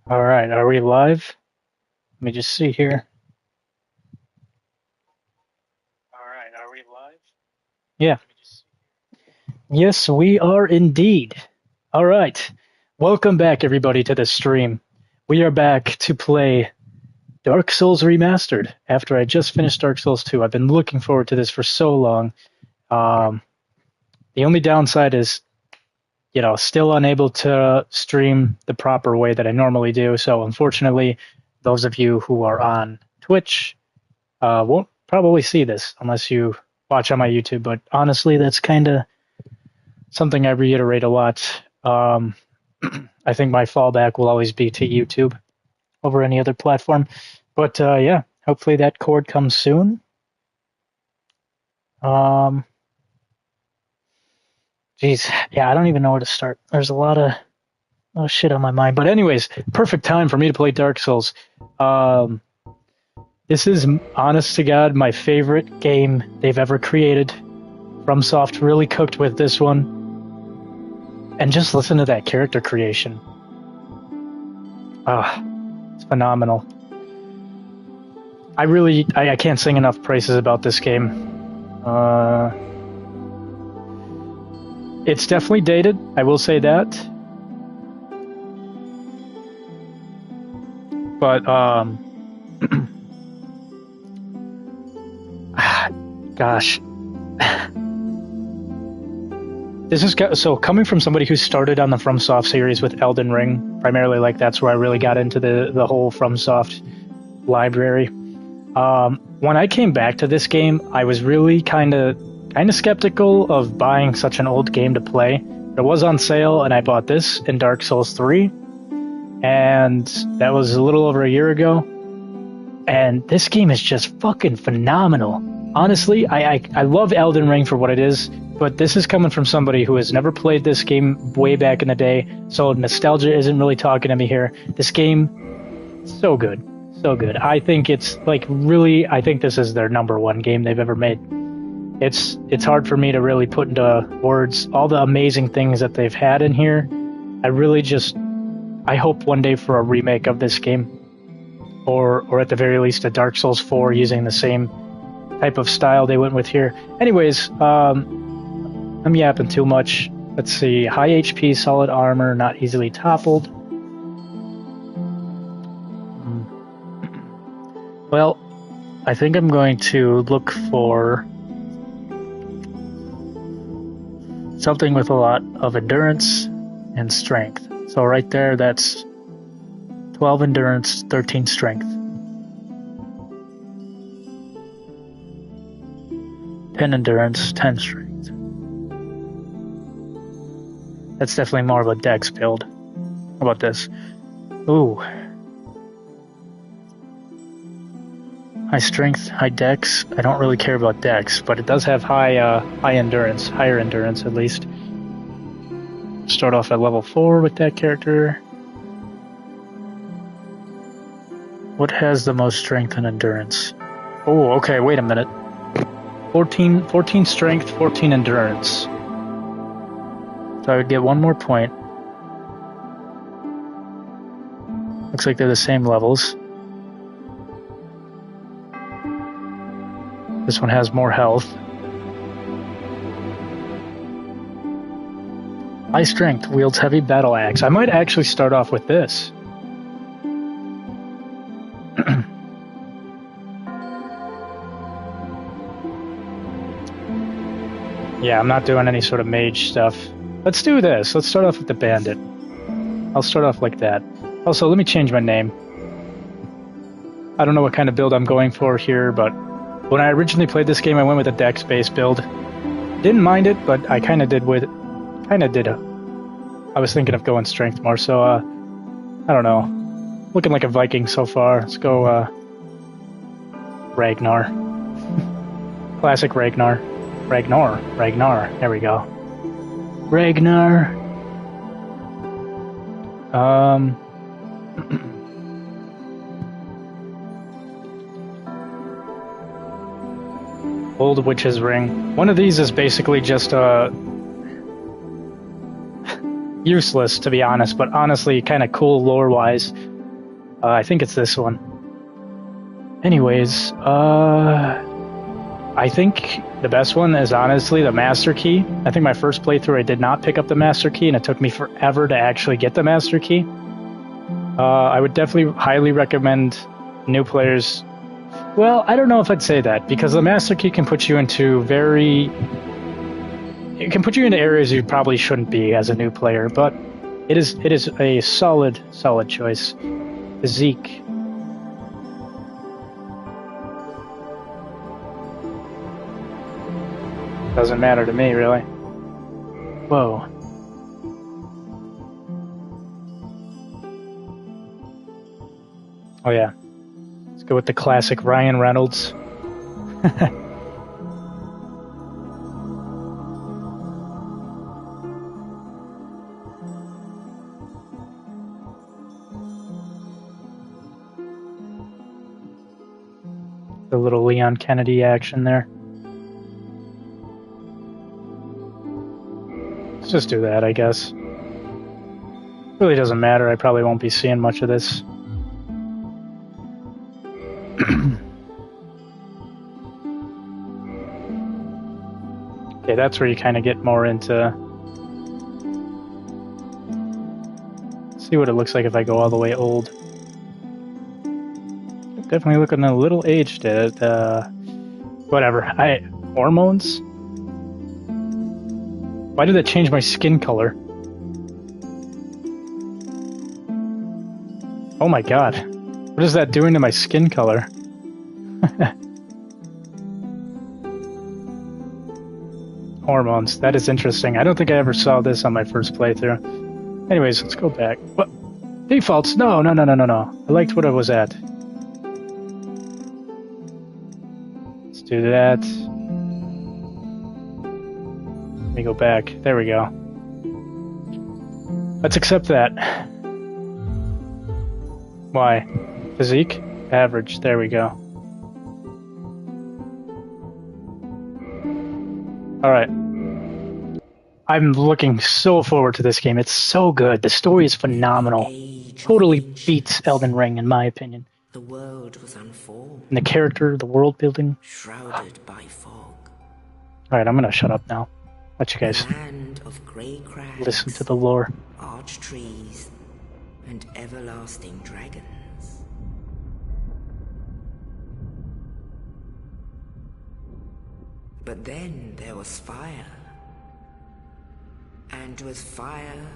All right, are we live? Let me just see here. All right, are we live? Yeah. Yes, we are indeed. All right. Welcome back, everybody, to the stream. We are back to play Dark Souls Remastered after I just finished Dark Souls 2. I've been looking forward to this for so long. Um, the only downside is, still unable to stream the proper way that I normally do. So, unfortunately, those of you who are on Twitch won't probably see this unless you watch on my YouTube. But honestly, that's kind of something I reiterate a lot. I think my fallback will always be to YouTube over any other platform. But yeah, hopefully that cord comes soon. Geez, yeah, I don't even know where to start. There's a lot of shit on my mind. But anyways, perfect time for me to play Dark Souls. This is, honest to God, my favorite game they've ever created. FromSoft really cooked with this one. And just listen to that character creation. It's phenomenal. I can't sing enough praises about this game. It's definitely dated, I will say that. But, gosh. This is so coming from somebody who started on the FromSoft series with Elden Ring, primarily, like that's where I really got into the whole FromSoft library. When I came back to this game, I was really kind of skeptical of buying such an old game to play. It was on sale, and I bought this in Dark Souls 3, and that was a little over a year ago. And this game is just fucking phenomenal. Honestly, I love Elden Ring for what it is, but this is coming from somebody who has never played this game way back in the day, so nostalgia isn't really talking to me here. This game, so good. So good. I think it's I think this is their #1 game they've ever made. It's hard for me to really put into words all the amazing things that they've had in here. I hope one day for a remake of this game, or at the very least a Dark Souls 4 using the same type of style they went with here. Anyways, I'm yapping too much. Let's see. High HP, solid armor, not easily toppled. Well, I think I'm going to look for something with a lot of endurance and strength. So right there, that's 12 endurance, 13 strength. 10 endurance, 10 strength. That's definitely more of a dex build. How about this? Ooh. High strength, high dex. I don't really care about dex, but it does have high endurance, higher endurance at least. Start off at level 4 with that character. What has the most strength and endurance? Oh, okay, wait a minute. 14 strength, 14 endurance. So I would get 1 more point. Looks like they're the same levels. This one has more health. High strength, wields heavy battle axe. I might actually start off with this. Yeah, I'm not doing any sort of mage stuff. Let's do this. Let's start off with the bandit. I'll start off like that. Also, let me change my name. I don't know what kind of build I'm going for here, but when I originally played this game, I went with a dex-based build. Didn't mind it, but I kind of did. I was thinking of going strength more, so I don't know. Looking like a Viking so far. Let's go Ragnar. Classic Ragnar. Ragnar. There we go. Ragnar. Old Witch's Ring. One of these is basically just useless, to be honest, but honestly kind of cool lore-wise. I think it's this one. Anyways, I think the best one is honestly the Master Key. I think my first playthrough I did not pick up the Master Key, and it took me forever to actually get the Master Key. I would definitely highly recommend new players. Well, I don't know if I'd say that, because the Master Key can put you into it can put you into areas you probably shouldn't be as a new player, but it is a solid choice. Zeke. Doesn't matter to me, really. Whoa. Oh yeah. Let's go with the classic Ryan Reynolds. The little Leon Kennedy action there. Let's just do that, I guess. Really doesn't matter. I probably won't be seeing much of this. Okay, that's where you kind of get more into... See what it looks like if I go all the way old. Definitely looking a little aged at whatever. Hormones? Why did that change my skin color? Oh my god. What is that doing to my skin color? Hormones. That is interesting. I don't think I ever saw this on my first playthrough. Anyways, let's go back. What? Defaults? No. I liked what I was at. Let's do that. Let me go back. There we go. Let's accept that. Why? Physique? Average. There we go. Alright. I'm looking so forward to this game. It's so good. The story is phenomenal. Totally beats Elden Ring, in my opinion. The world was unformed. And the character, the world building. Shrouded by fog. Alright, I'm gonna shut up now. Let you guys Land of grey crags, listen to the lore. arch trees, and everlasting dragons. But then there was fire. And with fire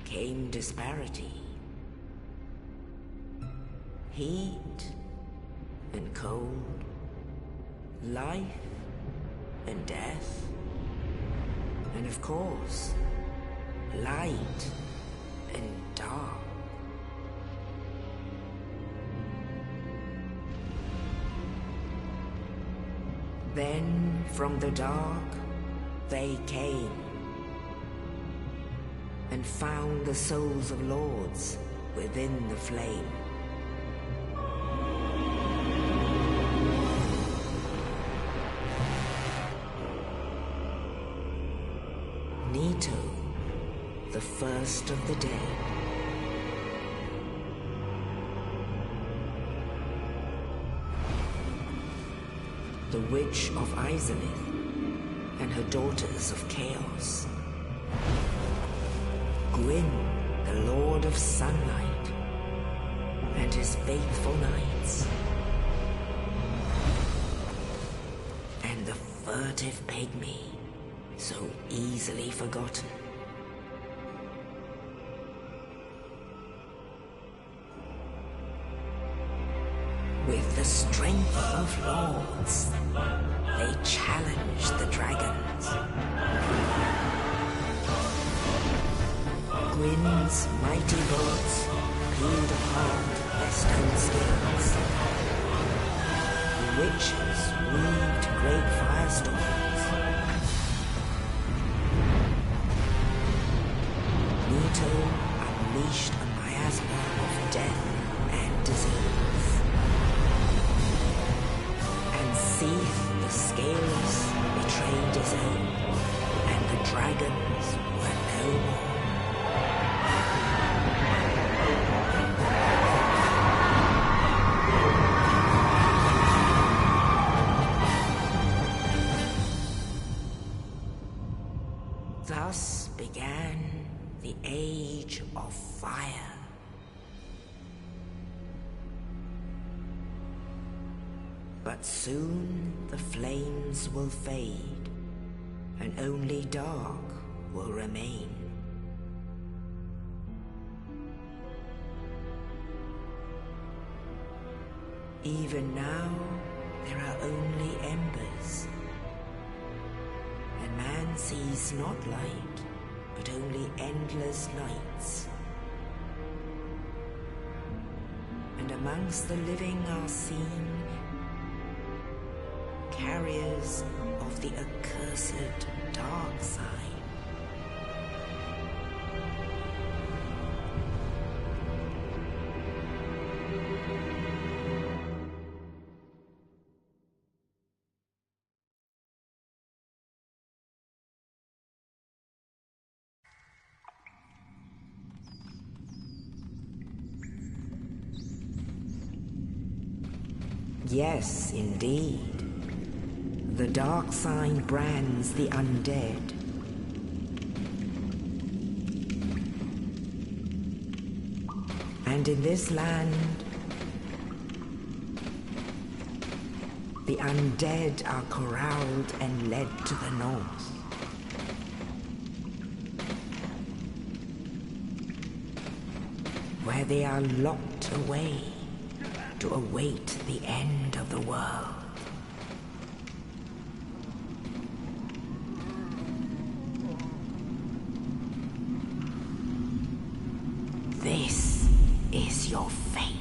came disparity. Heat and cold, life and death, and of course, light and dark. Then from the dark they came and found the souls of lords within the flame. Nito, the first of the dead. The Witch of Izalith and her daughters of Chaos. Gwyn, the Lord of Sunlight, and his faithful knights. And the furtive pygmy, so easily forgotten. With the strength of lords, they challenged the dragons. Gwyn's mighty bullets peeled apart their stone skills. The witches weaved great firestorms. Nito unleashed a miasma of death and disease. And Seath the Scaleless betrayed his own, and the dragons were no more. Thus began the Age of Fire. But soon the flames will fade, and only dark will remain. Even now, there are only embers, and man sees not light, but only endless nights. And amongst the living are seen carriers of the accursed dark side. Yes, indeed. The dark sign brands the undead. And in this land, the undead are corralled and led to the north. Where they are locked away to await the end of the world. This is your fate.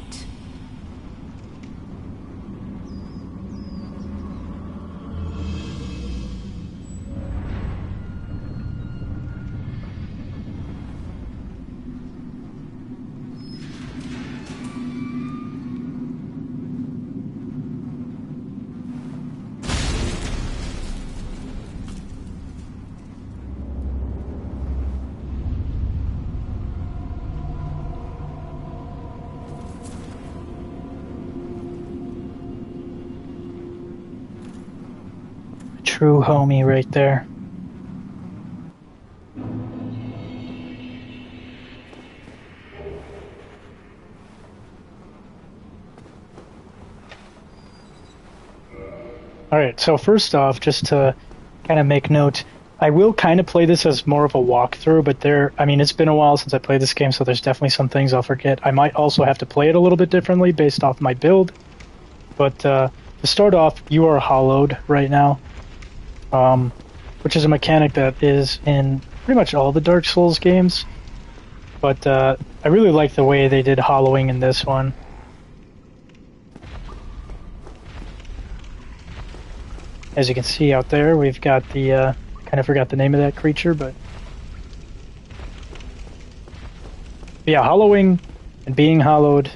True homie right there. Alright, so first off, just to kind of make note, I will kind of play this as more of a walkthrough, but it's been a while since I played this game, so there's definitely some things I'll forget. I might also have to play it a little bit differently based off my build, but to start off, you are hollowed right now. Which is a mechanic that is in pretty much all the Dark Souls games. But I really like the way they did hollowing in this one. As you can see out there, we've got the, kind of forgot the name of that creature, but yeah, hollowing and being hollowed,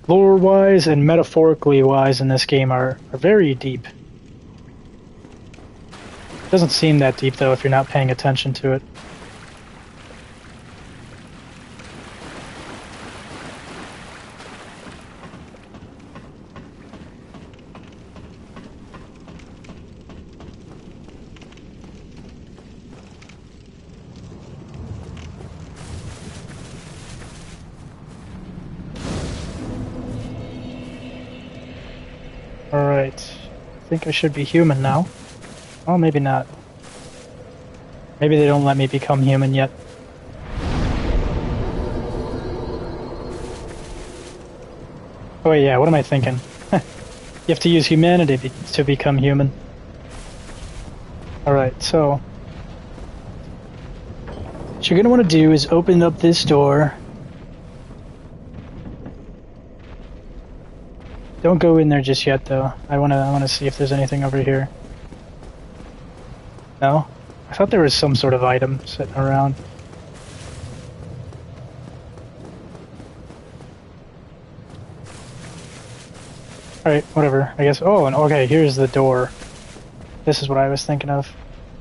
lore-wise and metaphorically-wise in this game are very deep. It doesn't seem that deep, though, if you're not paying attention to it. Alright. I think I should be human now. Oh, maybe not. Maybe they don't let me become human yet. Oh yeah, what am I thinking? You have to use humanity to become human. Alright, so what you're gonna want to do is open up this door. Don't go in there just yet, though. I wanna see if there's anything over here. No? I thought there was some sort of item sitting around. Alright, whatever. I guess. Oh, and okay, here's the door. This is what I was thinking of.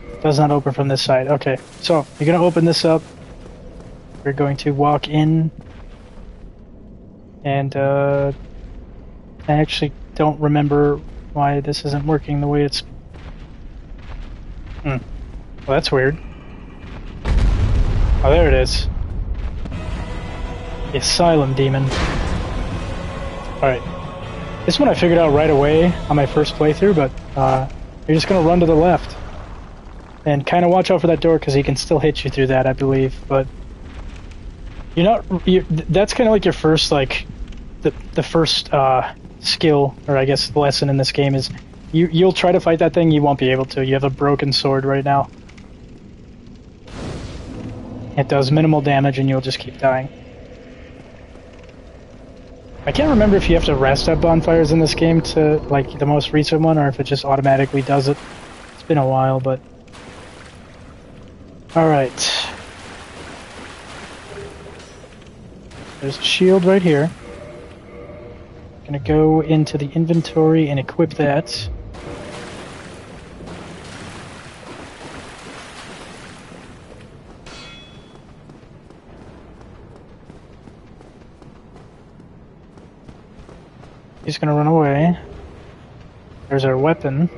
It does not open from this side. Okay, so you're gonna open this up. We're going to walk in. And, I actually don't remember why this isn't working the way it's... Well, that's weird. Oh, there it is. The Asylum Demon. Alright. This one I figured out right away on my first playthrough, but you're just gonna run to the left. And kind of watch out for that door, because he can still hit you through that, I believe. But that's kind of like your first, like, the first skill, or I guess lesson in this game is you'll try to fight that thing, you won't be able to. You have a broken sword right now. It does minimal damage and you'll just keep dying. I can't remember if you have to rest at bonfires in this game to, like, the most recent one, or if it just automatically does it. It's been a while, but... Alright. There's a shield right here. Gonna go into the inventory and equip that. He's gonna run away. There's our weapon.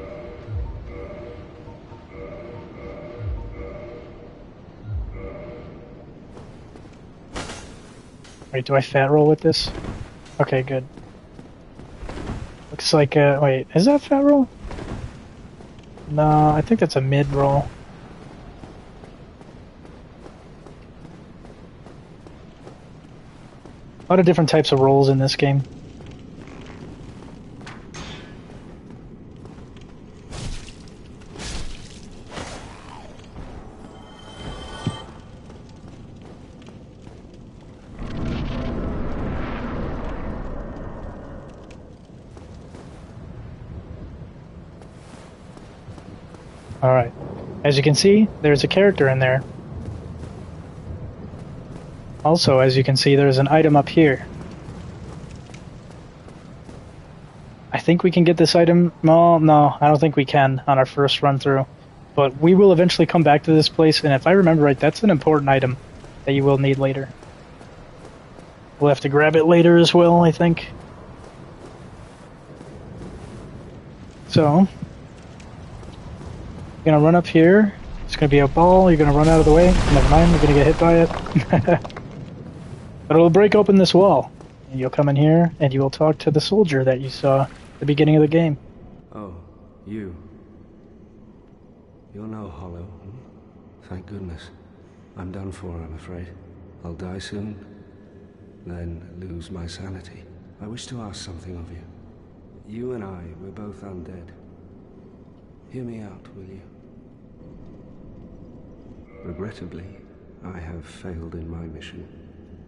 Wait, do I fat roll with this? Okay, good. Looks like wait, is that a fat roll? No, I think that's a mid roll. A lot of different types of rolls in this game. Alright. As you can see, there's a character in there. Also, as you can see, there's an item up here. I think we can get this item... Well, no, I don't think we can on our first run through. But we will eventually come back to this place, and if I remember right, that's an important item that you will need later. We'll have to grab it later as well, I think. So... You're gonna run up here. It's gonna be a ball. You're gonna run out of the way. Never mind, you're gonna get hit by it. But it'll break open this wall. And you'll come in here, and you will talk to the soldier that you saw at the beginning of the game. Oh, you. You're no hollow. Hmm? Thank goodness. I'm done for, I'm afraid. I'll die soon, then lose my sanity. I wish to ask something of you. You and I, we're both undead. Hear me out, will you? Regrettably, I have failed in my mission,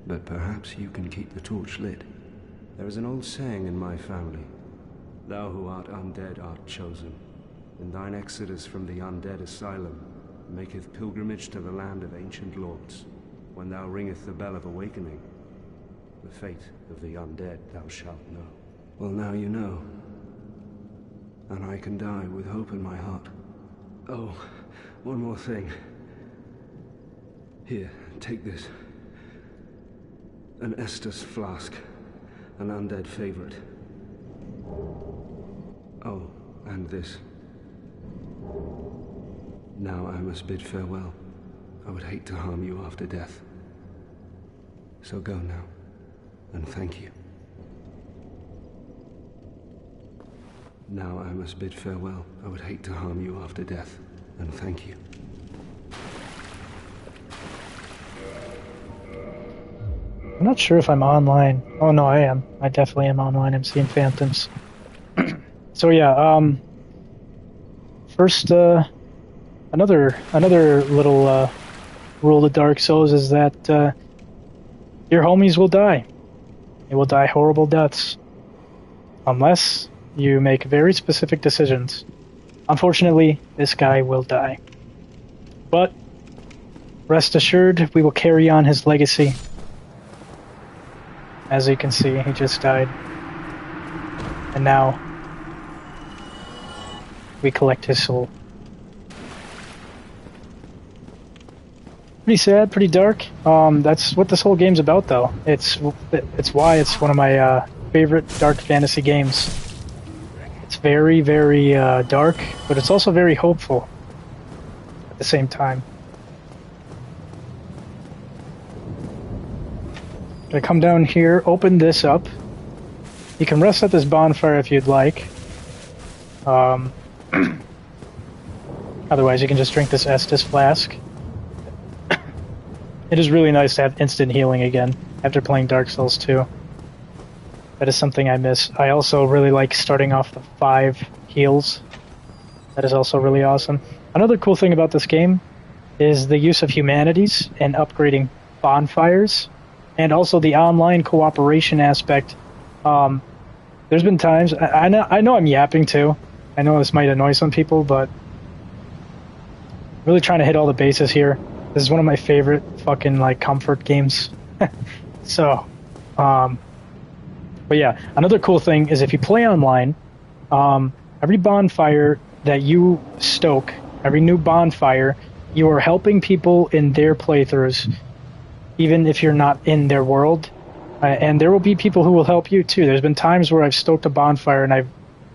but perhaps you can keep the torch lit. There is an old saying in my family, "Thou who art undead art chosen, and thine exodus from the undead asylum maketh pilgrimage to the land of ancient lords. When thou ringeth the bell of awakening, the fate of the undead thou shalt know." Well, now you know. And I can die with hope in my heart. Oh, one more thing. Here, take this. An Estus flask. An undead favorite. Oh, and this. Now I must bid farewell. I would hate to harm you after death. So go now, and thank you. Now I must bid farewell. I would hate to harm you after death, and thank you. I'm not sure if I'm online. Oh no, I am. I definitely am online. I'm seeing phantoms. So yeah, first, another little rule of Dark Souls is that your homies will die. They will die horrible deaths. Unless you make very specific decisions. Unfortunately, this guy will die. But, rest assured, we will carry on his legacy. As you can see, he just died. And now, we collect his soul. Pretty sad, pretty dark. That's what this whole game's about, though. It's why it's one of my favorite dark fantasy games. It's very, very dark, but it's also very hopeful. the same time. Gonna come down here, open this up. You can rest at this bonfire if you'd like. Otherwise, you can just drink this Estus flask. It is really nice to have instant healing again after playing Dark Souls 2. That is something I miss. I also really like starting off the 5 heals. That is also really awesome. Another cool thing about this game is the use of humanities and upgrading bonfires, and also the online cooperation aspect. There's been times, I know I'm yapping too. I know this might annoy some people, but really trying to hit all the bases here. This is one of my favorite fucking like comfort games. So, but yeah, another cool thing is if you play online, every bonfire that you stoke, every new bonfire, you are helping people in their playthroughs, even if you're not in their world. And there will be people who will help you too. There's been times where I've stoked a bonfire and I've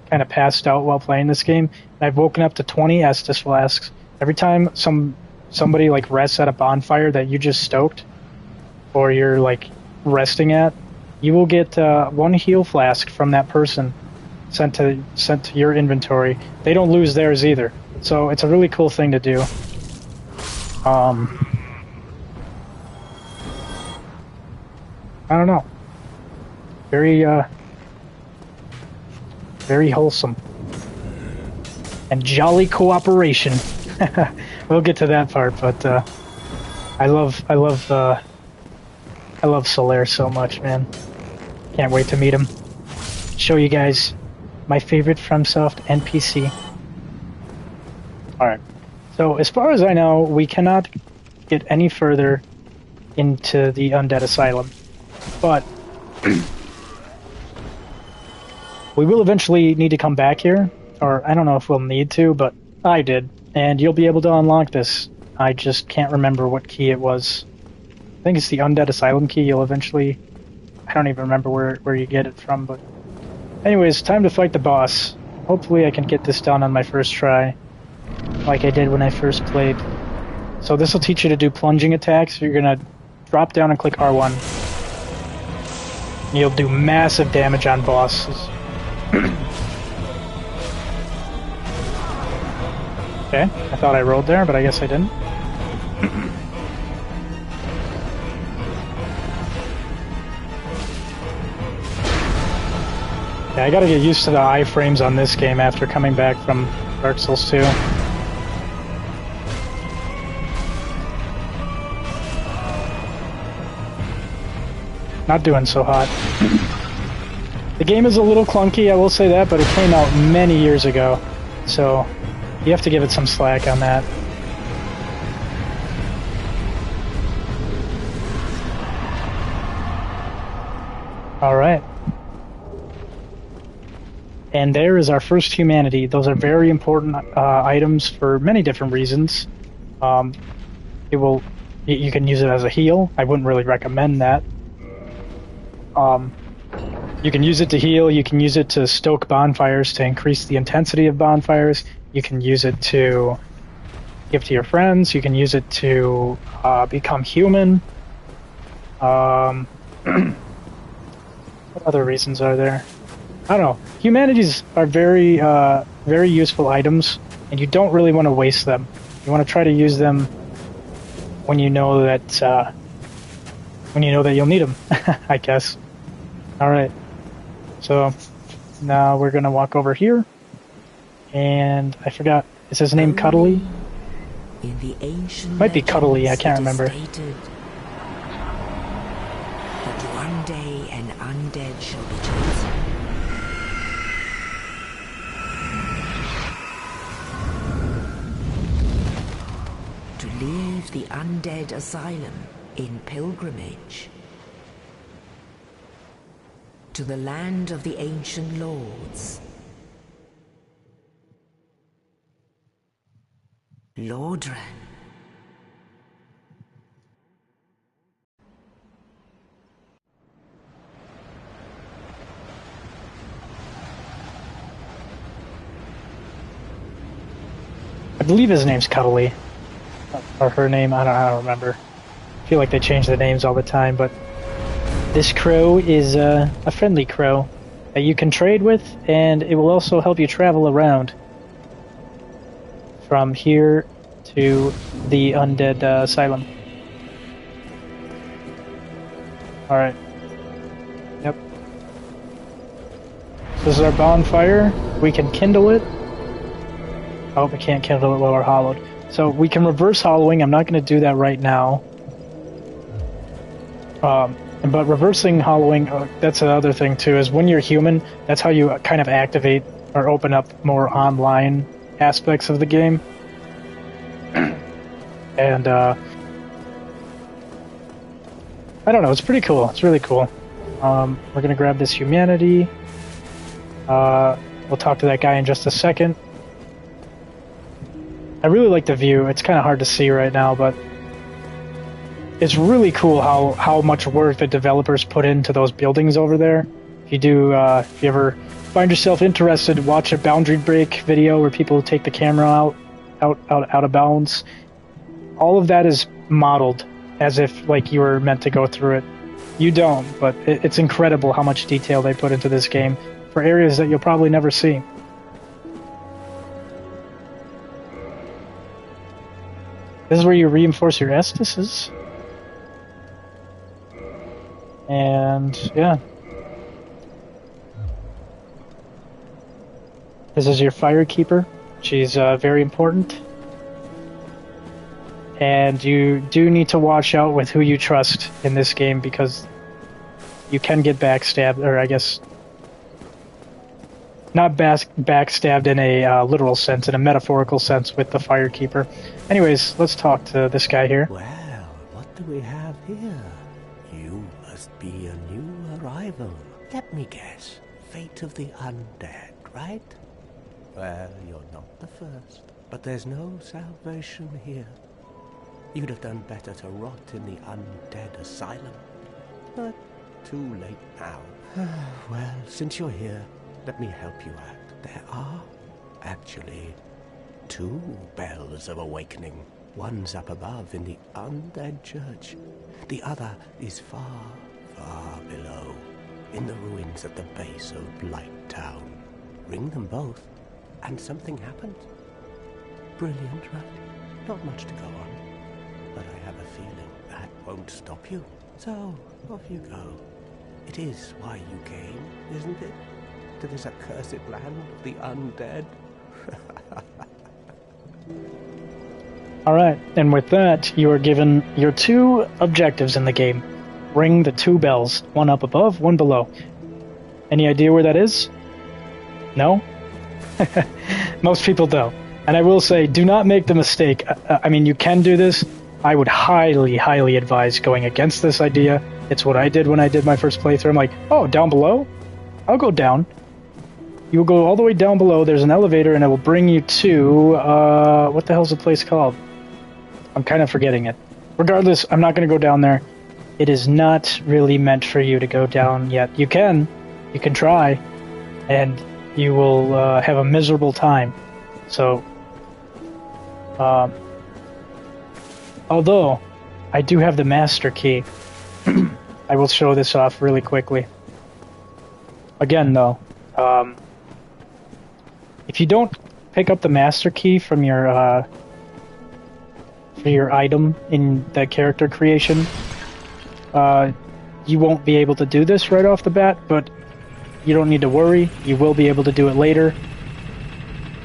kind of passed out while playing this game, and I've woken up to 20 Estus flasks. Every time somebody like rests at a bonfire that you just stoked, or you're like resting at, you will get 1 heal flask from that person sent to your inventory. They don't lose theirs either. So it's a really cool thing to do. I don't know. Very wholesome. And jolly cooperation. We'll get to that part, but I love Solaire so much, man. Can't wait to meet him. Show you guys my favorite FromSoft NPC. Alright. So as far as I know, we cannot get any further into the Undead Asylum. But we will eventually need to come back here. Or I don't know if we'll need to, but I did. And you'll be able to unlock this. I just can't remember what key it was. I think it's the Undead Asylum key. You'll eventually... I don't even remember where you get it from, but... Anyways, time to fight the boss. Hopefully I can get this done on my first try, like I did when I first played. So this will teach you to do plunging attacks. You're gonna drop down and click R1. And you'll do massive damage on bosses. Okay, I thought I rolled there, but I guess I didn't. Yeah, I gotta get used to the iframes on this game after coming back from Dark Souls 2. Not doing so hot. The game is a little clunky, I will say that, but it came out many years ago, so you have to give it some slack on that. Alright. And there is our first humanity. Those are very important items for many different reasons. You can use it as a heal. I wouldn't really recommend that. You can use it to heal. You can use it to stoke bonfires to increase the intensity of bonfires. You can use it to give to your friends. You can use it to become human. What other reasons are there? I don't know. Humanities are very, very useful items, and you don't really want to waste them. You want to try to use them when you know that you'll need them, I guess. All right. So now we're gonna walk over here, and I forgot. Is his name Cuddly? In the ancient Might be Cuddly. I can't remember. Stated that one day an undead shall be chosen. To leave the undead asylum in pilgrimage to the land of the ancient lords. Lordran. I believe his name's Cuddly. or her name. I don't remember. I feel like they change the names all the time, but this crow is a friendly crow that you can trade with, and it will also help you travel around from here to the undead asylum. Alright. Yep. So this is our bonfire. We can kindle it. Oh, we can't kindle it while we're hollowed. So we can reverse hollowing. I'm not going to do that right now. But reversing hollowing, that's another thing too, is when you're human, that's how you kind of activate or open up more online aspects of the game. And, I don't know, it's pretty cool. It's really cool. We're going to grab this humanity. We'll talk to that guy in just a second. I really like the view. It's kind of hard to see right now, but it's really cool how much work the developers put into those buildings over there. If you ever find yourself interested, watch a boundary break video where people take the camera out of bounds. All of that is modeled as if like you were meant to go through it. You don't, but it's incredible how much detail they put into this game for areas that you'll probably never see. This is where you reinforce your Estises. And, yeah. This is your Firekeeper. She's very important. And you do need to watch out with who you trust in this game because you can get backstabbed, or I guess not backstabbed in a literal sense, in a metaphorical sense with the Firekeeper. Anyways, let's talk to this guy here. Well, what do we have here? You must be a new arrival. Let me guess. Fate of the undead, right? Well, you're not the first. But there's no salvation here. You'd have done better to rot in the undead asylum. But too late now. Well, since you're here, let me help you out. There are, actually, 2 bells of awakening. One's up above in the undead church. The other is far, far below, in the ruins at the base of Blight Town. Ring them both, and something happens. Brilliant, right? Not much to go on. But I have a feeling that won't stop you. So, off you go. It is why you came, isn't it? To this accursed land of the undead? Alright, and with that, you are given your 2 objectives in the game. Ring the 2 bells, one up above, one below. Any idea where that is? No? Most people don't. And I will say, do not make the mistake. I mean, you can do this. I would highly, highly advise going against this idea. It's what I did when I did my first playthrough. I'm like, oh, down below? I'll go down. You will go all the way down below. There's an elevator, and it will bring you to, what the hell's the place called? I'm kind of forgetting it. Regardless, I'm not going to go down there. It is not really meant for you to go down yet. You can try, and you will have a miserable time. So, although I do have the master key, I will show this off really quickly. Again, though, if you don't pick up the master key from your item in the character creation, you won't be able to do this right off the bat, but you don't need to worry. You will be able to do it later.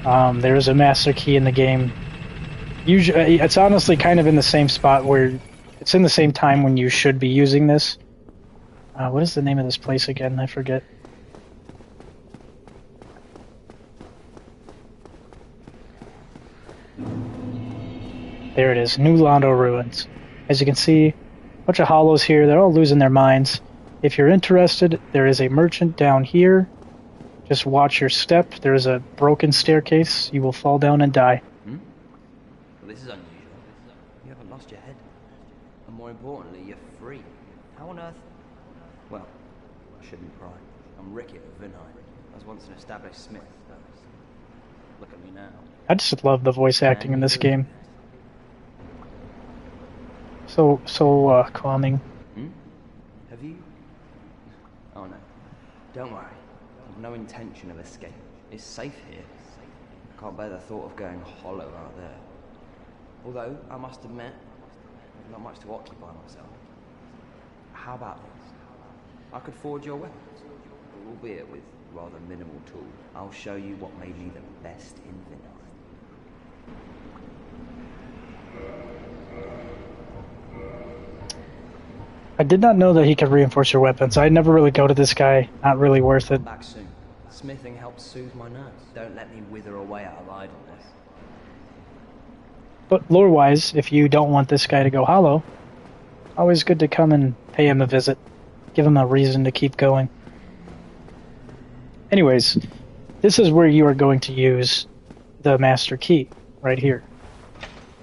There is a master key in the game. Usually, it's honestly kind of in the same spot where it's in the same time when you should be using this. What is the name of this place again? I forget. There it is, New Londo Ruins. As you can see, a bunch of hollows here. They're all losing their minds. If you're interested, there is a merchant down here. Just watch your step. There is a broken staircase. You will fall down and die. Well, this is unusual. You haven't lost your head. And more importantly, you're free. How on earth? Well, I shouldn't pry. I'm Ricky of Vinheim. I was once an established smith. Look at me now. I just love the voice acting in this game. so calming. Hmm? Have you? Oh no. Don't worry. I've no intention of escape. It's safe here. I can't bear the thought of going hollow out there. Although, I must admit, I've not much to occupy myself. How about this? I could forge your weapons, albeit with rather minimal tools. I'll show you what made me the best in Vinheim. I did not know that he could reinforce your weapons. I never really go to this guy. Not really worth it. Come back soon. Smithing helps soothe my nerves. Don't let me wither away out of idleness. But lore-wise, if you don't want this guy to go hollow, always good to come and pay him a visit. Give him a reason to keep going. Anyways, this is where you are going to use the master key, right here.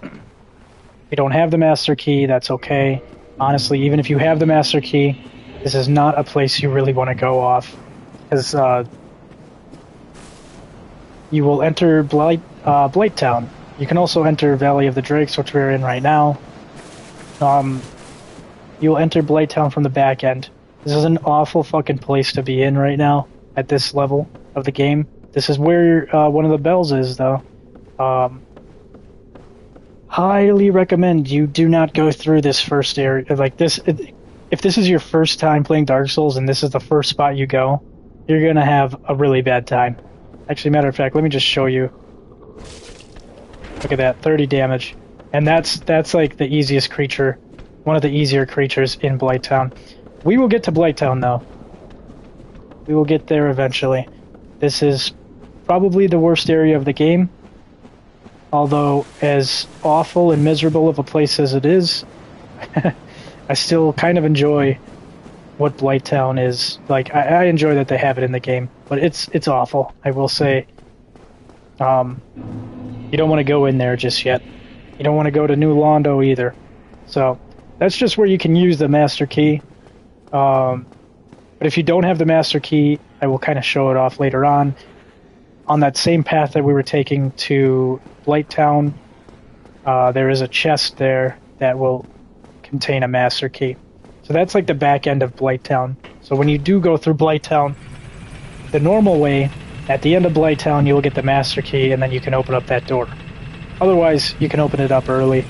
If you don't have the master key, that's okay. Honestly, even if you have the master key, this is not a place you really want to go off. Because you will enter Blighttown. You can also enter Valley of the Drakes, which we're in right now. You'll enter Blighttown from the back end. This is an awful fucking place to be in right now, at this level of the game. This is where one of the bells is, though. Highly recommend you do not go through this first area. Like this, if this is your first time playing Dark Souls and this is the first spot you go, you're gonna have a really bad time. Actually, matter of fact, let me just show you. Look at that, 30 damage. And that's like the easiest creature, one of the easier creatures in Blighttown. We will get to Blighttown, though. We will get there eventually. This is probably the worst area of the game. Although, as awful and miserable of a place as it is, I still kind of enjoy what Blighttown is. Like, I enjoy that they have it in the game, but it's awful, I will say. You don't want to go in there just yet. You don't want to go to New Londo either. So, that's just where you can use the master key. But if you don't have the master key, I will kind of show it off later on. On that same path that we were taking to Blighttown, there is a chest there that will contain a master key. So that's like the back end of Blighttown. So when you do go through Blighttown, the normal way, at the end of Blighttown, you will get the master key, and then you can open up that door. Otherwise, you can open it up early.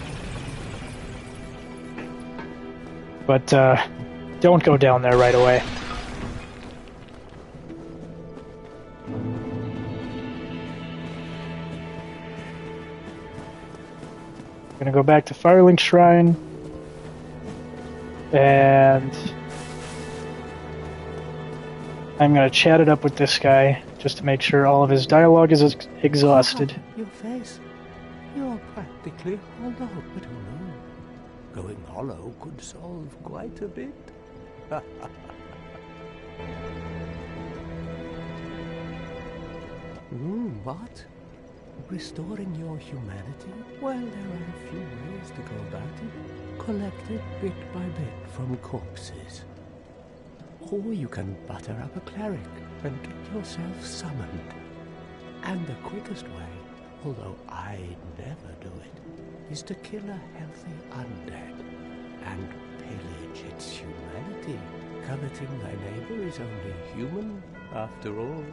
But don't go down there right away. I'm gonna go back to Firelink Shrine, and I'm gonna chat it up with this guy just to make sure all of his dialogue is exhausted. Your face. You're practically hollow, but who knows? Going hollow could solve quite a bit. What? Restoring your humanity? Well, there are a few ways to go about it. Collected bit by bit from corpses. Or you can butter up a cleric and get yourself summoned. And the quickest way, although I'd never do it, is to kill a healthy undead and pillage its humanity. Coveting thy neighbor is only human, after all.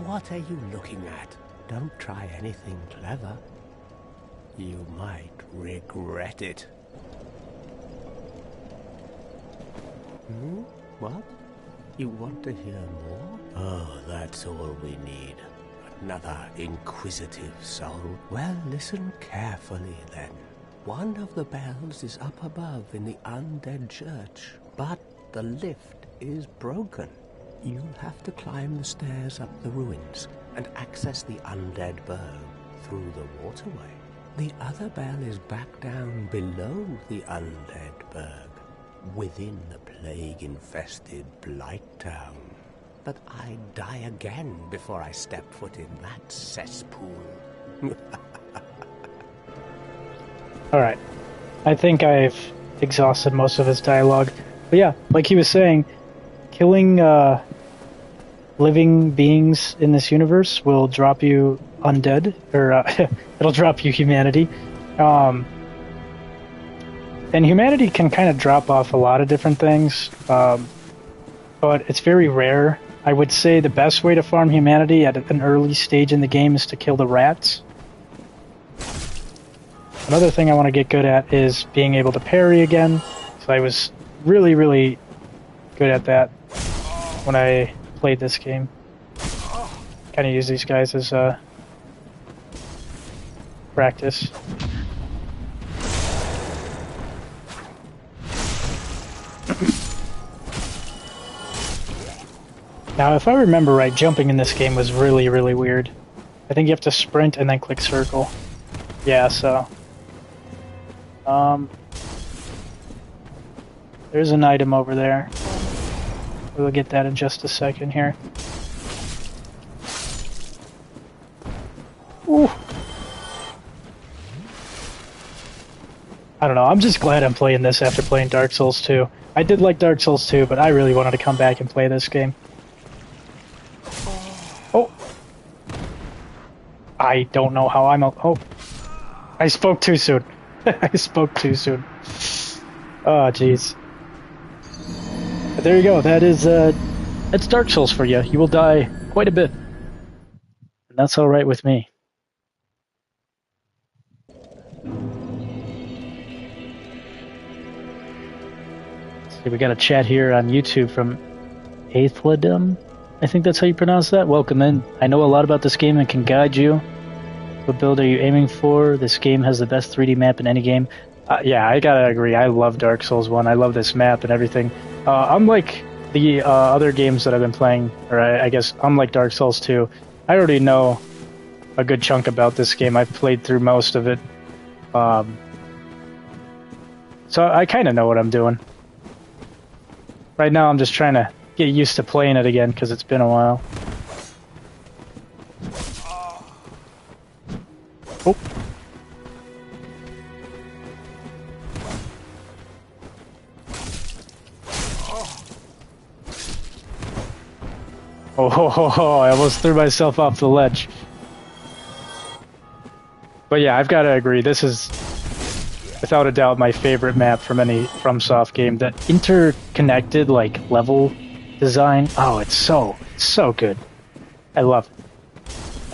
What are you looking at? Don't try anything clever. You might regret it. What? You want to hear more? Oh, that's all we need. Another inquisitive soul. Well, listen carefully then. One of the bells is up above in the undead church, but the lift is broken. You'll have to climb the stairs up the ruins and access the undead burg through the waterway. The other bell is back down below the undead burg, within the plague-infested Blighttown. But I'd die again before I stepped foot in that cesspool. Alright. I think I've exhausted most of his dialogue. But yeah, like he was saying, killing living beings in this universe will drop you undead, or it'll drop you humanity. And humanity can kind of drop off a lot of different things, but it's very rare. I would say the best way to farm humanity at an early stage in the game is to kill the rats. Another thing I want to get good at is being able to parry again. So I was really, really good at that when I played this game. Kind of use these guys as practice. Now, if I remember right, jumping in this game was really, really weird. I think you have to sprint and then click circle. Yeah, so... there's an item over there. We'll get that in just a second here. Ooh. I don't know, I'm just glad I'm playing this after playing Dark Souls 2. I did like Dark Souls 2, but I really wanted to come back and play this game. Oh! I don't know how I'm... Oh! I spoke too soon. I spoke too soon. Oh, jeez. But there you go, that is, that's Dark Souls for you. You will die quite a bit. And that's alright with me. We got a chat here on YouTube from Aethladum. I think that's how you pronounce that. Welcome in. I know a lot about this game and can guide you. What build are you aiming for? This game has the best 3D map in any game. Yeah, I gotta agree. I love Dark Souls 1. I love this map and everything. Unlike the other games that I've been playing, or I guess unlike Dark Souls 2, I already know a good chunk about this game. I've played through most of it. So I kind of know what I'm doing. Right now, I'm just trying to get used to playing it again because it's been a while. Oh. Oh, I almost threw myself off the ledge. But yeah, I've got to agree. This is, without a doubt, my favorite map from any FromSoft game. The interconnected, like, level design. Oh, it's so good. I love it.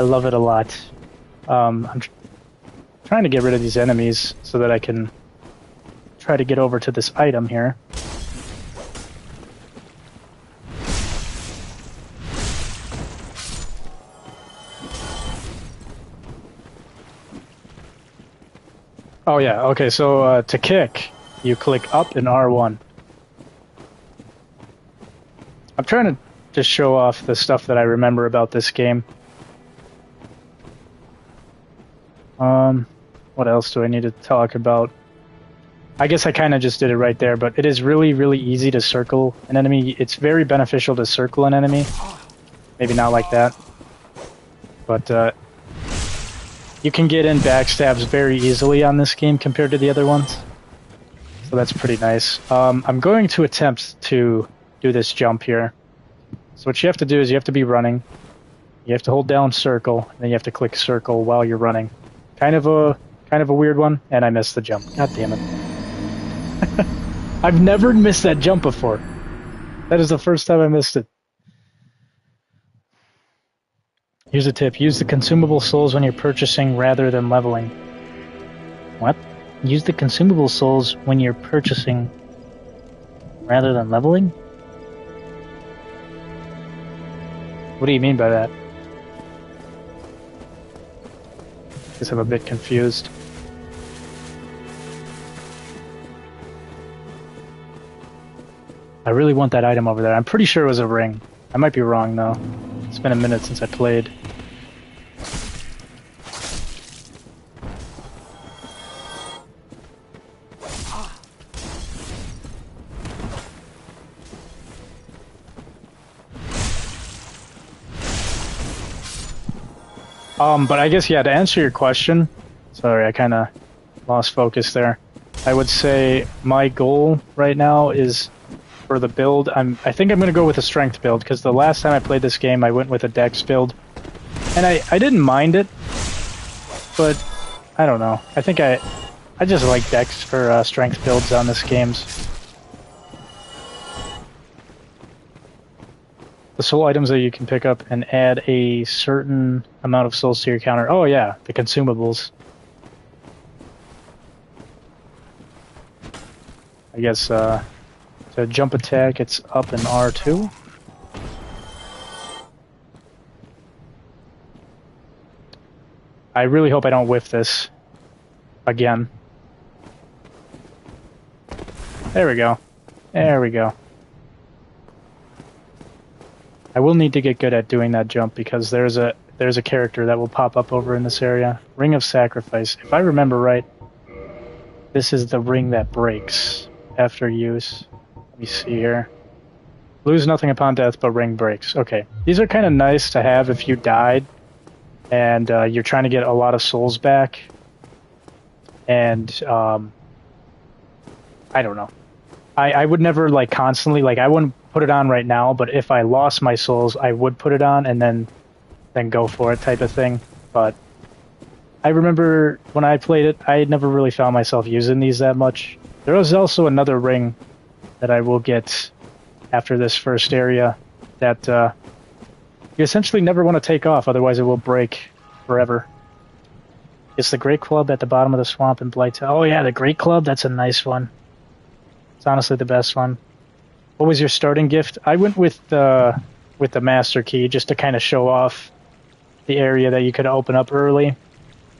I love it a lot. I'm trying to get rid of these enemies so that I can try to get over to this item here. Oh yeah, okay, so to kick, you click up in R1. I'm trying to just show off the stuff that I remember about this game. What else do I need to talk about? I guess I kind of just did it right there, but it is really, really easy to circle an enemy. It's very beneficial to circle an enemy. Maybe not like that. But, you can get in backstabs very easily on this game compared to the other ones. So that's pretty nice. I'm going to attempt to do this jump here. So what you have to do is you have to be running. You have to hold down circle, and then you have to click circle while you're running. Kind of a weird one, and I missed the jump. God damn it. I've never missed that jump before. That is the first time I missed it. Here's a tip. Use the consumable souls when you're purchasing rather than leveling. What? Use the consumable souls when you're purchasing rather than leveling? What do you mean by that? Guess I'm a bit confused. I really want that item over there. I'm pretty sure it was a ring. I might be wrong though. It's been a minute since I played. But I guess, yeah, to answer your question, sorry, I kind of lost focus there. I would say my goal right now is for the build. I think I'm going to go with a strength build, because the last time I played this game, I went with a dex build. And I didn't mind it, but I don't know. I think I just like dex for strength builds on this games. The soul items that you can pick up and add a certain amount of souls to your counter. Oh yeah, the consumables. I guess to jump attack, it's up in R2. I really hope I don't whiff this again. There we go. There we go. I will need to get good at doing that jump because there's a character that will pop up over in this area. Ring of Sacrifice. If I remember right, this is the ring that breaks after use. Let me see here. Lose nothing upon death, but ring breaks. Okay. These are kind of nice to have if you died and you're trying to get a lot of souls back. And I don't know. I would never like constantly, like I wouldn't put it on right now, but if I lost my souls, I would put it on and then go for it type of thing. But I remember when I played it, I never really found myself using these that much. There was also another ring that I will get after this first area that you essentially never want to take off, otherwise it will break forever. It's the Great Club at the bottom of the swamp in Blighttown. Oh yeah, the Great Club, that's a nice one. It's honestly the best one. What was your starting gift? I went with the Master Key just to kind of show off the area that you could open up early.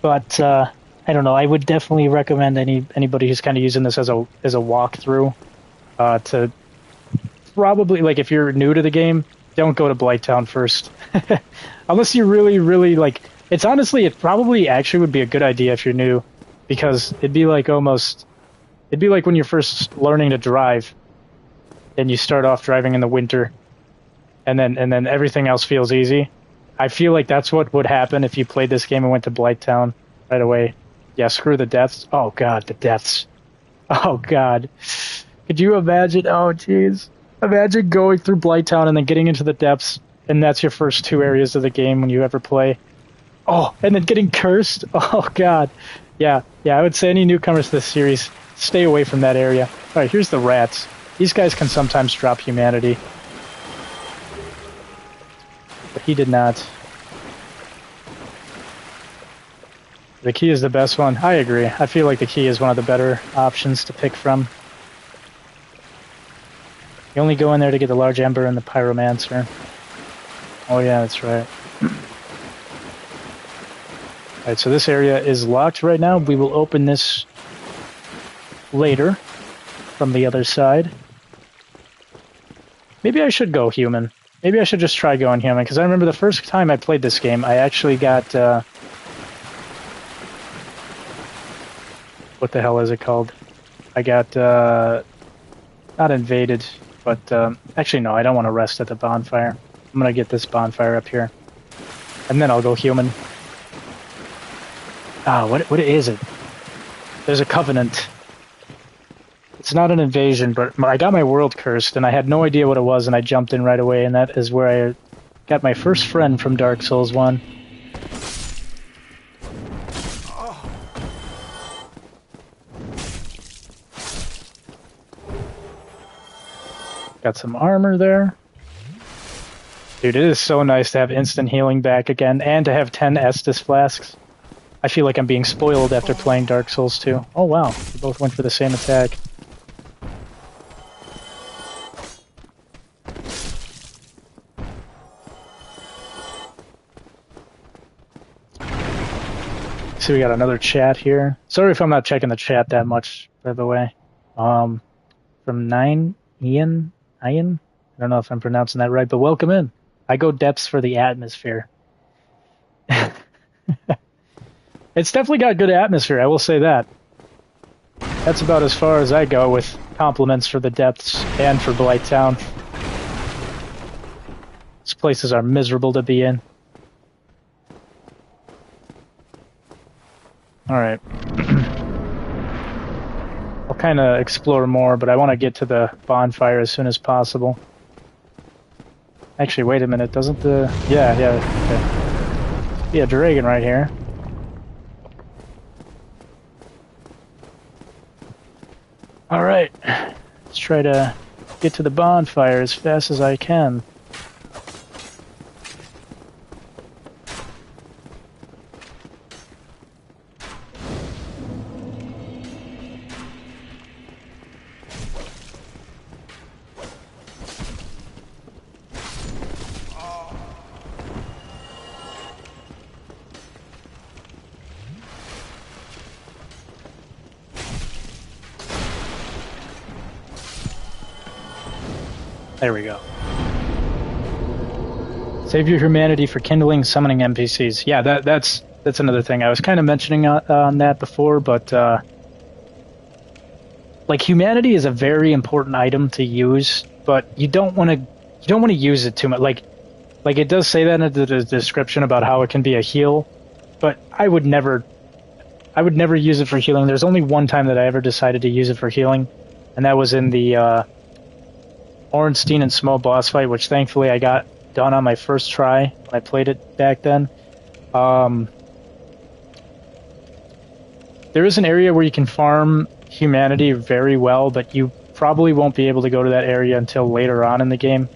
But I don't know. I would definitely recommend anybody who's kind of using this as a walkthrough to probably, like, if you're new to the game, don't go to Blighttown first, unless you really, really like. It's honestly, it probably actually would be a good idea if you're new, because it'd be like when you're first learning to drive. And you start off driving in the winter, and then everything else feels easy. I feel like that's what would happen if you played this game and went to Blighttown right away. Yeah, screw the deaths. Oh god, the deaths. Oh god. Could you imagine? Oh jeez. Imagine going through Blighttown and then getting into the depths, and that's your first 2 areas of the game when you ever play. Oh, and then getting cursed. Oh god. Yeah, I would say any newcomers to this series, stay away from that area. Alright, here's the rats. These guys can sometimes drop humanity. But he did not. The key is the best one. I agree. I feel like the key is one of the better options to pick from. You only go in there to get the large ember and the pyromancer. Oh yeah, that's right. Alright, so this area is locked right now. We will open this later from the other side. Maybe I should go human. Maybe I should just try going human, because I remember the first time I played this game, I actually got... what the hell is it called? I got... not invaded, but... actually, no, I don't want to rest at the bonfire. I'm going to get this bonfire up here. And then I'll go human. Ah, what is it? There's a covenant. It's not an invasion, but I got my world cursed, and I had no idea what it was, and I jumped in right away, and that is where I got my first friend from Dark Souls 1. Got some armor there. Dude, it is so nice to have instant healing back again, and to have 10 Estus flasks. I feel like I'm being spoiled after playing Dark Souls 2. Oh wow, we both went for the same attack. See, we got another chat here. Sorry if I'm not checking the chat that much, by the way. From Ian? I don't know if I'm pronouncing that right, but welcome in. I go depths for the atmosphere. It's definitely got good atmosphere, I will say that. That's about as far as I go with compliments for the depths and for Blighttown. These places are miserable to be in. Alright. I'll kind of explore more, but I want to get to the bonfire as soon as possible. Actually, wait a minute, doesn't the... Yeah, okay. Be a dragon right here. Alright. Let's try to get to the bonfire as fast as I can. There we go. Save your humanity for kindling, summoning NPCs. Yeah, that's another thing. I was kind of mentioning on that before, but like humanity is a very important item to use, but you don't want to use it too much. Like it does say that in the description about how it can be a heal, but I would never use it for healing. There's only one time that I ever decided to use it for healing, and that was in the Ornstein and Small boss fight, which thankfully I got done on my first try when I played it back then. There is an area where you can farm humanity very well, but you probably won't be able to go to that area until later on in the game.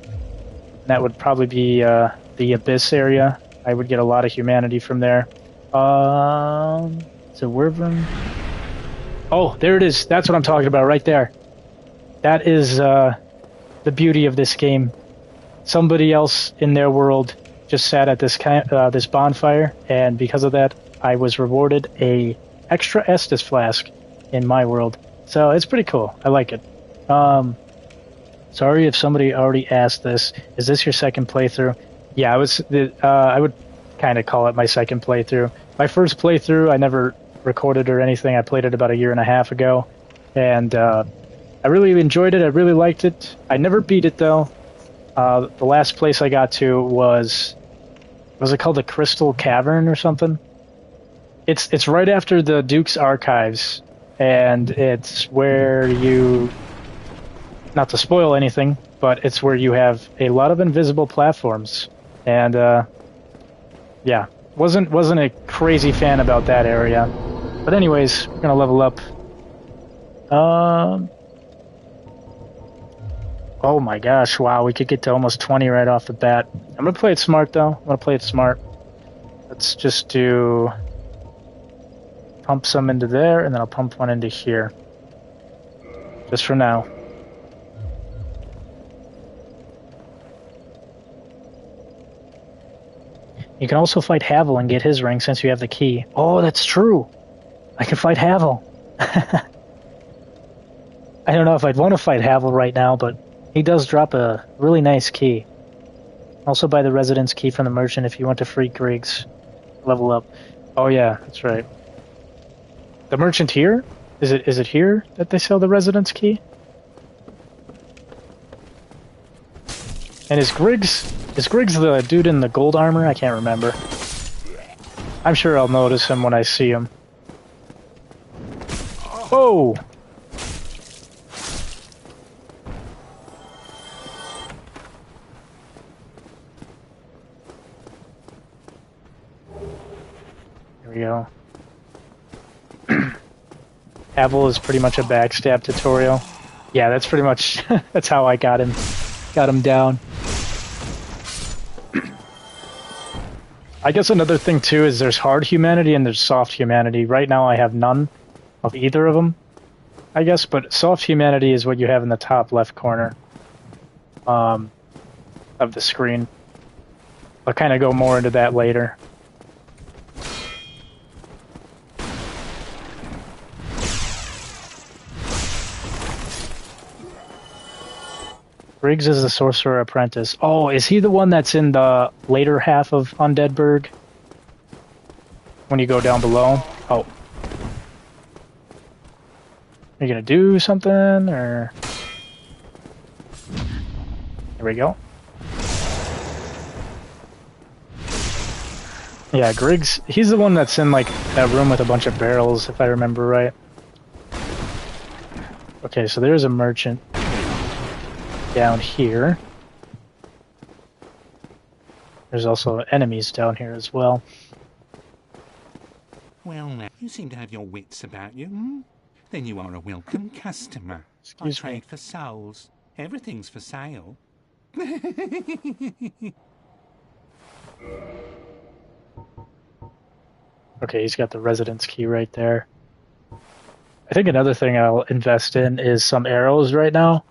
That would probably be the Abyss area. I would get a lot of humanity from there. It's a wyvern. Oh, there it is. That's what I'm talking about right there. That is the beauty of this game. Somebody else in their world just sat at this bonfire, and because of that, I was rewarded a extra Estus flask in my world. So it's pretty cool. I like it. Sorry if somebody already asked this. Is this your second playthrough? Yeah, I would kind of call it my second playthrough. My first playthrough, I never recorded or anything. I played it about 1.5 years ago, and I really enjoyed it. I really liked it. I never beat it though. The last place I got to was it called the Crystal Cavern or something? It's right after the Duke's Archives, and it's where you, not to spoil anything, but it's where you have a lot of invisible platforms, and yeah, wasn't a crazy fan about that area. But anyways, we're gonna level up. Oh my gosh, wow, we could get to almost 20 right off the bat. I'm gonna play it smart though. I'm gonna play it smart. Let's just do... pump some into there, and then I'll pump one into here. Just for now. You can also fight Havel and get his ring since you have the key. Oh, that's true! I can fight Havel! I don't know if I'd want to fight Havel right now, but he does drop a really nice key. Also buy the residence key from the merchant if you want to free Griggs. Level up. Oh yeah, that's right. The merchant here? Is it here that they sell the residence key? And is Griggs the dude in the gold armor? I can't remember. I'm sure I'll notice him when I see him. Oh! Here we go. Havel is pretty much a backstab tutorial. Yeah, that's pretty much that's how I got him down. I guess another thing too is there's hard humanity and there's soft humanity. Right now I have none of either of them, I guess, but soft humanity is what you have in the top left corner of the screen. I'll kind of go more into that later. Briggs is the Sorcerer Apprentice. Oh, is he the one that's in the later half of Undeadburg? When you go down below? Oh. Are you gonna do something, or... There we go. Yeah, Griggs, he's the one that's in, like, that room with a bunch of barrels, if I remember right. Okay, so there's a merchant down here. There's also enemies down here as well. Well, now, you seem to have your wits about you, hmm? Then you are a welcome customer. Excuse I trade me. for souls. Everything's for sale. Okay, he's got the residence key right there. I think another thing I'll invest in is some arrows right now.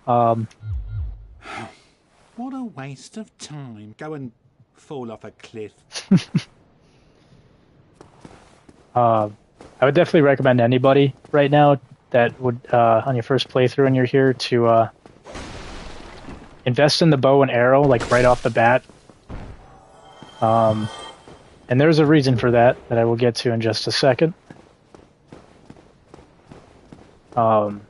What a waste of time. Go and fall off a cliff. I would definitely recommend anybody right now that would, on your first playthrough and you're here, to invest in the bow and arrow, like right off the bat. And there's a reason for that I will get to in just a second. It'll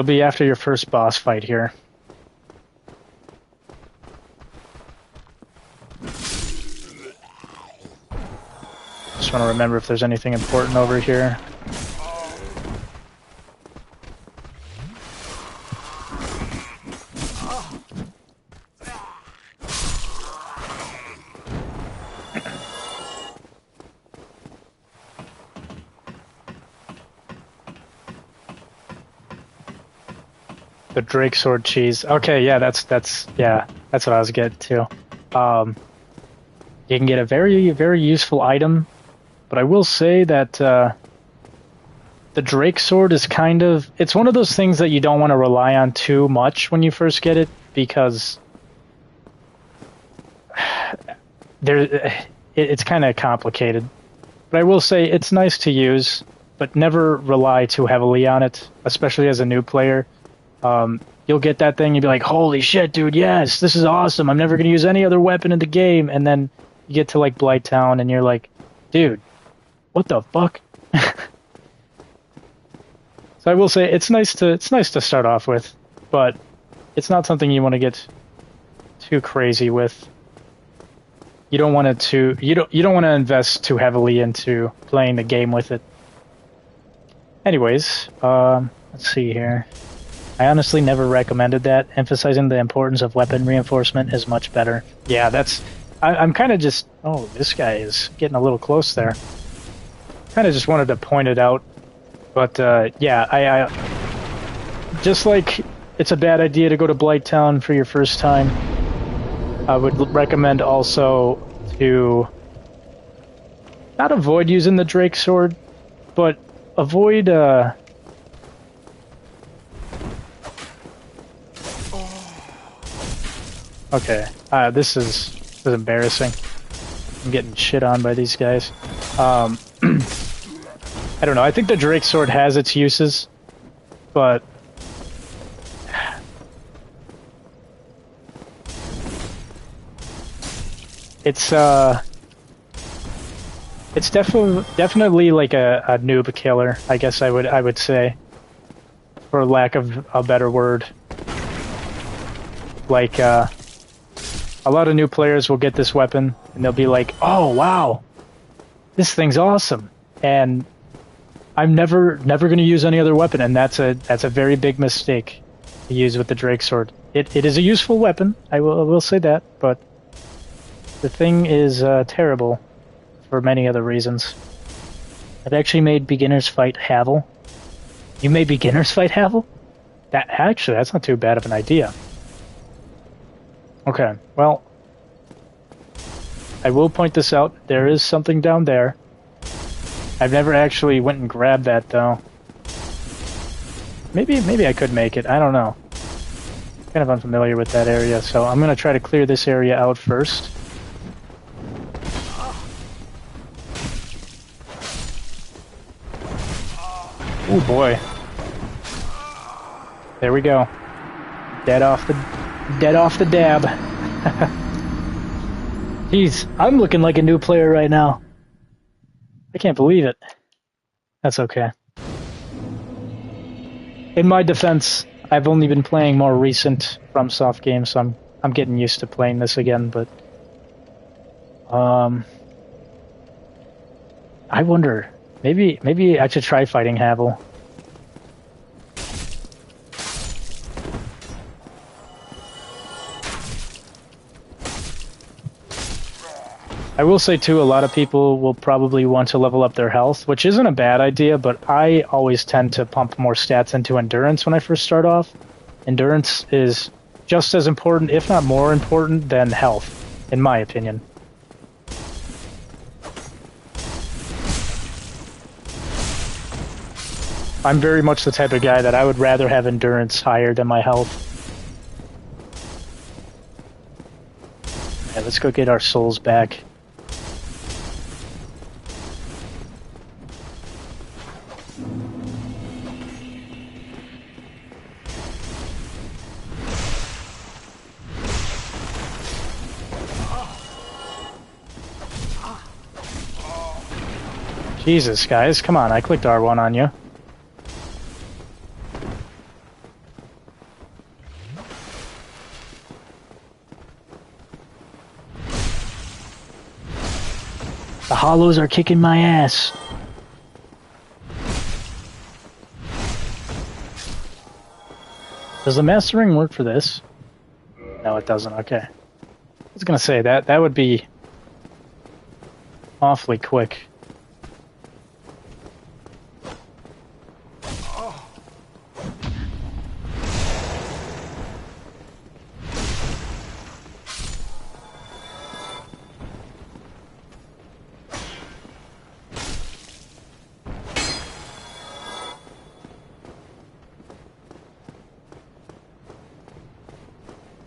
be after your first boss fight here. Just want to remember if there's anything important over here. The Drake sword cheese. Okay, yeah, that's what I was getting to. You can get a very, very useful item, but I will say that the Drake sword is kind of, it's one of those things that you don't want to rely on too much when you first get it, because it's kind of complicated. But I will say it's nice to use, but never rely too heavily on it, especially as a new player. You'll get that thing, you'll be like, holy shit, dude, yes, this is awesome, I'm never going to use any other weapon in the game, and then you get to, like, Blighttown, and you're like, dude, what the fuck? So I will say, it's nice to start off with, but it's not something you want to get too crazy with. You don't want you don't want to invest too heavily into playing the game with it. Anyways, let's see here. I honestly never recommended that. Emphasizing the importance of weapon reinforcement is much better. Yeah, I'm kind of just... Oh, this guy is getting a little close there. Kind of just wanted to point it out. But, yeah, I just like it's a bad idea to go to Blighttown for your first time, I would recommend also to not avoid using the Drake sword, but avoid... Okay, this is embarrassing. I'm getting shit on by these guys. I don't know, I think the Drake sword has its uses, but... It's definitely like a noob killer, I guess I would say, for lack of a better word. Like, a lot of new players will get this weapon and they'll be like, "Oh wow, this thing's awesome," and I'm never going to use any other weapon, and that's a very big mistake to use with the Drake sword. It is a useful weapon, I will say that, but the thing is terrible for many other reasons. I've actually made beginners fight Havel. You made beginners fight Havel? That's not too bad of an idea. Okay, well, I will point this out. There is something down there. I've never actually went and grabbed that, though. Maybe I could make it. I don't know. Kind of unfamiliar with that area, so I'm going to try to clear this area out first. Oh boy. There we go. Dead off the dab. Jeez, I'm looking like a new player right now. I can't believe it. That's okay. In my defense, I've only been playing more recent FromSoft games, so I'm getting used to playing this again, but I wonder, maybe I should try fighting Havel. I will say, too, a lot of people will probably want to level up their health, which isn't a bad idea, but I always tend to pump more stats into endurance when I first start off. Endurance is just as important, if not more important, than health, in my opinion. I'm very much the type of guy that I would rather have endurance higher than my health. Yeah, let's go get our souls back. Jesus, guys, come on, I clicked R1 on you. The hollows are kicking my ass. Does the mastering work for this? No, it doesn't. Okay. I was gonna say that would be awfully quick.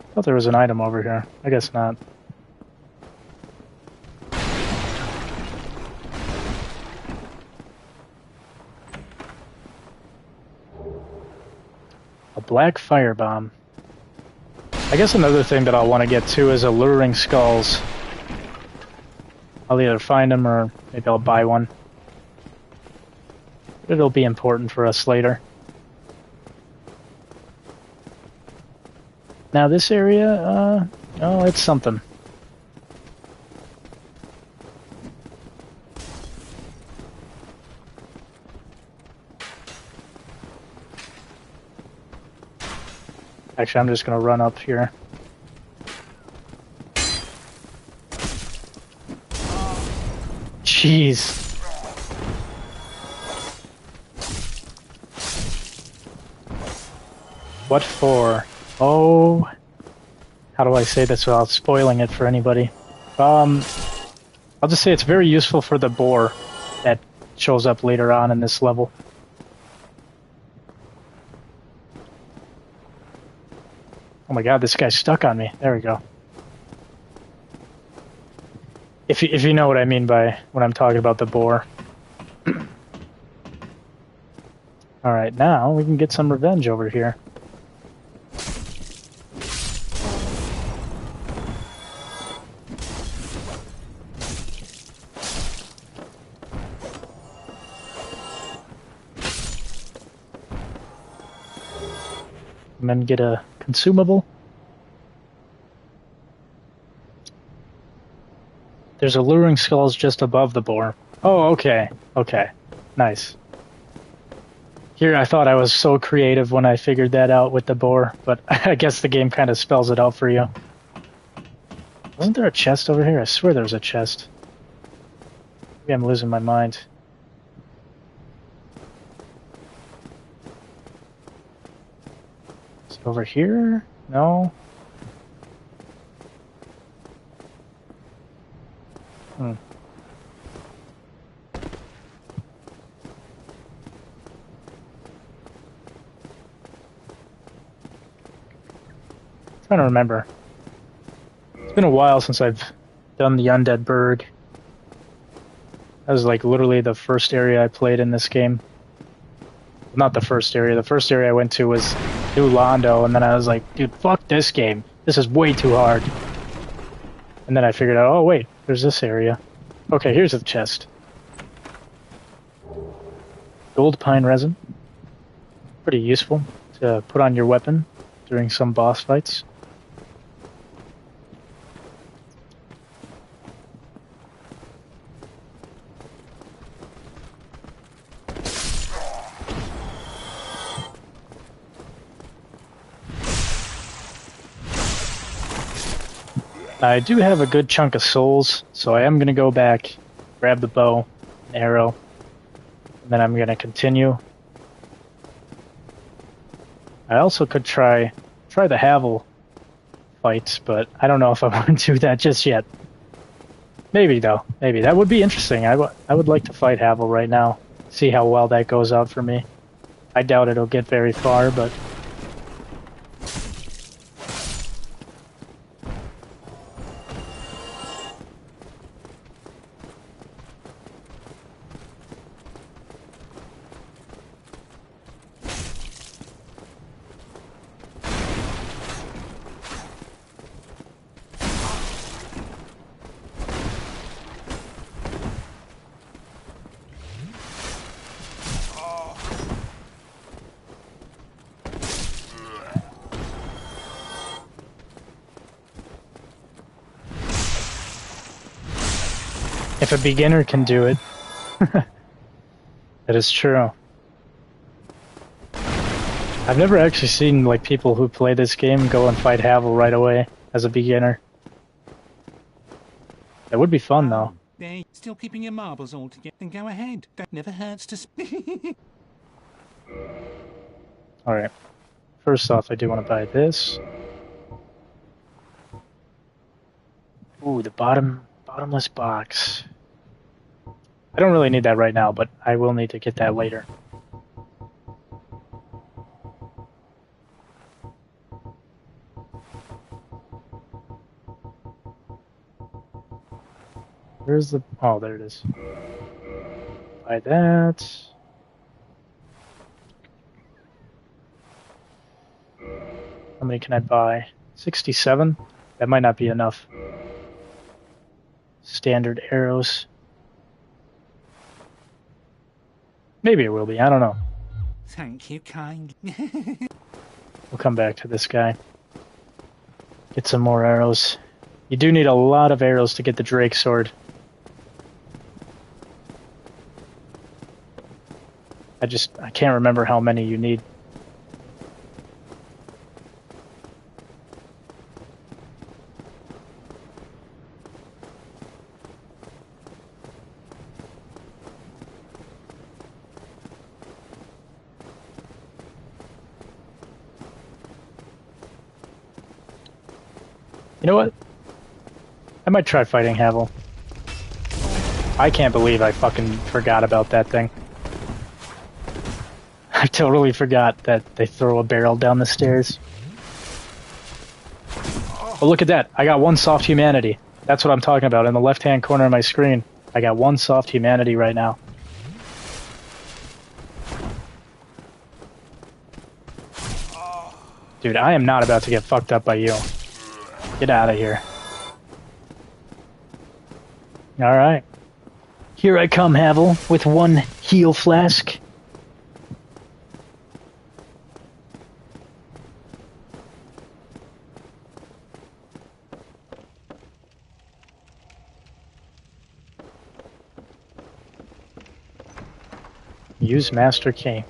I thought there was an item over here. I guess not. A black firebomb. I guess another thing that I'll want to get to is alluring skulls. I'll either find them or maybe I'll buy one. But it'll be important for us later. Now this area, oh, it's something. Actually, I'm just gonna run up here. Jeez. What for? Oh, how do I say this without spoiling it for anybody? I'll just say it's very useful for the boar that shows up later on in this level. Oh my god, this guy's stuck on me. There we go. If you know what I mean by when I'm talking about the boar. Alright, now we can get some revenge over here. And then get a consumable. There's alluring skulls just above the boar. Oh, okay. Okay. Nice. Here, I thought I was so creative when I figured that out with the boar, but I guess the game kind of spells it out for you. Wasn't there a chest over here? I swear there was a chest. Maybe I'm losing my mind. Over here? No? Hmm. Trying to remember. It's been a while since I've done the Undead Burg. That was like literally the first area I played in this game. Not the first area. The first area I went to was New Londo, and then I was like, dude, fuck this game. This is way too hard. And then I figured out, oh wait, there's this area. Okay, here's the chest. Gold pine resin. Pretty useful to put on your weapon during some boss fights. I do have a good chunk of souls, so I am going to go back, grab the bow, and arrow, and then I'm going to continue. I also could try the Havel fights, but I don't know if I want to do that just yet. Maybe though, maybe that would be interesting. I would like to fight Havel right now, see how well that goes out for me. I doubt it'll get very far, but if a beginner can do it, that is true. I've never actually seen like people who play this game go and fight Havel right away as a beginner. That would be fun though. There, still keeping your marbles all together. Then go ahead. That never hurts to. Alright. First off, I do want to buy this. Ooh, the bottomless box. I don't really need that right now, but I will need to get that later. Where's the... Oh, there it is. Buy that. How many can I buy? 67? That might not be enough. Standard arrows. Maybe it will be, I don't know. Thank you, kind. We'll come back to this guy. Get some more arrows. You do need a lot of arrows to get the Drake sword. I can't remember how many you need. You know what? I might try fighting Havel. I can't believe I fucking forgot about that thing. I totally forgot that they throw a barrel down the stairs. Oh, look at that. I got one soft humanity. That's what I'm talking about. In the left-hand corner of my screen, I got one soft humanity right now. Dude, I am not about to get fucked up by you. Get out of here. Alright. Here I come, Havel, with one heal flask. Use Master Key.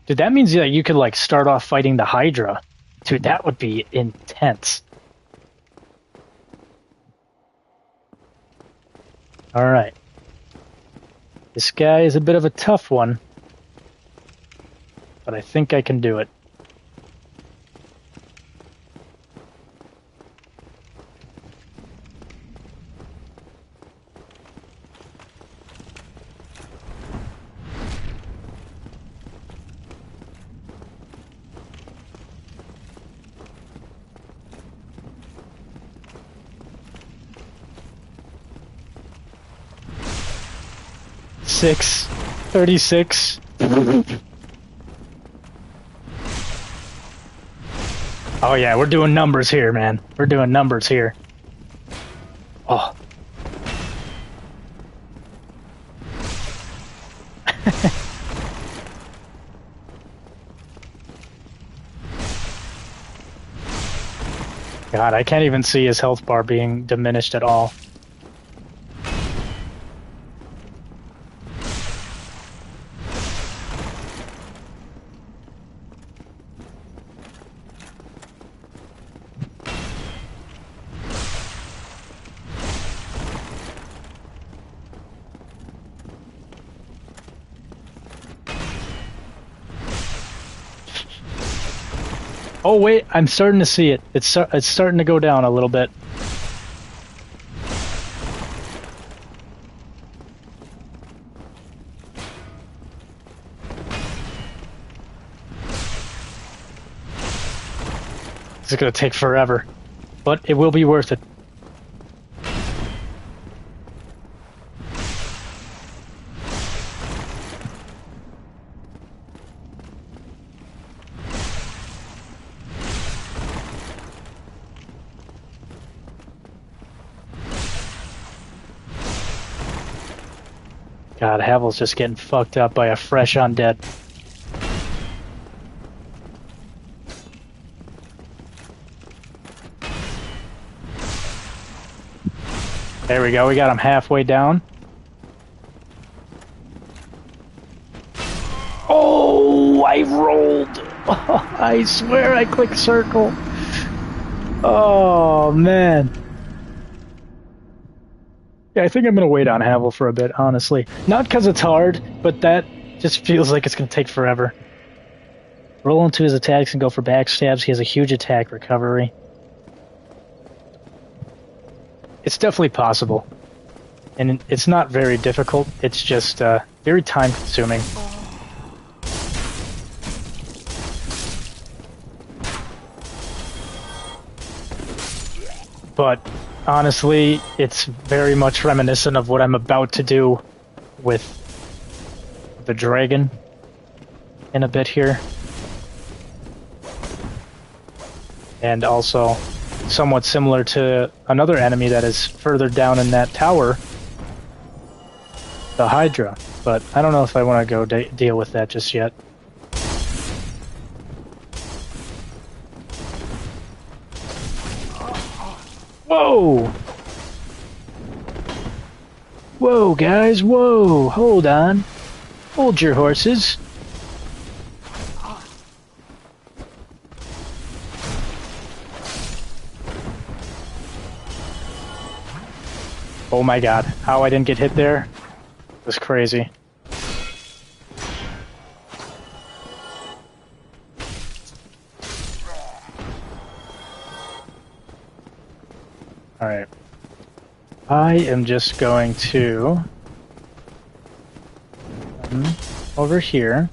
Dude, that means that you could, like, start off fighting the Hydra. Dude, that would be intense. Alright. This guy is a bit of a tough one, but I think I can do it. Six, 36. Oh yeah, we're doing numbers here, man. We're doing numbers here. Oh. God, I can't even see his health bar being diminished at all. Oh wait, I'm starting to see it. It's starting to go down a little bit. It's gonna take forever, but it will be worth it. God, Havel's just getting fucked up by a fresh undead. There we go, we got him halfway down. Oh, I rolled! I swear I clicked circle. Oh, man. Yeah, I think I'm going to wait on Havel for a bit, honestly. Not because it's hard, but that just feels like it's going to take forever. Roll into his attacks and go for backstabs. He has a huge attack recovery. It's definitely possible. And it's not very difficult. It's just very time-consuming. But honestly, it's very much reminiscent of what I'm about to do with the dragon in a bit here. And also somewhat similar to another enemy that is further down in that tower, the Hydra. But I don't know if I want to go deal with that just yet. Whoa! Whoa, guys, whoa! Hold on. Hold your horses. Oh my god, how I didn't get hit there was crazy. Alright. I am just going to over here.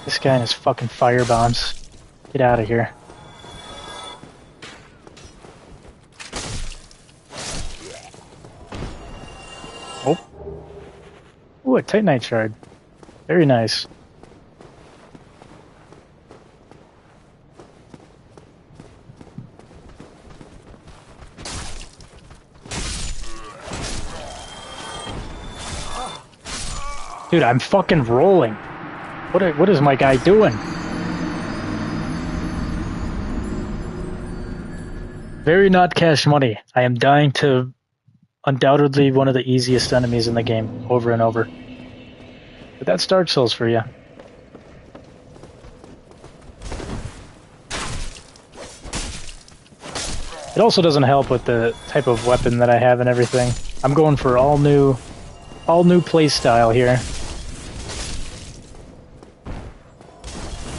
This guy and his fucking fire bombs. Get out of here. Oh. Ooh, a Titanite shard. Very nice. Dude, I'm fucking rolling. What is my guy doing? Very not cash money. I am dying to undoubtedly one of the easiest enemies in the game, over and over. But that's Dark Souls for you. It also doesn't help with the type of weapon that I have and everything. I'm going for all new playstyle here.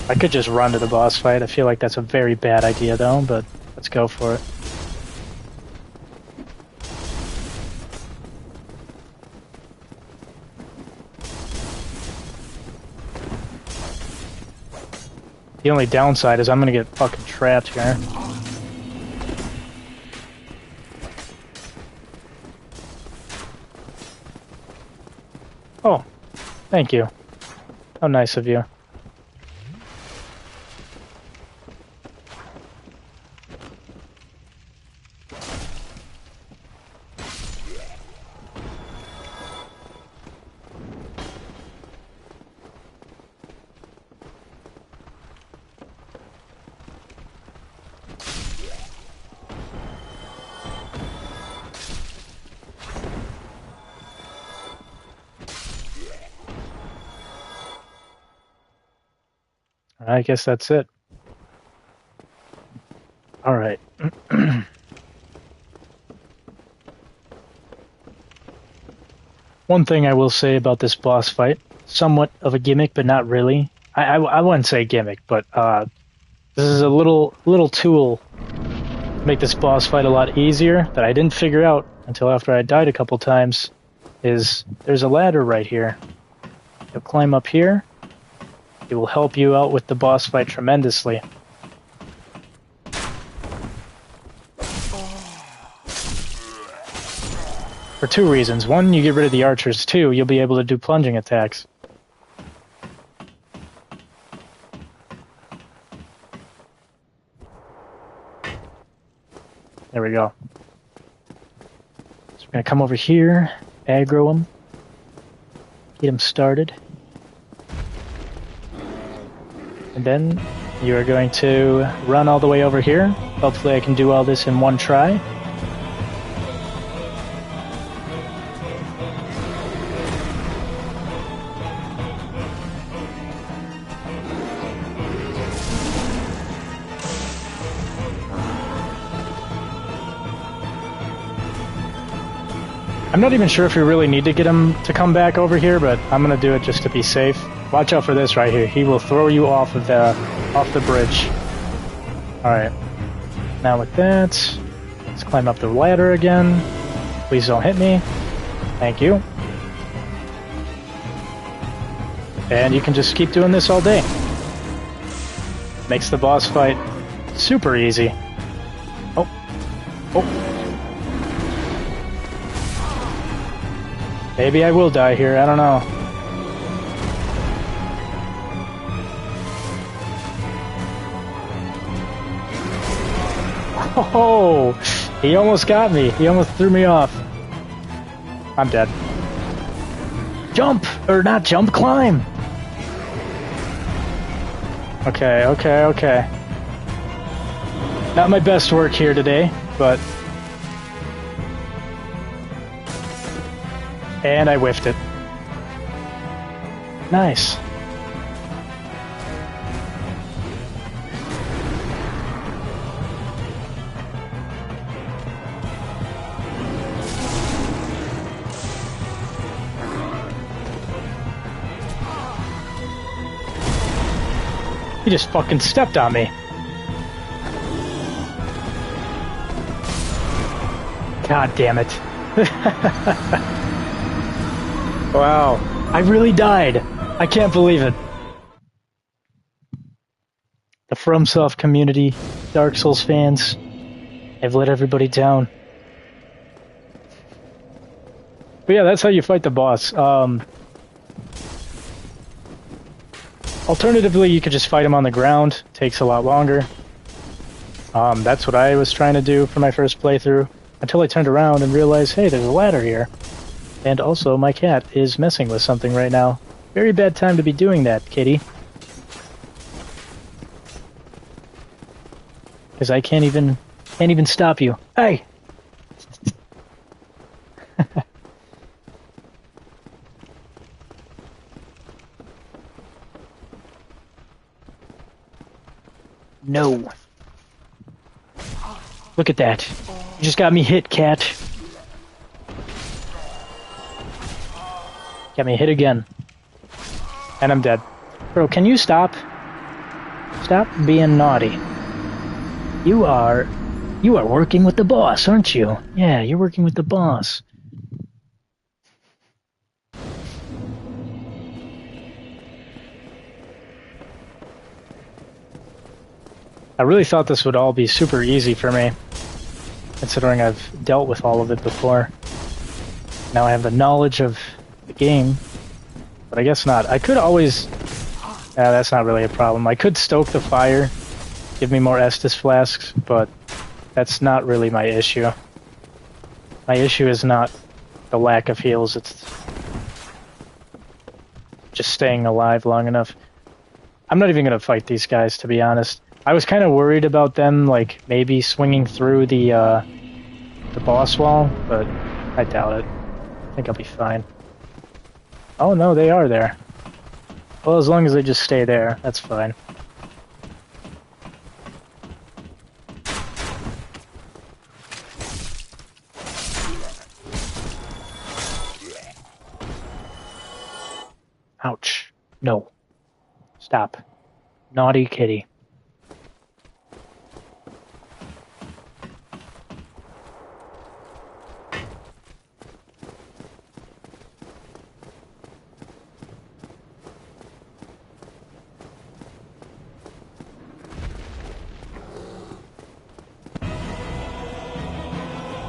I could just run to the boss fight. I feel like that's a very bad idea though, but let's go for it. The only downside is I'm gonna get fucking trapped here. Oh, thank you. How nice of you. I guess that's it. Alright. One thing I will say about this boss fight, somewhat of a gimmick, but not really. I wouldn't say gimmick, but this is a little tool to make this boss fight a lot easier that I didn't figure out until after I died a couple times. Is there's a ladder right here. You'll climb up here. It will help you out with the boss fight tremendously. For two reasons. One, you get rid of the archers. Two, you'll be able to do plunging attacks. There we go. So we're gonna come over here, aggro him, get him started. And then you are going to run all the way over here. Hopefully I can do all this in one try. I'm not even sure if we really need to get him to come back over here, but I'm gonna do it just to be safe. Watch out for this right here. He will throw you off of the bridge. Alright. Now with that, let's climb up the ladder again. Please don't hit me. Thank you. And you can just keep doing this all day. Makes the boss fight super easy. Oh. Oh. Maybe I will die here, I don't know. Oh, he almost got me. He almost threw me off. I'm dead. Jump! Or not jump, climb! Okay, okay, okay. Not my best work here today, but... And I whiffed it. Nice. He just fucking stepped on me. God damn it. Wow, I really died. I can't believe it. The FromSoft community, Dark Souls fans, have let everybody down. But yeah, that's how you fight the boss. Alternatively, you could just fight him on the ground. Takes a lot longer. That's what I was trying to do for my first playthrough, until I turned around and realized, hey, there's a ladder here. And also, my cat is messing with something right now. Very bad time to be doing that, kitty. Because I can't even stop you. Hey! No. Look at that. You just got me hit, cat. Got me hit again. And I'm dead. Bro, can you stop? Stop being naughty. You are working with the boss, aren't you? Yeah, you're working with the boss. I really thought this would all be super easy for me, considering I've dealt with all of it before. Now I have the knowledge of the game, but I guess not. I could always... that's not really a problem. I could stoke the fire, give me more Estus flasks, but that's not really my issue. My issue is not the lack of heals, it's just staying alive long enough. I'm not even going to fight these guys, to be honest. I was kind of worried about them, like, maybe swinging through the boss wall, but I doubt it. I think I'll be fine. Oh no, they are there. Well, as long as they just stay there, that's fine. No. Stop. Naughty kitty.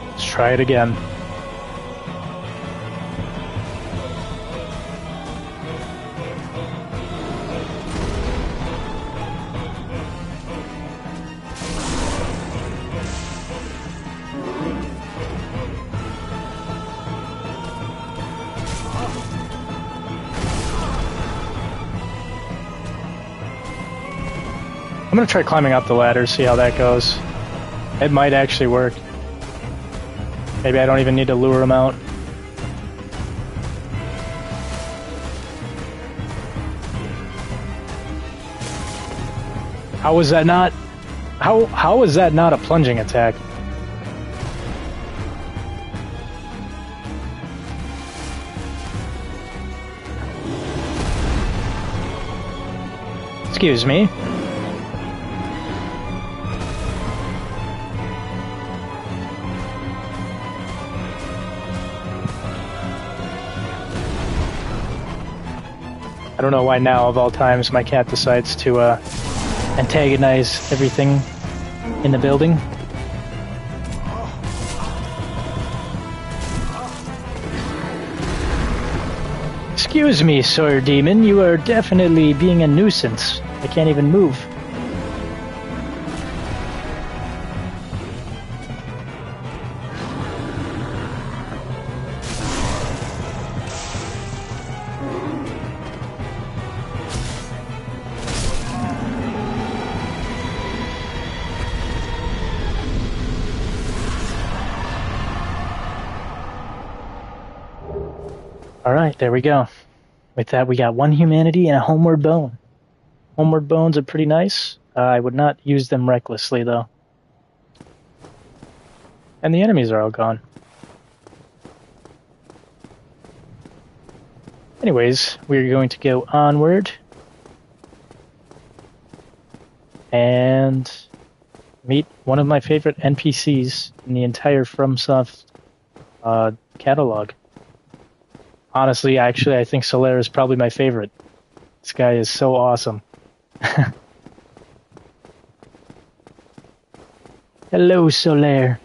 Let's try it again. I'm gonna try climbing up the ladder, see how that goes. It might actually work. Maybe I don't even need to lure him out. How was that not? How is that not a plunging attack? Excuse me. I don't know why now, of all times, my cat decides to antagonize everything in the building. Excuse me, Sawyer Demon, you are definitely being a nuisance. I can't even move. Alright, there we go. With that, we got one humanity and a homeward bone. Homeward bones are pretty nice. I would not use them recklessly, though. And the enemies are all gone. Anyways, we're going to go onward. And meet one of my favorite NPCs in the entire FromSoft catalog. Honestly, actually, I think Solaire is probably my favorite. This guy is so awesome. Hello, Solaire.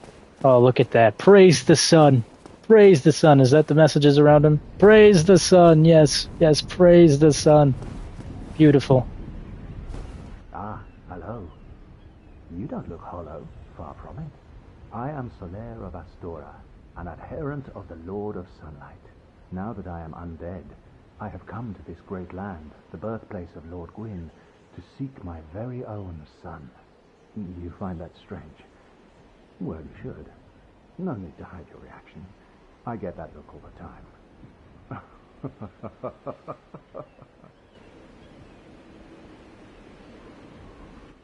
Oh, look at that. Praise the sun. Praise the sun. Is that the messages around him? Praise the sun. Yes. Yes, praise the sun. Beautiful. Ah, hello. You don't look hollow. Far from it. I am Solaire of Astora, an adherent of the Lord of Sunlight. Now that I am undead, I have come to this great land, the birthplace of Lord Gwyn, to seek my very own son. You find that strange? Well, you should. No need to hide your reaction. I get that look all the time.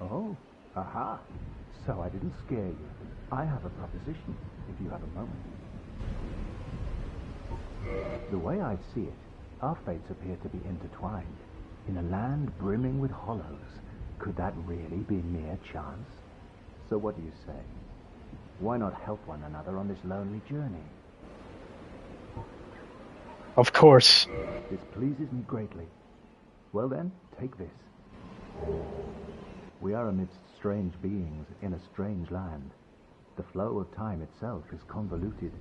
Oh, aha. So I didn't scare you. I have a proposition, if you have a moment. The way I see it, our fates appear to be intertwined. In a land brimming with hollows, could that really be mere chance? So what do you say? Why not help one another on this lonely journey? Of course. This pleases me greatly. Well then, take this. We are amidst strange beings in a strange land. The flow of time itself is convoluted,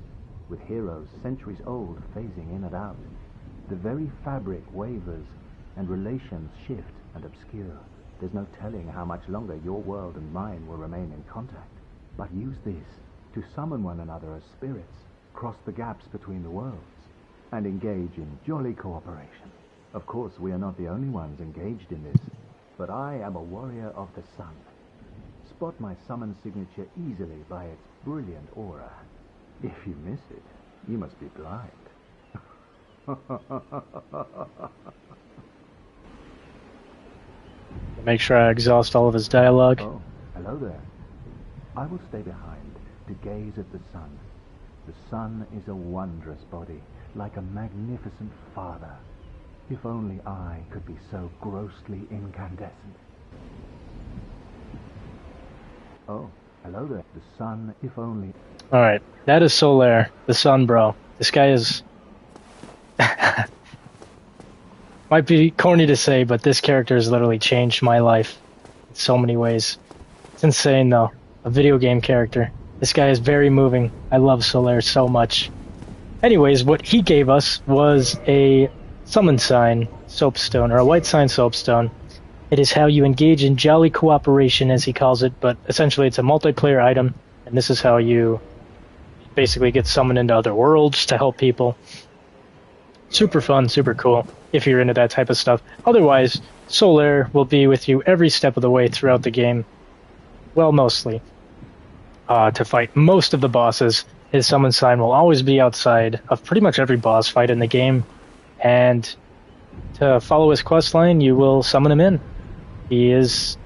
with heroes centuries old phasing in and out. The very fabric wavers, and relations shift and obscure. There's no telling how much longer your world and mine will remain in contact. But use this to summon one another as spirits, cross the gaps between the worlds, and engage in jolly cooperation. Of course, we are not the only ones engaged in this, but I am a warrior of the sun. Spot my summon signature easily by its brilliant aura. If you miss it, you must be blind. Make sure I exhaust all of his dialogue. Oh, hello there. I will stay behind to gaze at the sun. The sun is a wondrous body, like a magnificent father. If only I could be so grossly incandescent. Oh, hello there. The sun, if only... Alright, that is Solaire, the sun, bro. This guy is... Might be corny to say, but this character has literally changed my life in so many ways. It's insane, though. A video game character. This guy is very moving. I love Solaire so much. Anyways, what he gave us was a summon sign soapstone, or a white sign soapstone. It is how you engage in jolly cooperation, as he calls it, but essentially it's a multiplayer item, and this is how you basically get summoned into other worlds to help people. Super fun, super cool, if you're into that type of stuff. Otherwise, Solaire will be with you every step of the way throughout the game. Well, mostly. To fight most of the bosses, his summon sign will always be outside of pretty much every boss fight in the game. And to follow his questline, you will summon him in. He is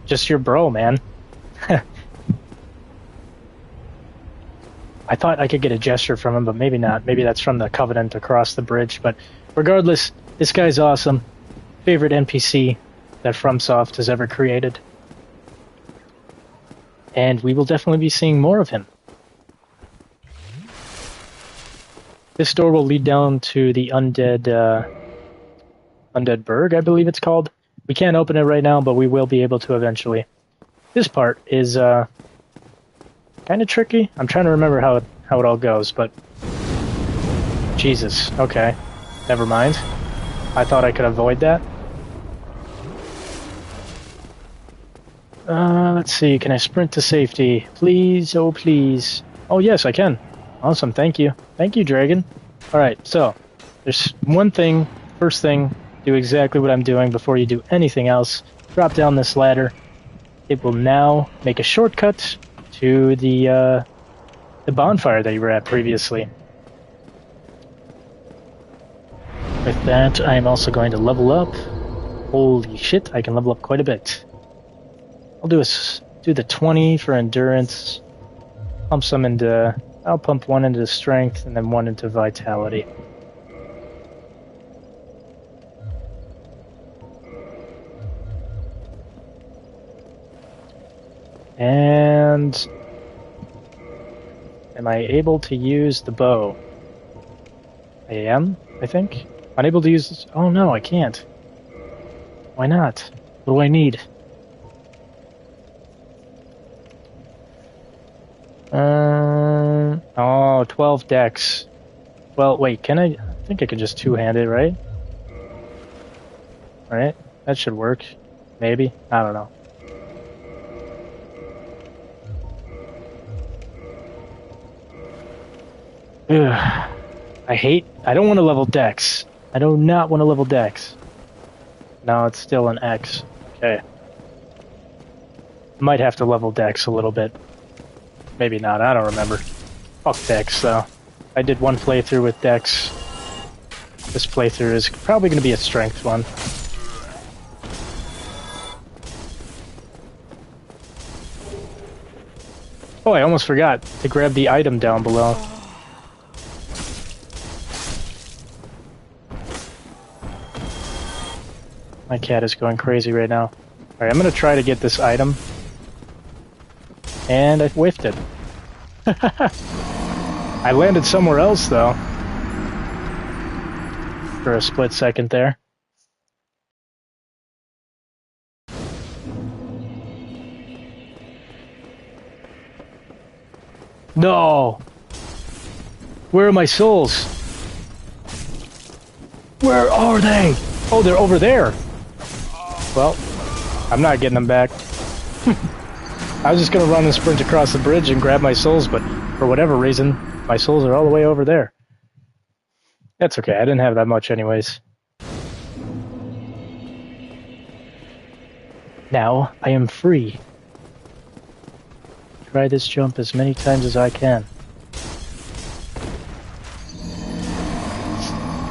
just your bro, man. I thought I could get a gesture from him, but maybe not. Maybe that's from the Covenant across the bridge. But regardless, this guy's awesome. Favorite NPC that FromSoft has ever created. And we will definitely be seeing more of him. This door will lead down to the Undead Burg, I believe it's called. We can't open it right now, but we will be able to eventually. This part is kind of tricky. I'm trying to remember how it all goes, but... Jesus, okay. Never mind. I thought I could avoid that. Let's see, can I sprint to safety? Please, oh please. Oh yes, I can. Awesome, thank you. Thank you, Dragon. Alright, so, there's one thing, first thing, do exactly what I'm doing before you do anything else. Drop down this ladder. It will now make a shortcut to the bonfire that you were at previously. With that, I'm also going to level up. Holy shit, I can level up quite a bit. I'll do the 20 for endurance. Pump some into... I'll pump one into strength and then one into vitality. And... am I able to use the bow? I am, I think. Unable to use this... Oh no, I can't. Why not? What do I need? Oh, 12 decks. Well, wait, can I think I could just two-hand it, right? Right? That should work. Maybe? I don't know. Ugh. I don't want to level Dex. I do not want to level Dex. No, it's still an X. Okay. Might have to level Dex a little bit. Maybe not, I don't remember. Fuck Dex, though. I did one playthrough with Dex. This playthrough is probably going to be a strength one. Oh, I almost forgot to grab the item down below. My cat is going crazy right now. Alright, I'm going to try to get this item. And I whiffed it. I landed somewhere else, though. For a split second there. No! Where are my souls? Where are they? Oh, they're over there. Well, I'm not getting them back. I was just gonna run and sprint across the bridge and grab my souls, but for whatever reason, my souls are all the way over there. That's okay, I didn't have that much anyways. Now, I am free. Try this jump as many times as I can.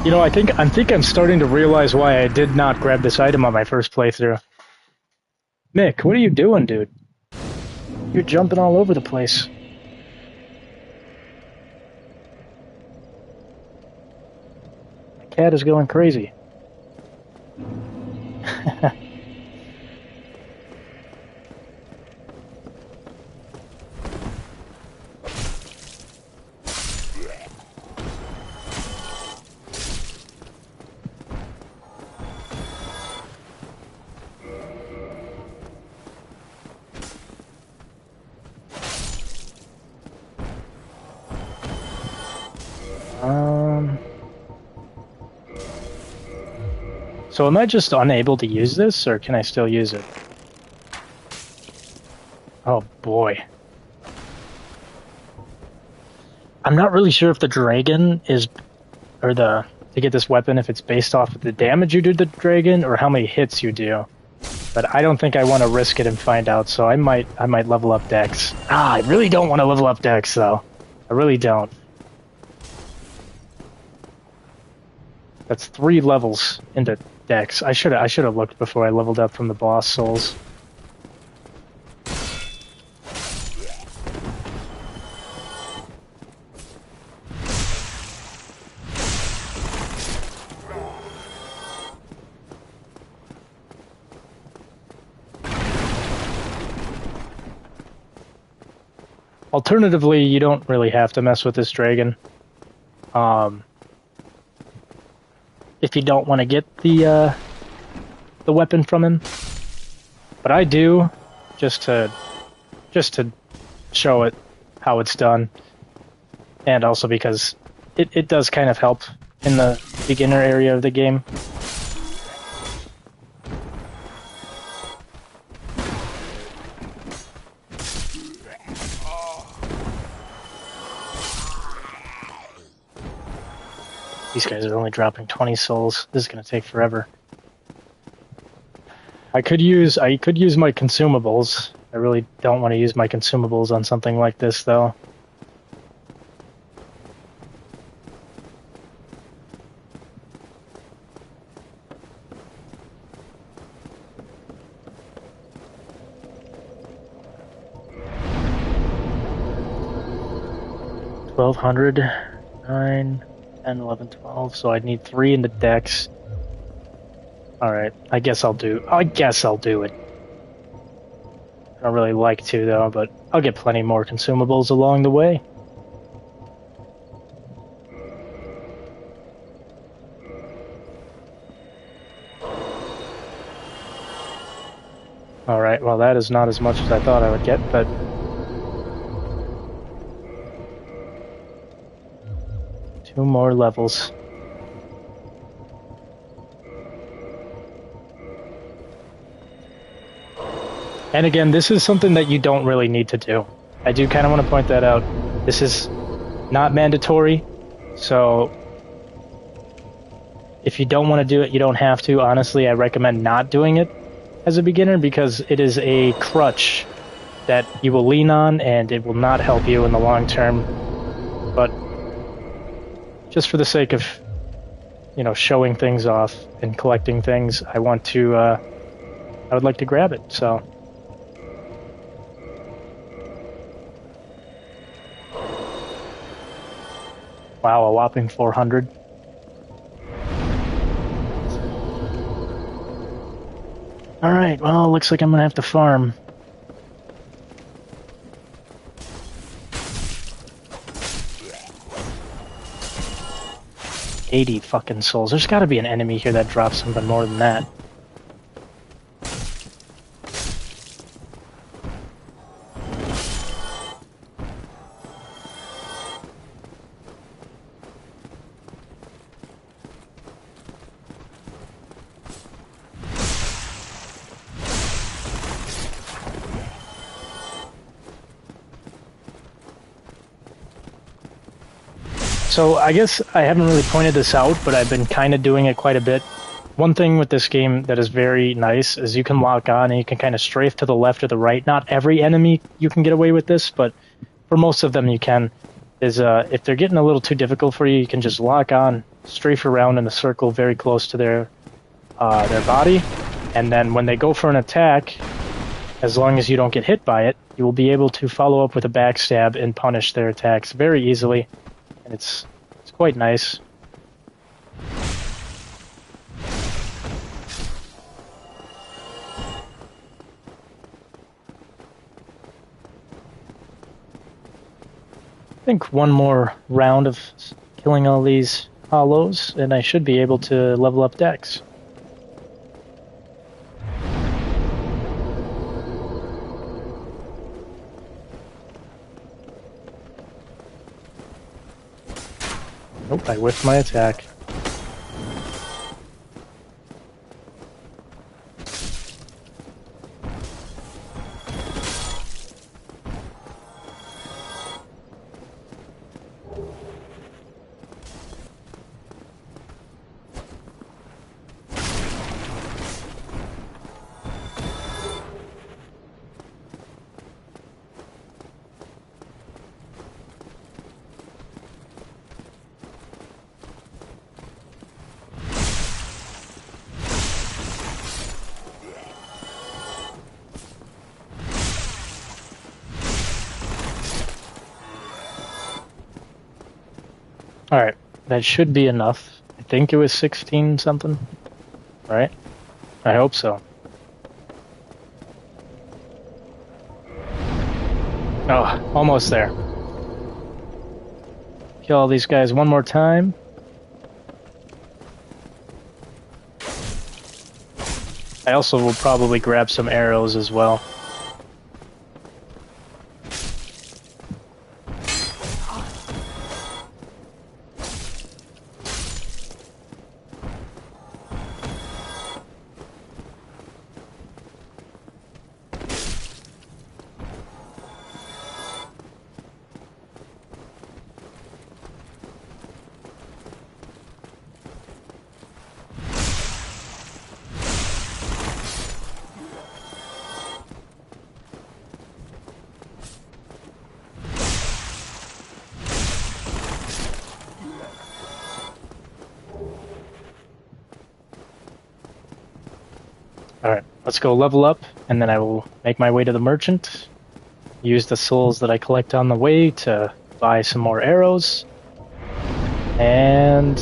You know, I think I'm starting to realize why I did not grab this item on my first playthrough. Mick, what are you doing, dude? You're jumping all over the place. My cat is going crazy. So am I just unable to use this, or can I still use it? Oh boy. I'm not really sure if the dragon is, or to get this weapon, if it's based off of the damage you do to the dragon, or how many hits you do. But I don't think I want to risk it and find out, so I might level up Dex. I really don't want to level up Dex, though. I really don't. That's 3 levels into Dex. I should have looked before I leveled up from the boss souls. Alternatively, you don't really have to mess with this dragon. If you don't want to get the weapon from him, but I do, just to show it how it's done, and also because it does kind of help in the beginner area of the game. These guys are only dropping 20 souls. This is going to take forever. I could use my consumables. I really don't want to use my consumables on something like this, though. $1,209. 10, 11, 12, so I'd need 3 in the Dex. Alright, I guess I'll do it. I don't really like to, though, but I'll get plenty more consumables along the way. Alright, well that is not as much as I thought I would get, but... Two more levels. And again, this is something that you don't really need to do. I do kind of want to point that out. This is not mandatory, so if you don't want to do it, you don't have to. Honestly, I recommend not doing it as a beginner because it is a crutch that you will lean on and it will not help you in the long term. But just for the sake of, you know, showing things off and collecting things, I would like to grab it, so. Wow, a whopping 400. Alright, well, looks like I'm gonna have to farm. $80 fucking souls. There's gotta be an enemy here that drops something more than that. So I guess I haven't really pointed this out, but I've been kind of doing it quite a bit. One thing with this game that is very nice is you can lock on and you can kind of strafe to the left or the right. Not every enemy you can get away with this, but for most of them you can. If they're getting a little too difficult for you, you can just lock on, strafe around in a circle very close to their body, and then when they go for an attack, as long as you don't get hit by it, you will be able to follow up with a backstab and punish their attacks very easily, and it's quite nice. think one more round of killing all these hollows, and I should be able to level up Dex. Nope, I whiffed my attack. Alright, that should be enough. I think it was 16 something, right? I hope so. Oh, almost there. Kill all these guys one more time. I also will probably grab some arrows as well. Alright, let's go level up, and then I will make my way to the merchant. Use the souls that I collect on the way to buy some more arrows. And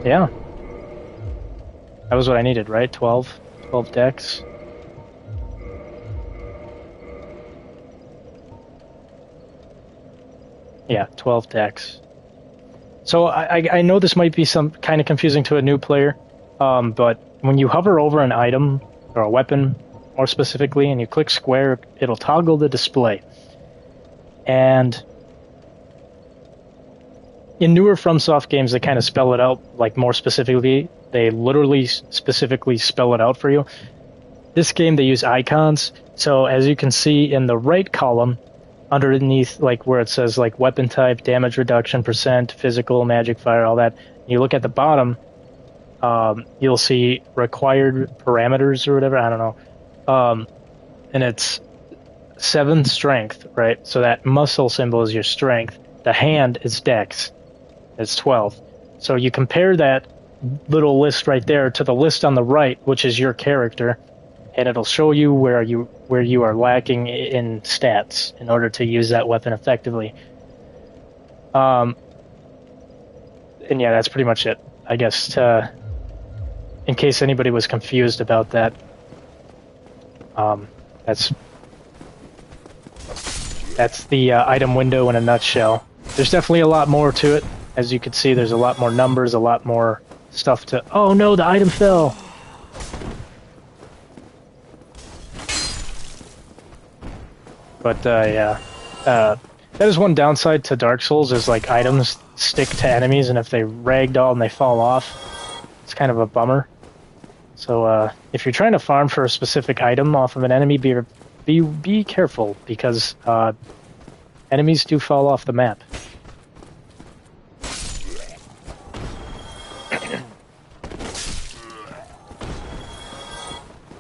yeah. That was what I needed, right? 12 decks. Yeah, 12 decks. So I know this might be some kind of confusing to a new player, but when you hover over an item, or a weapon more specifically, and you click square, it'll toggle the display. And in newer FromSoft games, they kind of spell it out, like more specifically. They literally specifically spell it out for you. This game, they use icons. So as you can see in the right column, underneath, like where it says like weapon type, damage reduction, percent, physical, magic fire, all that, you look at the bottom, you'll see required parameters or whatever, I don't know. And it's 7 strength, right? So that muscle symbol is your strength. The hand is dex. It's 12. So you compare that little list right there to the list on the right, which is your character, and it'll show you where you are lacking in stats in order to use that weapon effectively. And yeah, that's pretty much it, I guess, in case anybody was confused about that. That's the item window in a nutshell. There's definitely a lot more to it. As you can see, there's a lot more numbers, a lot more stuff to... Oh no, the item fell! But yeah, that is one downside to Dark Souls, is like items stick to enemies, and if they ragdoll and they fall off, it's kind of a bummer. So if you're trying to farm for a specific item off of an enemy, be careful, because enemies do fall off the map.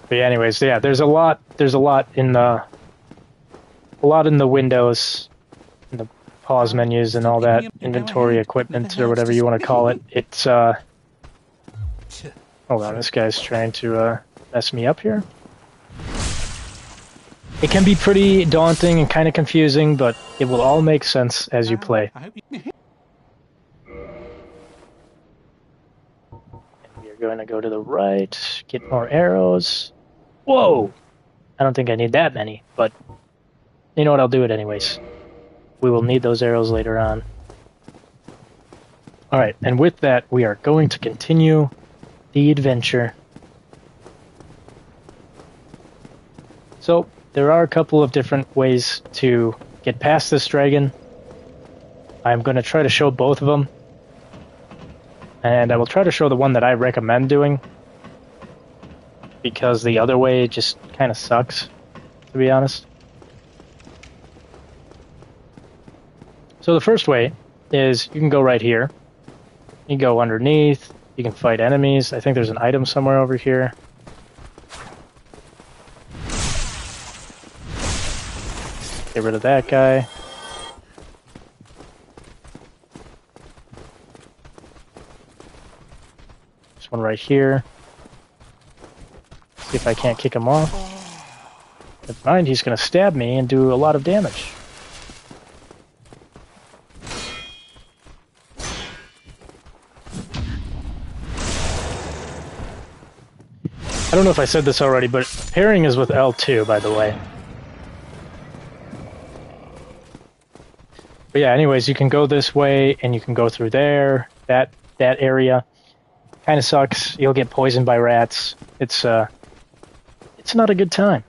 But yeah, anyways, yeah, there's a lot in the windows, in the pause menus and all that, inventory, equipment, or whatever you want to call it. It's hold on, this guy's trying to mess me up here. It can be pretty daunting and kind of confusing, but it will all make sense as you play. And we are going to go to the right, get more arrows. Whoa! I don't think I need that many, but you know what, I'll do it anyways. we will need those arrows later on. Alright, and with that, we are going to continue the adventure. So, there are a couple of different ways to get past this dragon. I'm going to try to show both of them. And I will try to show the one that I recommend doing, because the other way just kind of sucks, to be honest. So the first way is you can go right here. You can go underneath. You can fight enemies. I think there's an item somewhere over here. Get rid of that guy. This one right here. See if I can't kick him off. Never mind, he's going to stab me and do a lot of damage. I don't know if I said this already, but pairing is with L2, by the way. But yeah, anyways, you can go this way, and you can go through there, that area. Kind of sucks. You'll get poisoned by rats. It's not a good time.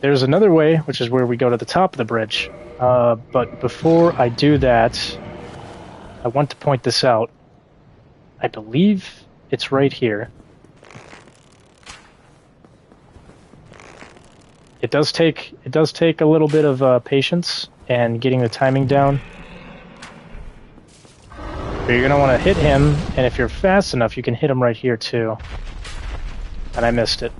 There's another way, which is where we go to the top of the bridge. But before I do that, I want to point this out. I believe it's right here. It does take a little bit of patience and getting the timing down. But you're gonna want to hit him, and if you're fast enough, you can hit him right here too. And I missed it.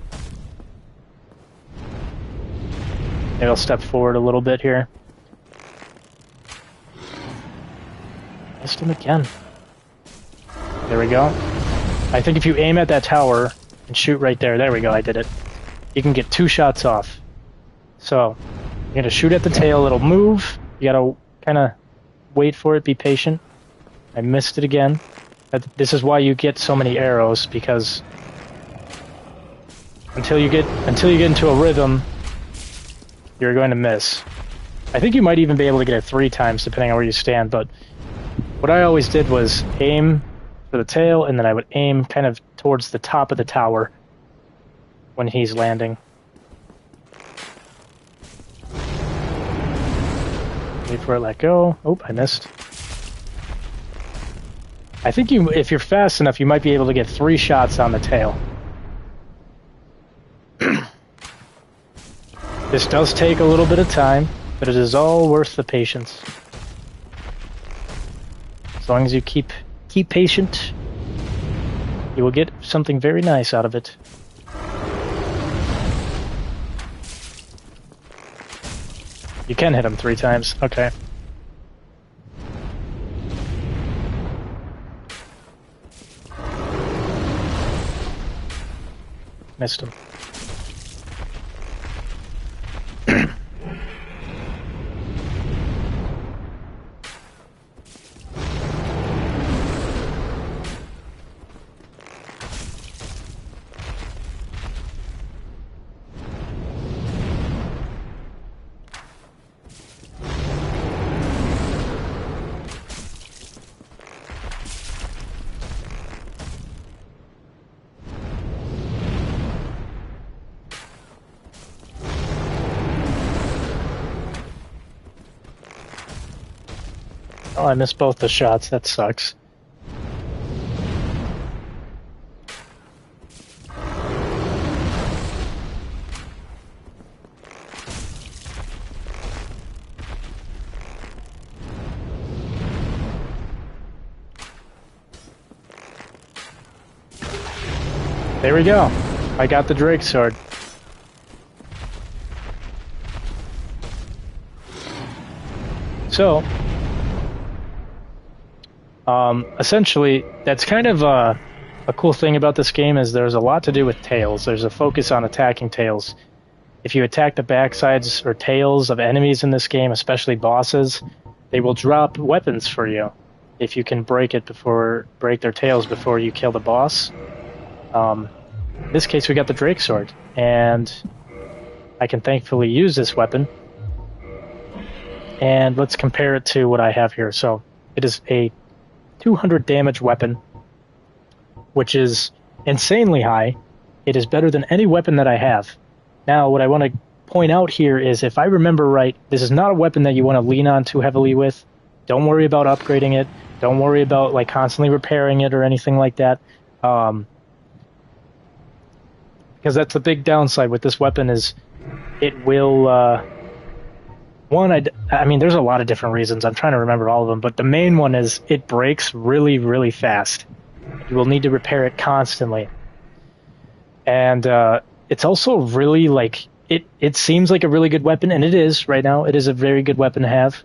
Maybe I'll step forward a little bit here. Missed him again. There we go. I think if you aim at that tower and shoot right there, there we go, I did it. You can get 2 shots off. So, you're gonna shoot at the tail, it'll move. You gotta kind of wait for it, be patient. I missed it again. This is why you get so many arrows, because until you get into a rhythm, you're going to miss. I think you might even be able to get it 3 times, depending on where you stand, but what I always did was aim for the tail, and then I would aim kind of towards the top of the tower when he's landing. Wait for it, let go. Oh, I missed. I think if you're fast enough, you might be able to get 3 shots on the tail. This does take a little bit of time, but it is all worth the patience. As long as you keep patient, you will get something very nice out of it. You can hit him 3 times. Okay. Missed him. Oh, I missed both the shots. That sucks. There we go. I got the Drake sword. So, essentially, that's kind of a cool thing about this game is there's a lot to do with tails. There's a focus on attacking tails. If you attack the backsides or tails of enemies in this game, especially bosses, they will drop weapons for you if you can break their tails before you kill the boss. In this case, we got the Drake sword, and I can thankfully use this weapon and let's compare it to what I have here. So it is a 200 damage weapon, which is insanely high. It is better than any weapon that I have. Now, what I want to point out here is, if I remember right, this is not a weapon that you want to lean on too heavily with. Don't worry about upgrading it. Don't worry about like constantly repairing it or anything like that. Because that's the big downside with this weapon is it will... I mean, there's a lot of different reasons. I'm trying to remember all of them, but the main one is it breaks really, really fast. You will need to repair it constantly. And it's also really, like, it seems like a really good weapon, and it is right now. It is a very good weapon to have.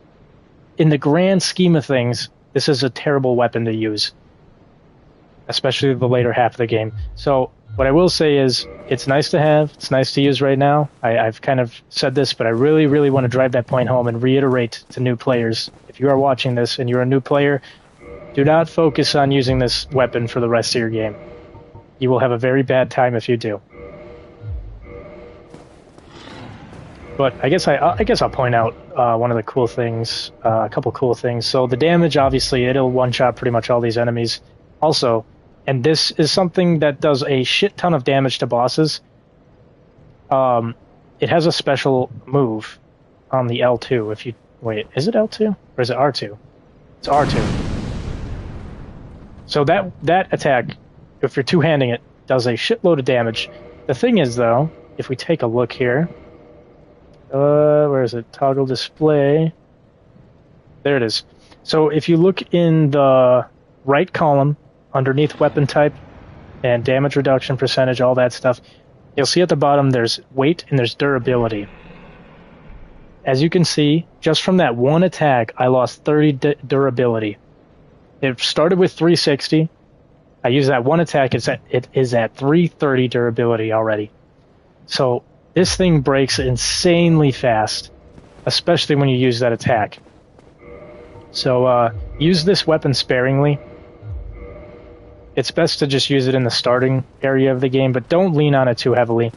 In the grand scheme of things, this is a terrible weapon to use, especially the later half of the game. So what I will say is, it's nice to have. It's nice to use right now. I've kind of said this, but I really, really want to drive that point home and reiterate to new players. If you are watching this and you're a new player, do not focus on using this weapon for the rest of your game. You will have a very bad time if you do. But I guess I'll point out one of the cool things, a couple cool things. So the damage, obviously, it'll one-shot pretty much all these enemies. Also, and this is something that does a shit ton of damage to bosses. It has a special move on the L2. If you wait, is it L2 or is it R2? It's R2. So that attack, if you're two-handing it, does a shitload of damage. The thing is, though, if we take a look here, where is it? Toggle display. There it is. So if you look in the right column, underneath weapon type and damage reduction percentage, all that stuff, you'll see at the bottom there's weight and there's durability. As you can see, just from that one attack, I lost 30 durability. It started with 360. I used that one attack. It is at 330 durability already. So this thing breaks insanely fast, especially when you use that attack. So use this weapon sparingly. It's best to just use it in the starting area of the game, but don't lean on it too heavily.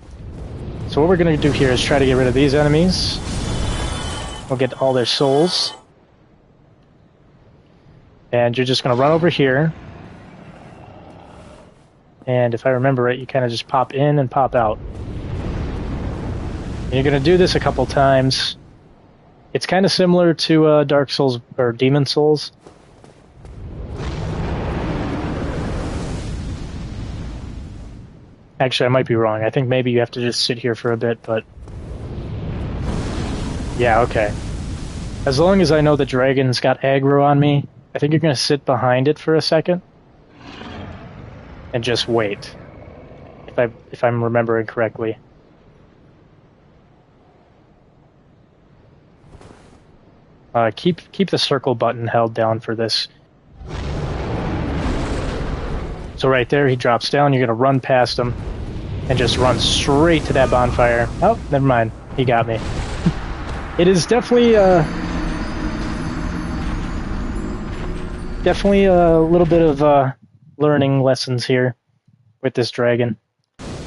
So what we're going to do here is try to get rid of these enemies. We'll get all their souls. And you're just going to run over here. And if I remember right, you kind of just pop in and pop out. And you're going to do this a couple times. It's kind of similar to Dark Souls or Demon Souls. Actually, I might be wrong. I think maybe you have to just sit here for a bit, but... yeah, okay. As long as I know the dragon's got aggro on me, I think you're going to sit behind it for a second. And just wait. If I'm remembering correctly. Keep the circle button held down for this. So right there, he drops down. You're going to run past him and just run straight to that bonfire. Oh, never mind. He got me. It is definitely a little bit of learning lessons here with this dragon.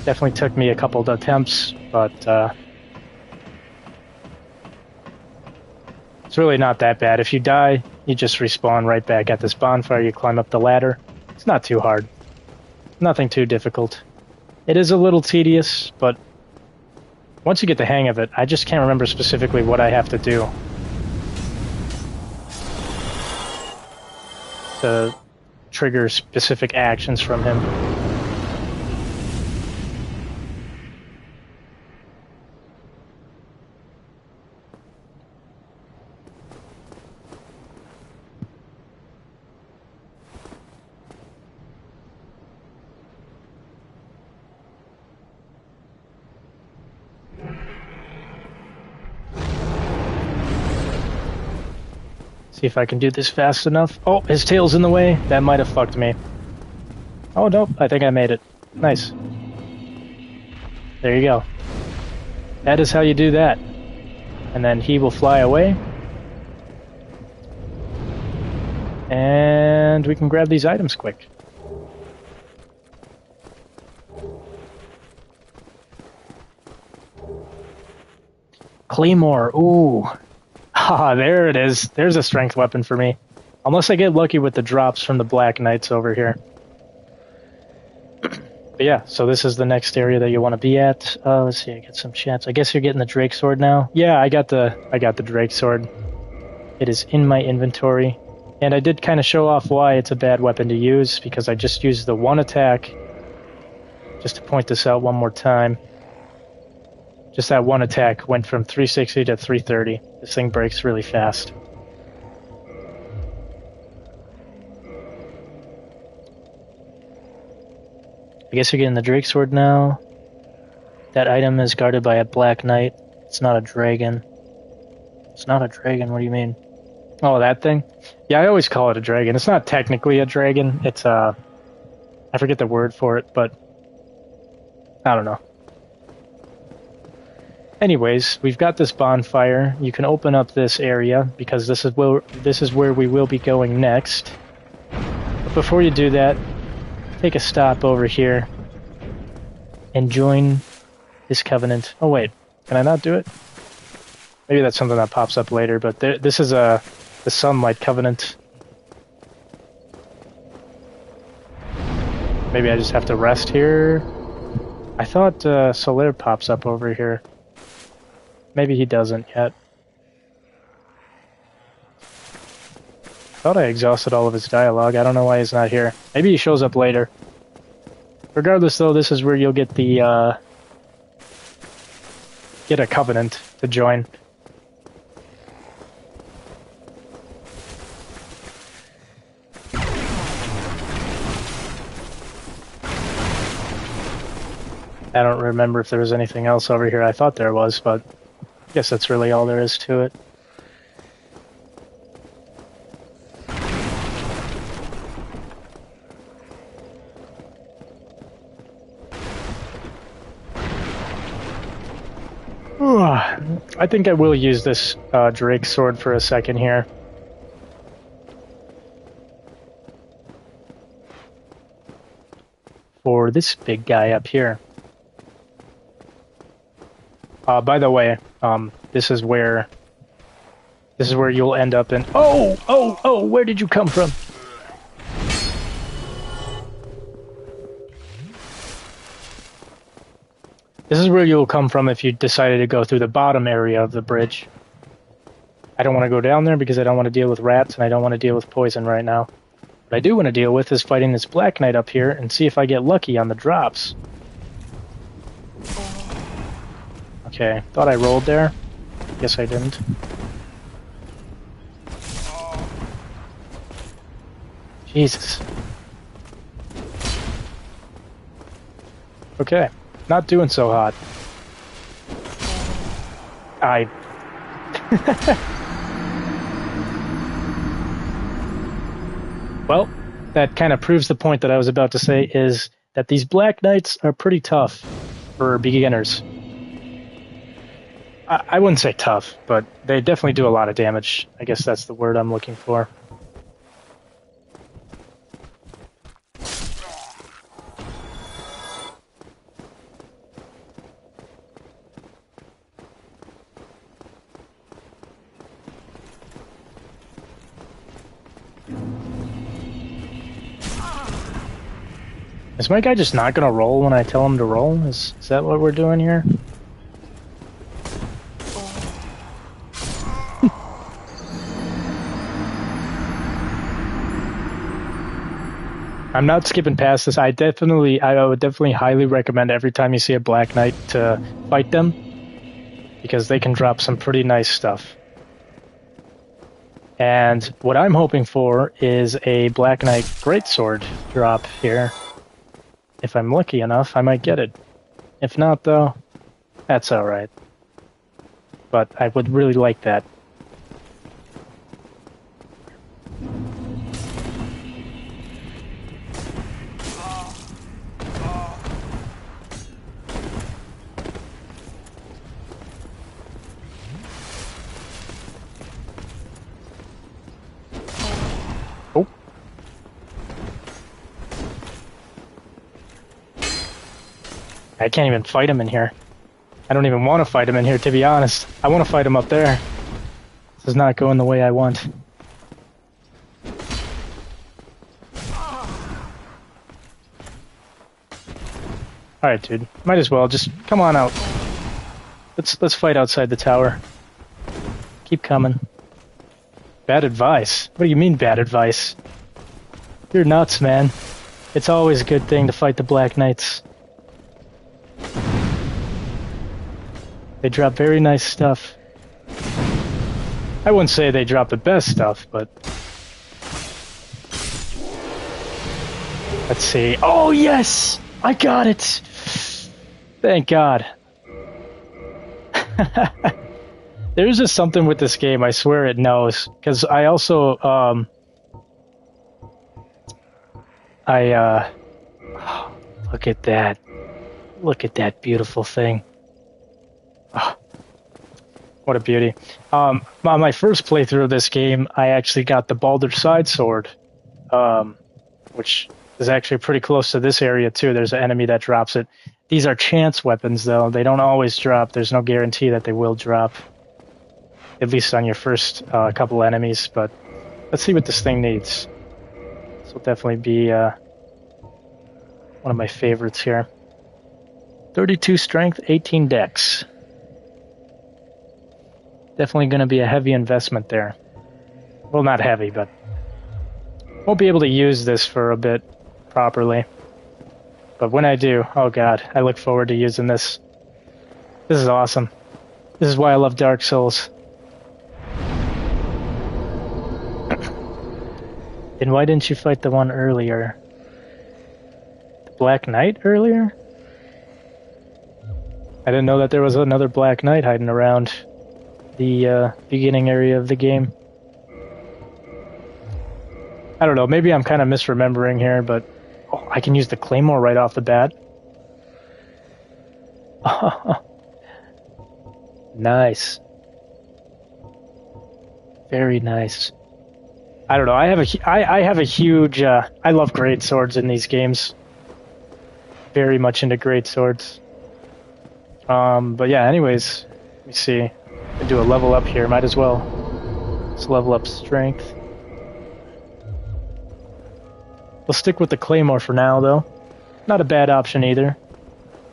Definitely took me a couple of attempts, but it's really not that bad. If you die, you just respawn right back at this bonfire. You climb up the ladder. It's not too hard. Nothing too difficult. It is a little tedious, but once you get the hang of it, I just can't remember specifically what I have to do to trigger specific actions from him. See if I can do this fast enough. Oh, his tail's in the way. That might have fucked me. Oh, nope. I think I made it. Nice. There you go. That is how you do that. And then he will fly away. And we can grab these items quick. Claymore. Ooh. Ah, there it is. There's a strength weapon for me. Unless I get lucky with the drops from the Black Knights over here. But yeah, so this is the next area that you want to be at. Let's see, I get some chats. I guess you're getting the Drake Sword now. Yeah, I got the Drake Sword. It is in my inventory. And I did kind of show off why it's a bad weapon to use, because I just used the one attack. Just to point this out one more time. Just that one attack went from 360 to 330. This thing breaks really fast. I guess you're getting the Drake Sword now. That item is guarded by a Black Knight. It's not a dragon. It's not a dragon, what do you mean? Oh, that thing? Yeah, I always call it a dragon. It's not technically a dragon. It's I forget the word for it, but I don't know. Anyways, we've got this bonfire. You can open up this area because this is where we will be going next. But before you do that, take a stop over here and join this covenant. Oh wait, can I not do it? Maybe that's something that pops up later. But this is the Sunlight Covenant. Maybe I just have to rest here. I thought Soler pops up over here. Maybe he doesn't yet. Thought I exhausted all of his dialogue. I don't know why he's not here. Maybe he shows up later. Regardless, though, this is where you'll get the get a covenant to join. I don't remember if there was anything else over here. I thought there was, but I guess that's really all there is to it. I think I will use this Drake Sword for a second here. For this big guy up here. By the way, this is where you'll end up in. Oh! Where did you come from? This is where you'll come from if you decided to go through the bottom area of the bridge. I don't want to go down there because I don't want to deal with rats and I don't want to deal with poison right now. What I do want to deal with is fighting this Black Knight up here and see if I get lucky on the drops. Okay, thought I rolled there. Guess I didn't. Jesus. Okay, not doing so hot. Well, that kind of proves the point that I was about to say, is that these Black Knights are pretty tough for beginners. I wouldn't say tough, but they definitely do a lot of damage. I guess that's the word I'm looking for. Is my guy just not gonna roll when I tell him to roll? Is that what we're doing here? I'm not skipping past this. I would definitely highly recommend every time you see a Black Knight to fight them, because they can drop some pretty nice stuff. And what I'm hoping for is a Black Knight Greatsword drop here. If I'm lucky enough, I might get it. If not, though, that's alright. But I would really like that. Oh. I can't even fight him in here. I don't even want to fight him in here, to be honest. I want to fight him up there. This is not going the way I want. Alright, dude. Might as well. Just come on out. Let's fight outside the tower. Keep coming. Bad advice? What do you mean, bad advice? You're nuts, man. It's always a good thing to fight the Black Knights. They drop very nice stuff. I wouldn't say they drop the best stuff, but... Let's see. Oh, yes! I got it! Thank God. There's just something with this game, I swear it knows. Because I also, look at that. Look at that beautiful thing. Oh, what a beauty. On my first playthrough of this game, I actually got the Baldur's Side sword, which is actually pretty close to this area too. There's an enemy that drops it. These are chance weapons though. They don't always drop. There's no guarantee that they will drop. At least on your first couple enemies, but let's see what this thing needs. This will definitely be one of my favorites here. 32 strength, 18 dex. Definitely going to be a heavy investment there. Well, not heavy, but won't be able to use this for a bit properly. But when I do, oh god, I look forward to using this. This is awesome. This is why I love Dark Souls. Then why didn't you fight the one earlier? The Black Knight earlier? I didn't know that there was another Black Knight hiding around the beginning area of the game. I don't know, maybe I'm kind of misremembering here, but oh, I can use the Claymore right off the bat. Nice. Very nice. I don't know. I have a huge. I love great swords in these games. Very much into great swords. But yeah. Anyways, let me see. I do a level up here. Might as well. Let's level up strength. We'll stick with the Claymore for now, though. Not a bad option either.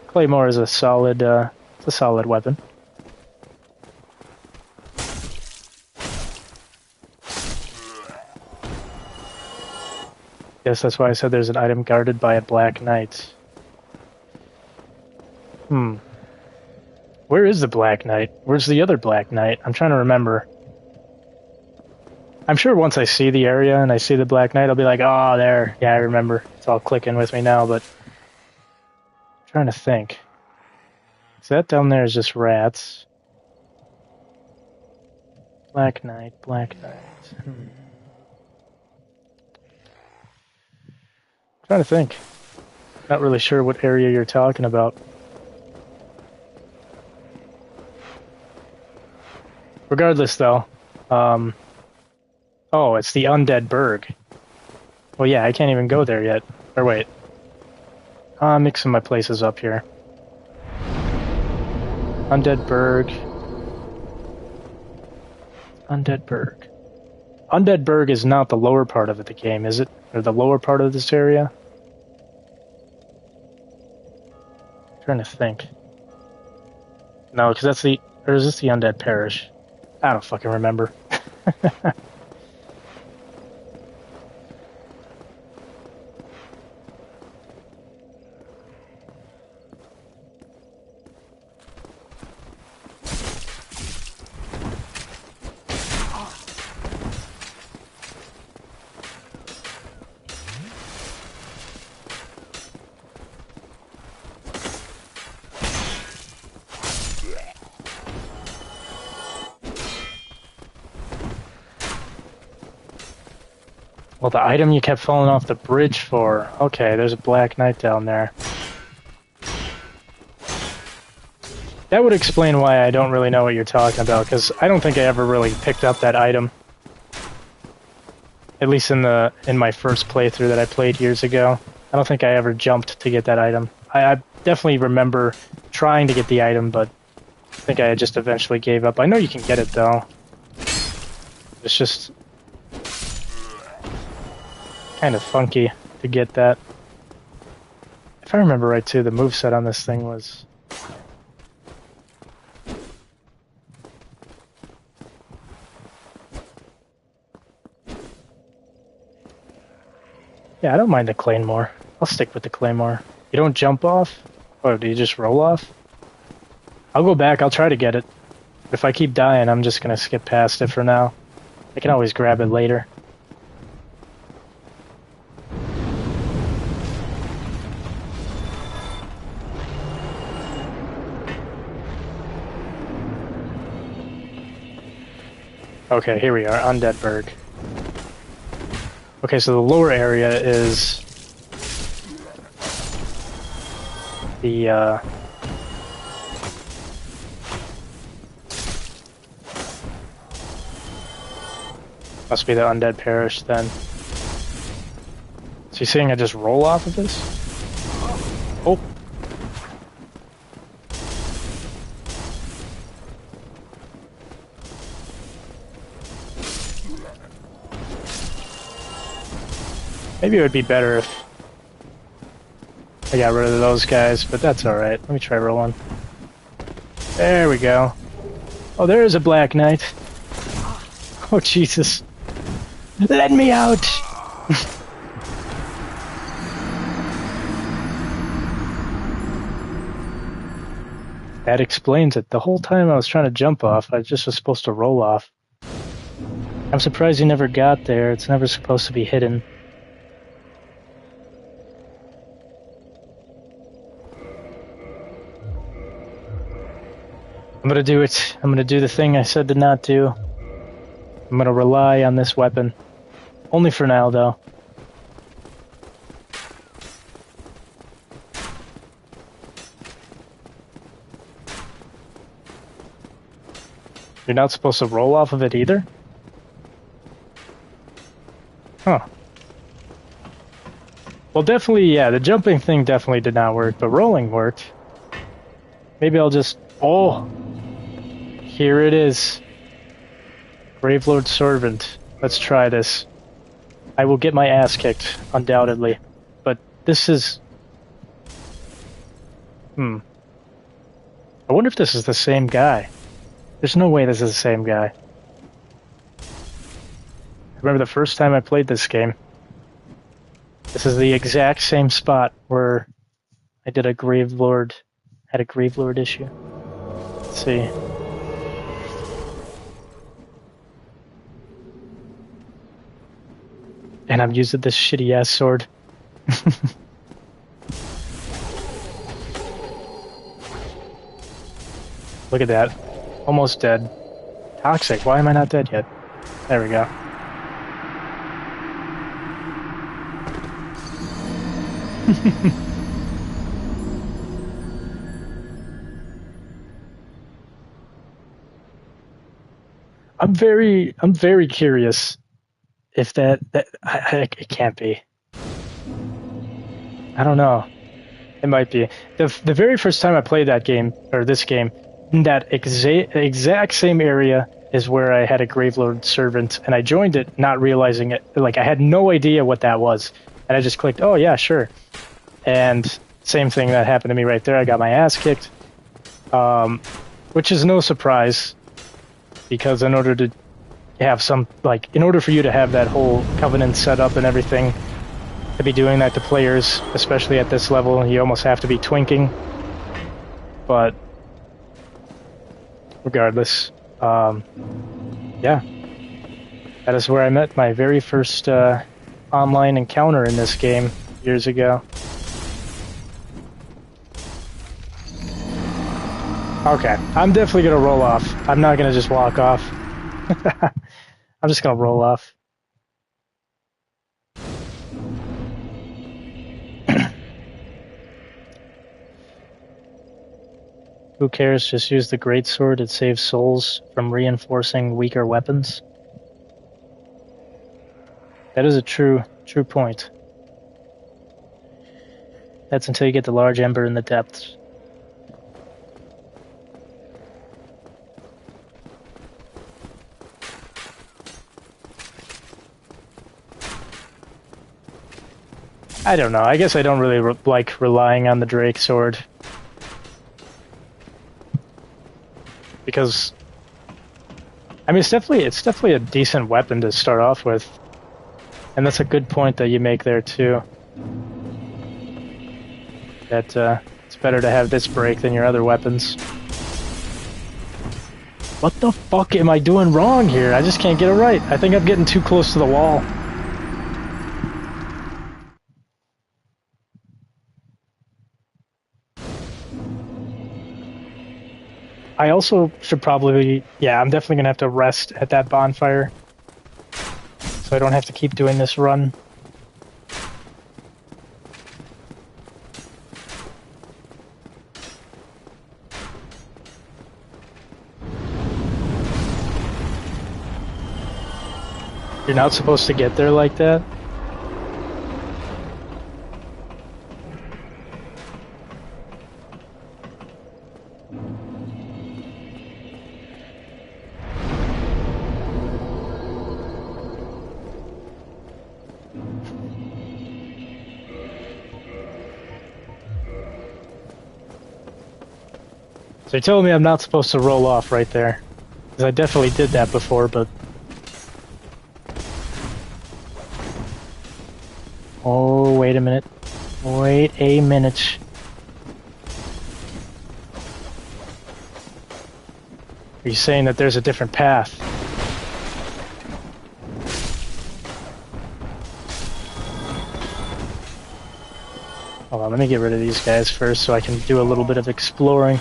Claymore is a solid. It's a solid weapon. Yes, that's why I said there's an item guarded by a Black Knight. Where is the Black Knight? Where's the other Black Knight? I'm trying to remember. I'm sure once I see the area and I see the Black Knight, I'll be like, oh, there. Yeah, I remember. It's all clicking with me now, but... I'm trying to think. So that down there is just rats. Black Knight, Black Knight. Trying to think. Not really sure what area you're talking about. Regardless, though, oh, it's the Undead Burg. Well, yeah, I can't even go there yet. Or wait. I'm mixing my places up here. Undead Burg. Undead Burg. Undead Burg is not the lower part of the game, is it? Or the lower part of this area? I'm trying to think. No, because that's the... Or is this the Undead Parish? I don't fucking remember. Well, the item you kept falling off the bridge for. Okay, there's a Black Knight down there. That would explain why I don't really know what you're talking about, because I don't think I ever really picked up that item. At least in my first playthrough that I played years ago. I don't think I ever jumped to get that item. I definitely remember trying to get the item, but I think I just eventually gave up. I know you can get it, though. It's just kind of funky to get that. If I remember right, too, the moveset on this thing was... Yeah, I don't mind the Claymore. I'll stick with the Claymore. You don't jump off? Or do you just roll off? I'll go back, I'll try to get it. But if I keep dying, I'm just gonna skip past it for now. I can always grab it later. Okay, here we are, Undead Berg. Okay, so the lower area is the must be the Undead Parish then. So you're saying I just roll off of this? Oh. Maybe it would be better if I got rid of those guys, but that's alright. Let me try rolling. There we go. Oh, there is a Black Knight. Oh, Jesus. Let me out! That explains it. The whole time I was trying to jump off, I just was supposed to roll off. I'm surprised you never got there. It's never supposed to be hidden. I'm gonna do it. I'm gonna do the thing I said to not do. I'm gonna rely on this weapon. Only for now, though. You're not supposed to roll off of it either? Huh. Well, definitely, yeah, the jumping thing definitely did not work, but rolling worked. Maybe I'll just... Oh! Here it is. Gravelord Servant. Let's try this. I will get my ass kicked, undoubtedly. But this is... I wonder if this is the same guy. There's no way this is the same guy. I remember the first time I played this game. This is the exact same spot where I did a Gravelord... had a Gravelord issue. Let's see. And I'm using this shitty ass sword. Look at that. Almost dead. Toxic, why am I not dead yet? There we go. I'm very curious if it can't be. I don't know. It might be. The very first time I played that game, or this game, in that exact same area is where I had a Gravelord Servant, and I joined it not realizing it. Like, I had no idea what that was. And I just clicked, oh yeah, sure. And same thing that happened to me right there. I got my ass kicked. Which is no surprise, because in order to have in order for you to have that whole covenant set up and everything, to be doing that to players, especially at this level, you almost have to be twinking. But regardless, yeah, that is where I met my very first online encounter in this game years ago. Okay, I'm definitely gonna roll off. I'm not gonna just walk off. I'm just gonna roll off. Who cares? Just use the greatsword. It saves souls from reinforcing weaker weapons. That is a true point. That's until you get the large ember in the depths. I don't know. I guess I don't really like relying on the Drake sword. Because, I mean, it's definitely a decent weapon to start off with. And that's a good point that you make there, too. That, it's better to have this break than your other weapons. What the fuck am I doing wrong here? I just can't get it right. I think I'm getting too close to the wall. I also should probably... Yeah, I'm definitely gonna have to rest at that bonfire. So I don't have to keep doing this run. You're not supposed to get there like that? So you're telling me I'm not supposed to roll off right there? Because I definitely did that before, but... Oh, wait a minute. Wait a minute. Are you saying that there's a different path? Hold on, let me get rid of these guys first so I can do a little bit of exploring.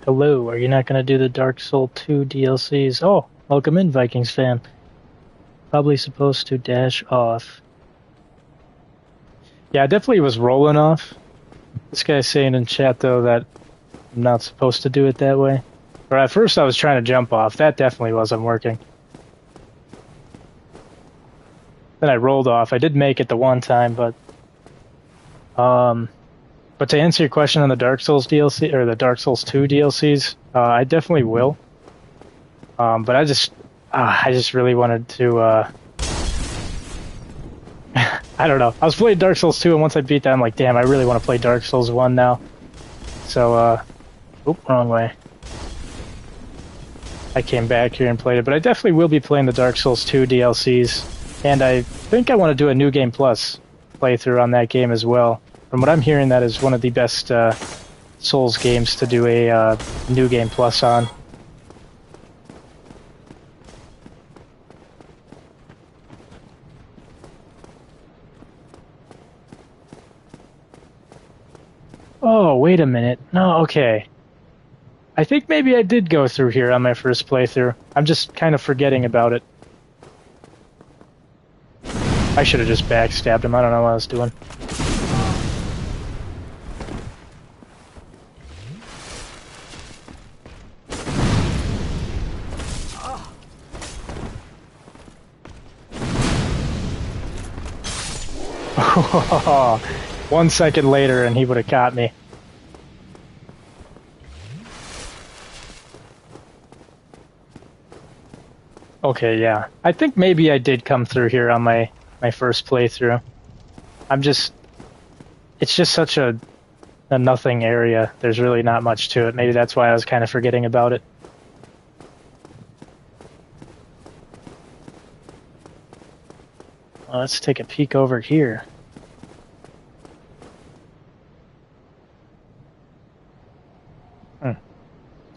Hello, are you not going to do the Dark Souls 2 DLCs? Oh, welcome in, Vikings fan. Probably supposed to dash off. Yeah, I definitely was rolling off. This guy's saying in chat, though, that I'm not supposed to do it that way. Or at first I was trying to jump off. That definitely wasn't working. Then I rolled off. I did make it the one time, but... But to answer your question on the Dark Souls DLC, or the Dark Souls 2 DLCs, I definitely will. But I just really wanted to, I don't know. I was playing Dark Souls 2, and once I beat that, I'm like, damn, I really want to play Dark Souls 1 now. So, oop, wrong way. I came back here and played it, but I definitely will be playing the Dark Souls 2 DLCs. And I think I want to do a New Game Plus playthrough on that game as well. From what I'm hearing, that is one of the best Souls games to do a New Game Plus on. Oh, wait a minute. No, okay. I think maybe I did go through here on my first playthrough. I'm just kind of forgetting about it. I should have just backstabbed him. I don't know what I was doing. One second later and he would have caught me. Okay, yeah. I think maybe I did come through here on my first playthrough. It's just such a nothing area. There's really not much to it. Maybe that's why I was kind of forgetting about it. Well, let's take a peek over here.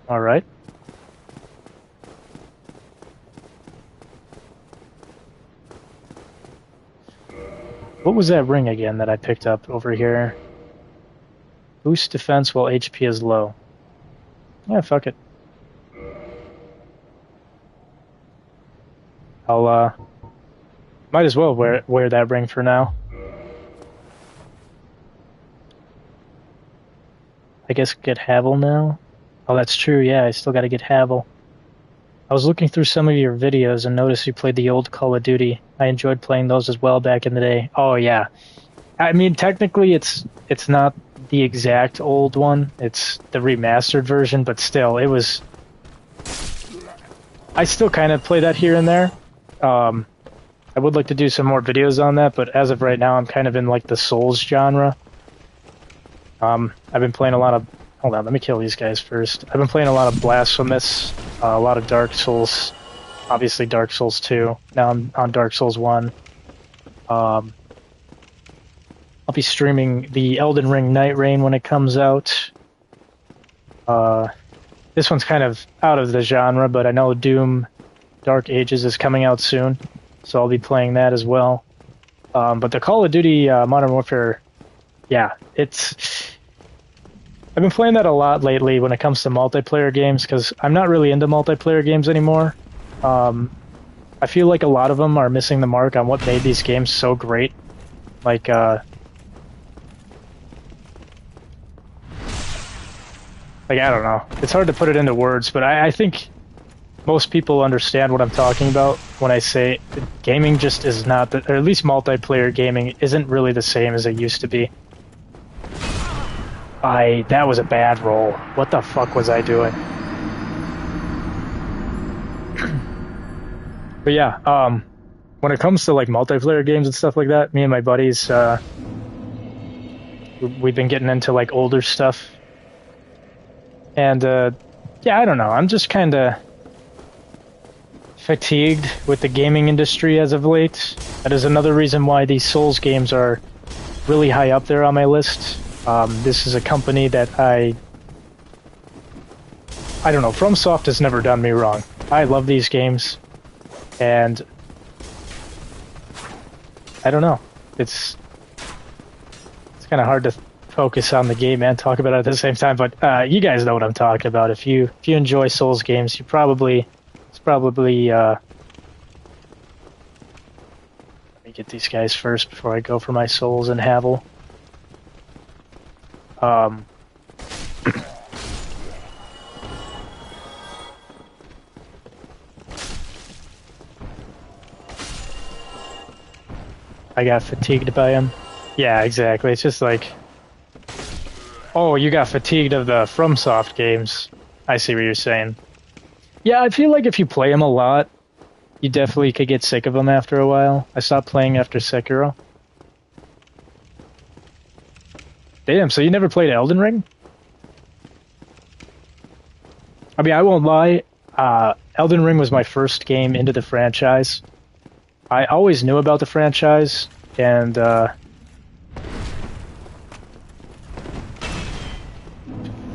All right. What was that ring again that I picked up over here? Boost defense while HP is low. Yeah, fuck it. I'll might as well wear that ring for now. I guess get Havel now. Oh, that's true. Yeah, I still got to get Havel. I was looking through some of your videos and noticed you played the old Call of Duty. I enjoyed playing those as well back in the day. Oh yeah. I mean, technically it's not the exact old one. It's the remastered version, but still, it was... I still kind of play that here and there. I would like to do some more videos on that, but as of right now, I'm kind of in like the Souls genre. I've been playing a lot of... Hold on, let me kill these guys first. I've been playing a lot of Blasphemous, a lot of Dark Souls, obviously Dark Souls 2. Now I'm on Dark Souls 1. I'll be streaming the Elden Ring Night Rain when it comes out. This one's kind of out of the genre, but I know Doom Dark Ages is coming out soon, so I'll be playing that as well. But the Call of Duty Modern Warfare, yeah, I've been playing that a lot lately when it comes to multiplayer games, because I'm not really into multiplayer games anymore. I feel like a lot of them are missing the mark on what made these games so great. Like, I don't know. It's hard to put it into words, but I think most people understand what I'm talking about when I say gaming just is not, or at least multiplayer gaming isn't really the same as it used to be. That was a bad roll. What the fuck was I doing? But yeah, when it comes to like multiplayer games and stuff like that, me and my buddies, we've been getting into like older stuff. And yeah, I don't know. I'm just kind of fatigued with the gaming industry as of late. That is another reason why these Souls games are really high up there on my list. This is a company that I don't know, FromSoft has never done me wrong. I love these games, and I don't know, it's kind of hard to focus on the game and talk about it at the same time, but you guys know what I'm talking about. If you enjoy Souls games, it's probably let me get these guys first before I go for my Souls and Havel. I got fatigued by him. Yeah, exactly. It's just like, oh, you got fatigued of the FromSoft games. I see what you're saying. Yeah, I feel like if you play them a lot, you definitely could get sick of them after a while. I stopped playing after Sekiro. Damn, so you never played Elden Ring? I mean, I won't lie, Elden Ring was my first game into the franchise. I always knew about the franchise, and that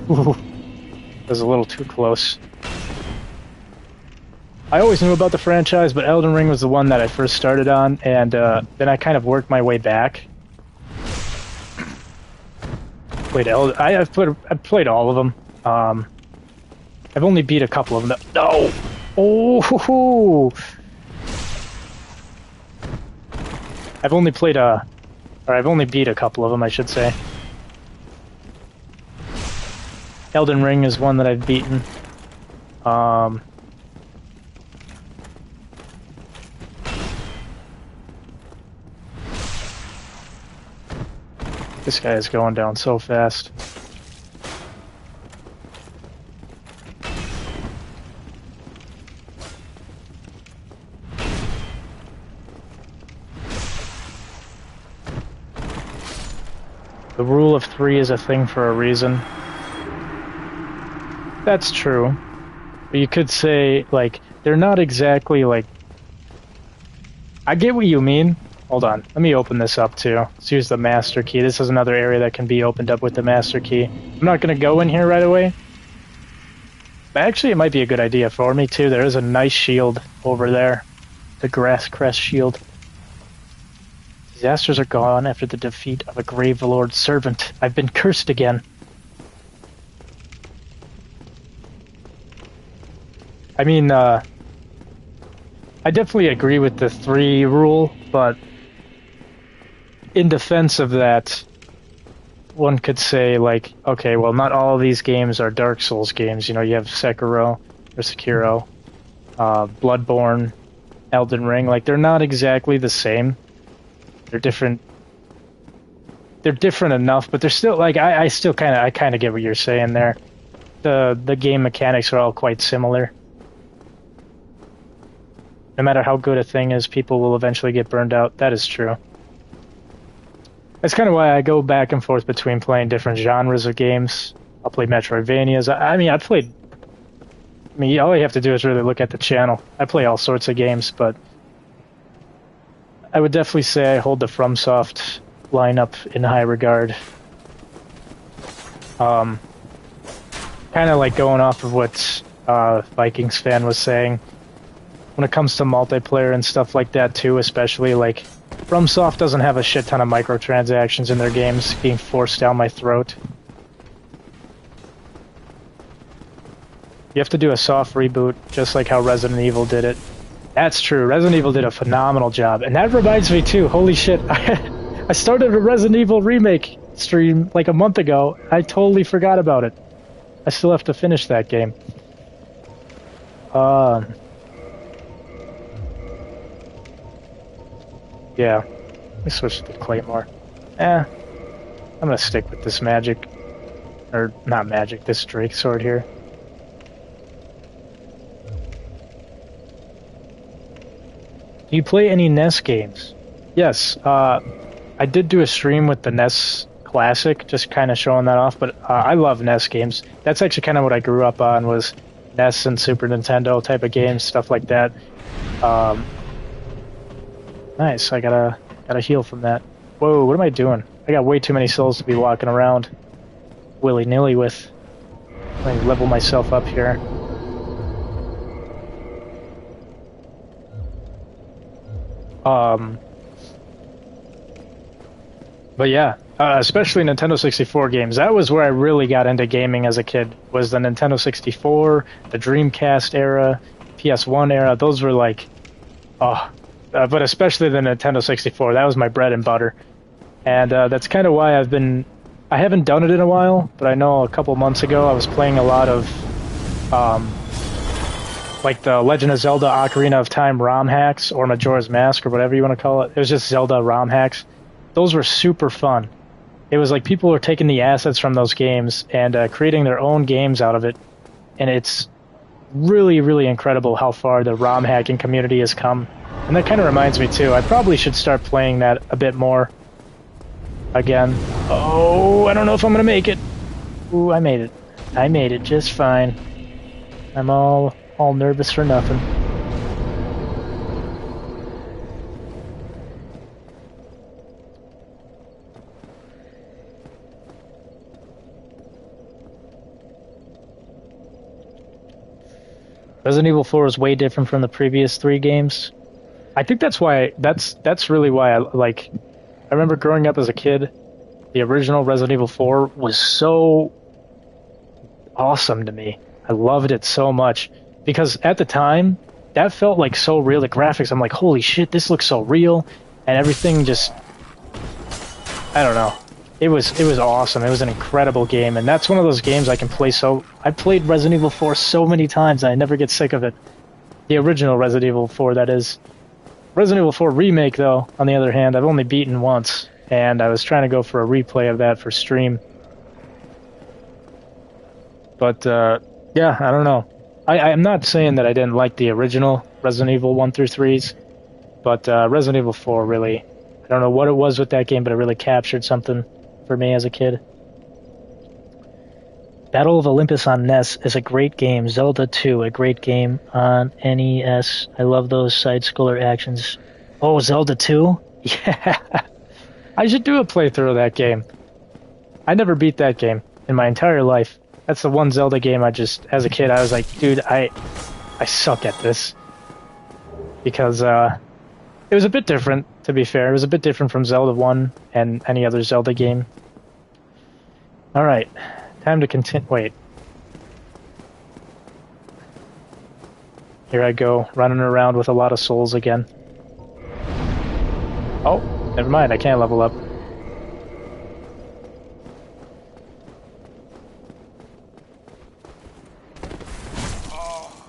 was a little too close. I always knew about the franchise, but Elden Ring was the one that I first started on, and then I kind of worked my way back. I've played all of them. I've only beat a couple of them. No! Oh! I've only beat a couple of them, I should say. Elden Ring is one that I've beaten. This guy is going down so fast. The rule of 3 is a thing for a reason. That's true. But you could say, like, they're not exactly, like... I get what you mean. Hold on. Let me open this up, too. Let's use the master key. This is another area that can be opened up with the master key. I'm not going to go in here right away. But actually, it might be a good idea for me, too. There is a nice shield over there. The Grass Crest shield. Disasters are gone after the defeat of a Grave Lord servant. I've been cursed again. I mean, I definitely agree with the 3 rule, but in defense of that, one could say, like, okay, well, not all of these games are Dark Souls games. You know, you have Sekiro, Bloodborne, Elden Ring. Like, they're not exactly the same. They're different. They're different enough, but they're still, like, I kind of get what you're saying there. The game mechanics are all quite similar. No matter how good a thing is, people will eventually get burned out. That is true. That's kind of why I go back and forth between playing different genres of games. I'll play Metroidvanias. I mean, all you have to do is really look at the channel. I play all sorts of games, but I would definitely say I hold the FromSoft lineup in high regard. Kind of like going off of what Vikings fan was saying. When it comes to multiplayer and stuff like that too, especially, like, FromSoft doesn't have a shit ton of microtransactions in their games being forced down my throat. You have to do a soft reboot, just like how Resident Evil did it. That's true. Resident Evil did a phenomenal job. And that reminds me too, holy shit, I started a Resident Evil remake stream like a month ago. I totally forgot about it. I still have to finish that game. Yeah, let me switch to Claymore. I'm gonna stick with this magic. Or, not magic, this Drake sword here. Do you play any NES games? Yes, I did do a stream with the NES Classic, just kind of showing that off, but I love NES games. That's actually kind of what I grew up on, was NES and Super Nintendo type of games, stuff like that. Nice, I gotta heal from that. Whoa, what am I doing? I got way too many souls to be walking around willy-nilly with. Let me level myself up here. But yeah, especially Nintendo 64 games. That was where I really got into gaming as a kid, was the Nintendo 64, the Dreamcast era, PS1 era. Those were like, but especially the Nintendo 64. That was my bread and butter. And that's kind of why I haven't done it in a while, but I know a couple months ago I was playing a lot of, like the Legend of Zelda Ocarina of Time ROM hacks, or Majora's Mask, or whatever you want to call it. It was just Zelda ROM hacks. Those were super fun. It was like people were taking the assets from those games and creating their own games out of it. And it's really, really incredible how far the ROM hacking community has come. And that kind of reminds me too, I probably should start playing that a bit more again. Oh, I don't know if I'm gonna make it. Ooh, I made it. I made it just fine. I'm all nervous for nothing. Resident Evil 4 is way different from the previous 3 games. I think that's why, that's really why I remember growing up as a kid, the original Resident Evil 4 was so awesome to me. I loved it so much, because at the time, that felt like so real. The graphics, I'm like, holy shit, this looks so real, and everything just, I don't know. It was awesome. It was an incredible game, and that's one of those games I can play I played Resident Evil 4 so many times, I never get sick of it. The original Resident Evil 4, that is. Resident Evil 4 Remake, though, on the other hand, I've only beaten once, and I was trying to go for a replay of that for stream. But, yeah, I don't know. I'm not saying that I didn't like the original Resident Evil 1 through 3s, but Resident Evil 4 really, I don't know what it was with that game, but it really captured something for me as a kid. Battle of Olympus on NES is a great game. Zelda 2, a great game on NES. I love those side-scroller actions. Oh, Zelda 2? Yeah. I should do a playthrough of that game. I never beat that game in my entire life. That's the one Zelda game as a kid, I was like, dude, I suck at this. Because, it was a bit different, to be fair. It was a bit different from Zelda 1 and any other Zelda game. Alright. Time to continue. Wait. Here I go, running around with a lot of souls again. Oh, never mind, I can't level up.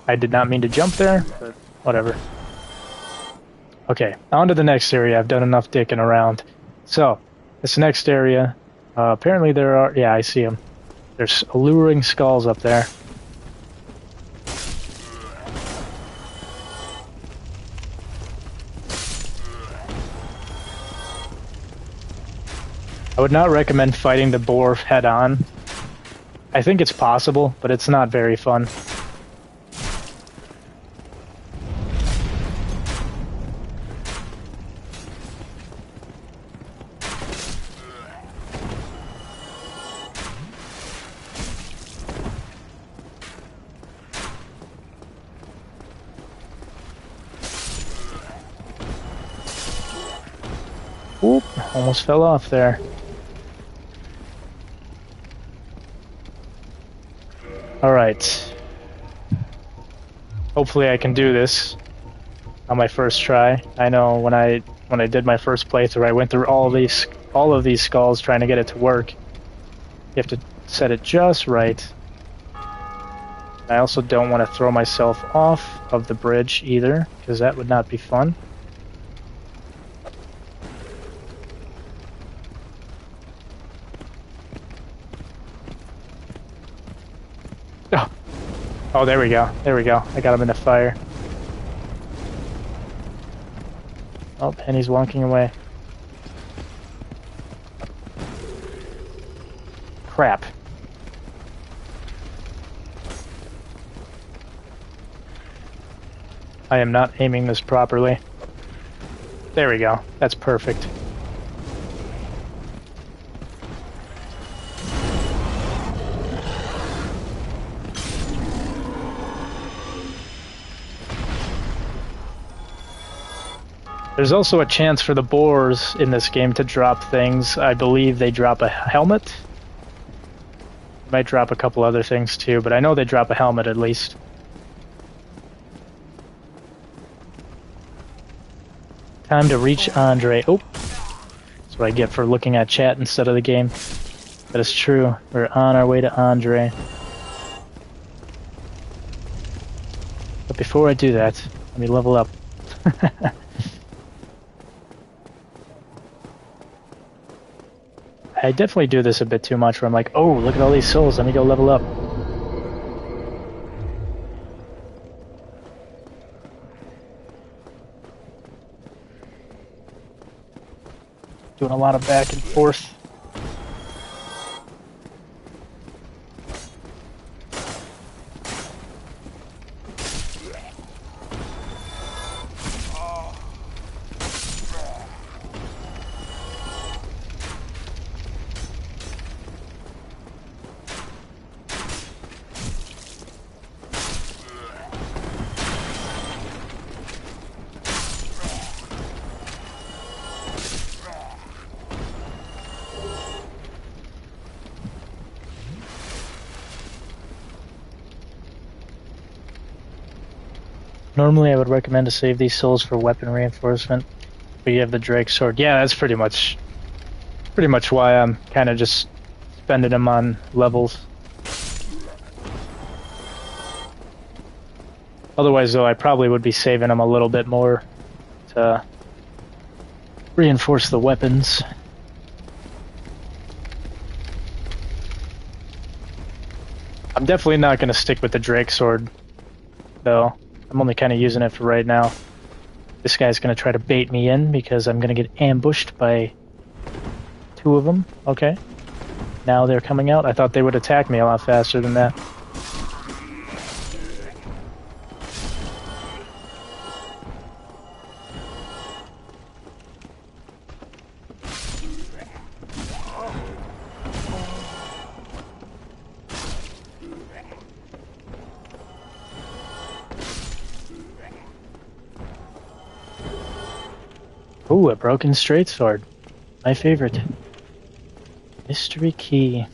I did not mean to jump there, but whatever. Okay, on to the next area. I've done enough dicking around. So, this next area, apparently there are... Yeah, I see them. There's alluring skulls up there. I would not recommend fighting the boar head-on. I think it's possible, but it's not very fun. Oop, almost fell off there. Alright. Hopefully I can do this on my first try. I know when I did my first playthrough, I went through all of these skulls trying to get it to work. You have to set it just right. I also don't want to throw myself off of the bridge either, because that would not be fun. Oh, there we go. There we go. I got him in the fire. Oh, and he's walking away. Crap. I am not aiming this properly. There we go. That's perfect. There's also a chance for the boars in this game to drop things. I believe they drop a helmet. They might drop a couple other things too, but I know they drop a helmet at least. Time to reach Andre. Oh, that's what I get for looking at chat instead of the game. That is true. We're on our way to Andre. But before I do that, let me level up. I definitely do this a bit too much where I'm like, oh, look at all these souls, let me go level up. Doing a lot of back and forth. Normally I would recommend to save these souls for weapon reinforcement, but you have the Drake sword. Yeah, that's pretty much why I'm kind of just spending them on levels. Otherwise though, I probably would be saving them a little bit more to reinforce the weapons. I'm definitely not going to stick with the Drake sword, though. I'm only kind of using it for right now. This guy's going to try to bait me in because I'm going to get ambushed by two of them. Okay. Now they're coming out. I thought they would attack me a lot faster than that. Ooh, a broken straight sword. My favorite. Mystery key.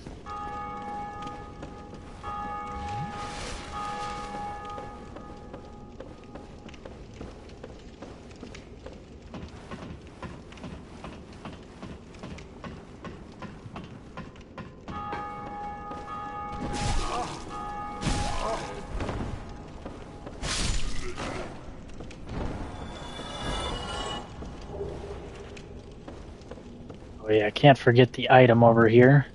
Oh yeah, I can't forget the item over here.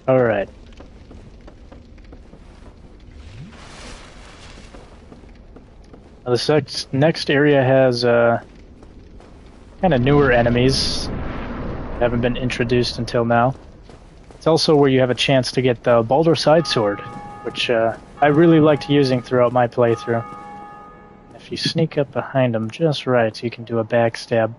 Alright. Now this next area has kind of newer enemies that haven't been introduced until now. It's also where you have a chance to get the Baldur Side Sword, which I really liked using throughout my playthrough. If you sneak up behind them just right, you can do a backstab.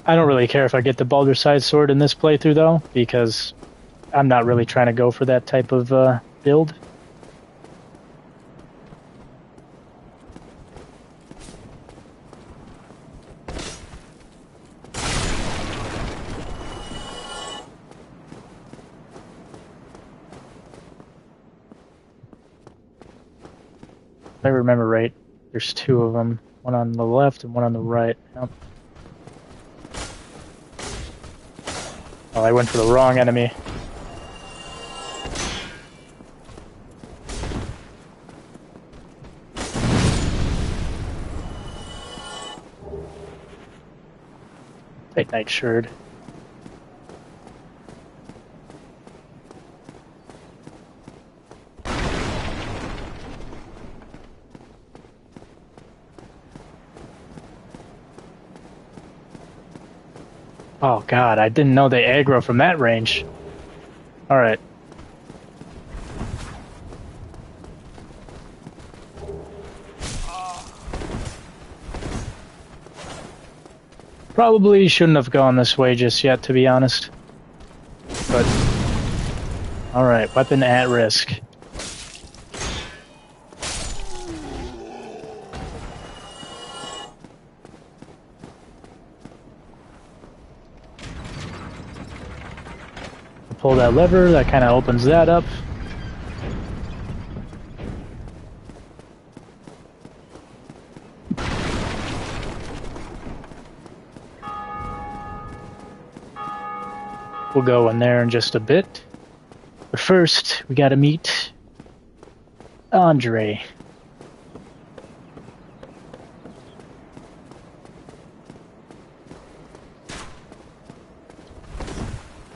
I don't really care if I get the Baldur Side Sword in this playthrough, though, because I'm not really trying to go for that type of build. If I remember right, there's two of them. One on the left and one on the right. Yep. Oh, I went for the wrong enemy. Tight Night Shard. Oh god, I didn't know they aggro from that range. Alright. Probably shouldn't have gone this way just yet, to be honest. But... Alright, weapon at risk. Pull that lever, that kind of opens that up. We'll go in there in just a bit. But first, we gotta meet Andre.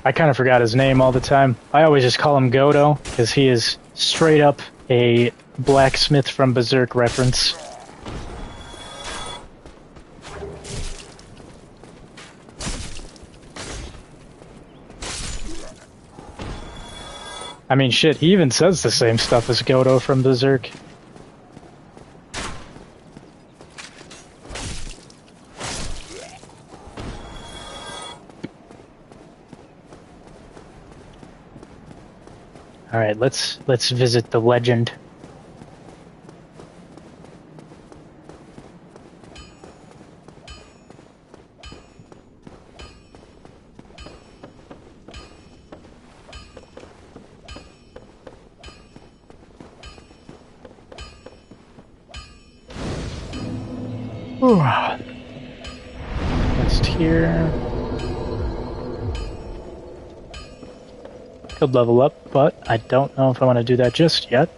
I kind of forgot his name all the time. I always just call him Godo, because he is straight up a blacksmith from Berserk reference. I mean, shit, he even says the same stuff as Godo from Berserk. All right, let's visit the legend. Ooh. Next here. Could level up, but I don't know if I want to do that just yet.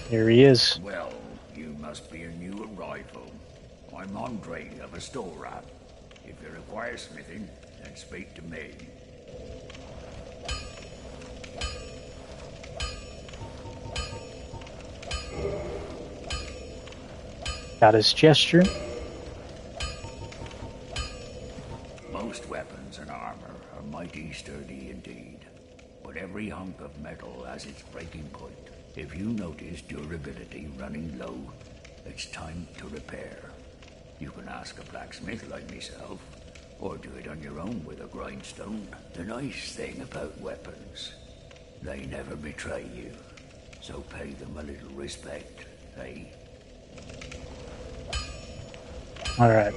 Here he is. Well, you must be a new arrival. I'm Andre of Astora. If you require smithing, then speak to me. Got his gesture. Most weapons and armor are mighty sturdy indeed, but every hunk of metal has its breaking point. If you notice durability running low, it's time to repair. You can ask a blacksmith like myself, or do it on your own with a grindstone. The nice thing about weapons, they never betray you, so pay them a little respect, eh? All right.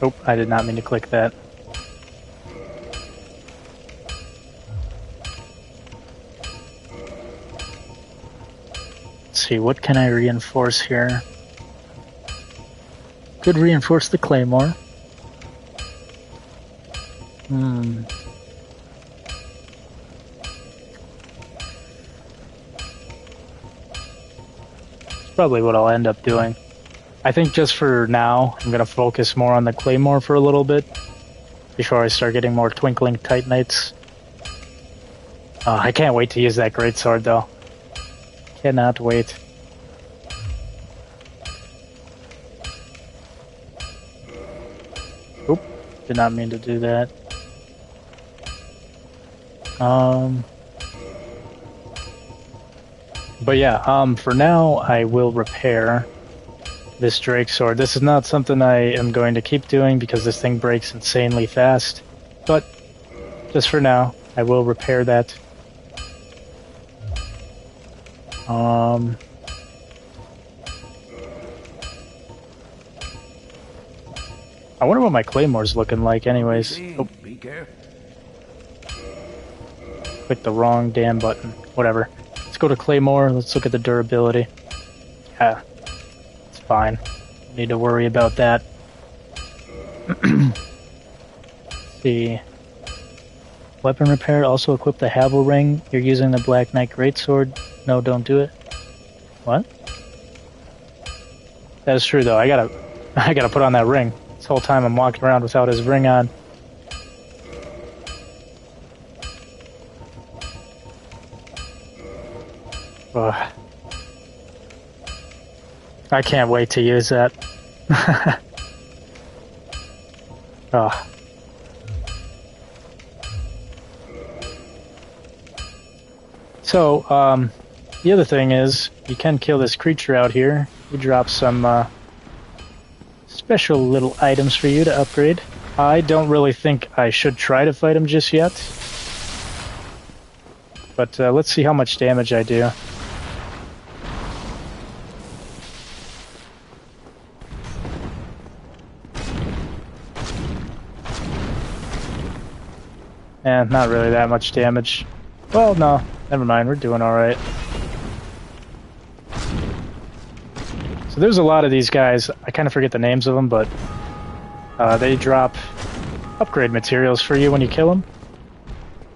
Oh, I did not mean to click that. Let's see, what can I reinforce here? Could reinforce the claymore. It's probably what I'll end up doing. I think just for now, I'm gonna focus more on the claymore for a little bit before I start getting more twinkling titanites. I can't wait to use that greatsword though. Cannot wait. Oop, did not mean to do that. But yeah, for now I will repair this Drake sword. This is not something I am going to keep doing because this thing breaks insanely fast. But just for now, I will repair that. I wonder what my claymore's looking like anyways. Oh. Be careful. Click the wrong damn button. Whatever. Let's go to claymore. Let's look at the durability. Yeah. It's fine. Don't need to worry about that. Let's see. Weapon repair. Also equip the Havel ring. You're using the Black Knight Greatsword. No, don't do it. What? That is true though. I gotta put on that ring. This whole time I'm walking around without his ring on. Ugh. I can't wait to use that. Oh. So, the other thing is, you can kill this creature out here. He drops some special little items for you to upgrade. I don't really think I should try to fight him just yet. But let's see how much damage I do. Eh, not really that much damage. Well, no, never mind, we're doing alright. So there's a lot of these guys, I kind of forget the names of them, but they drop upgrade materials for you when you kill them.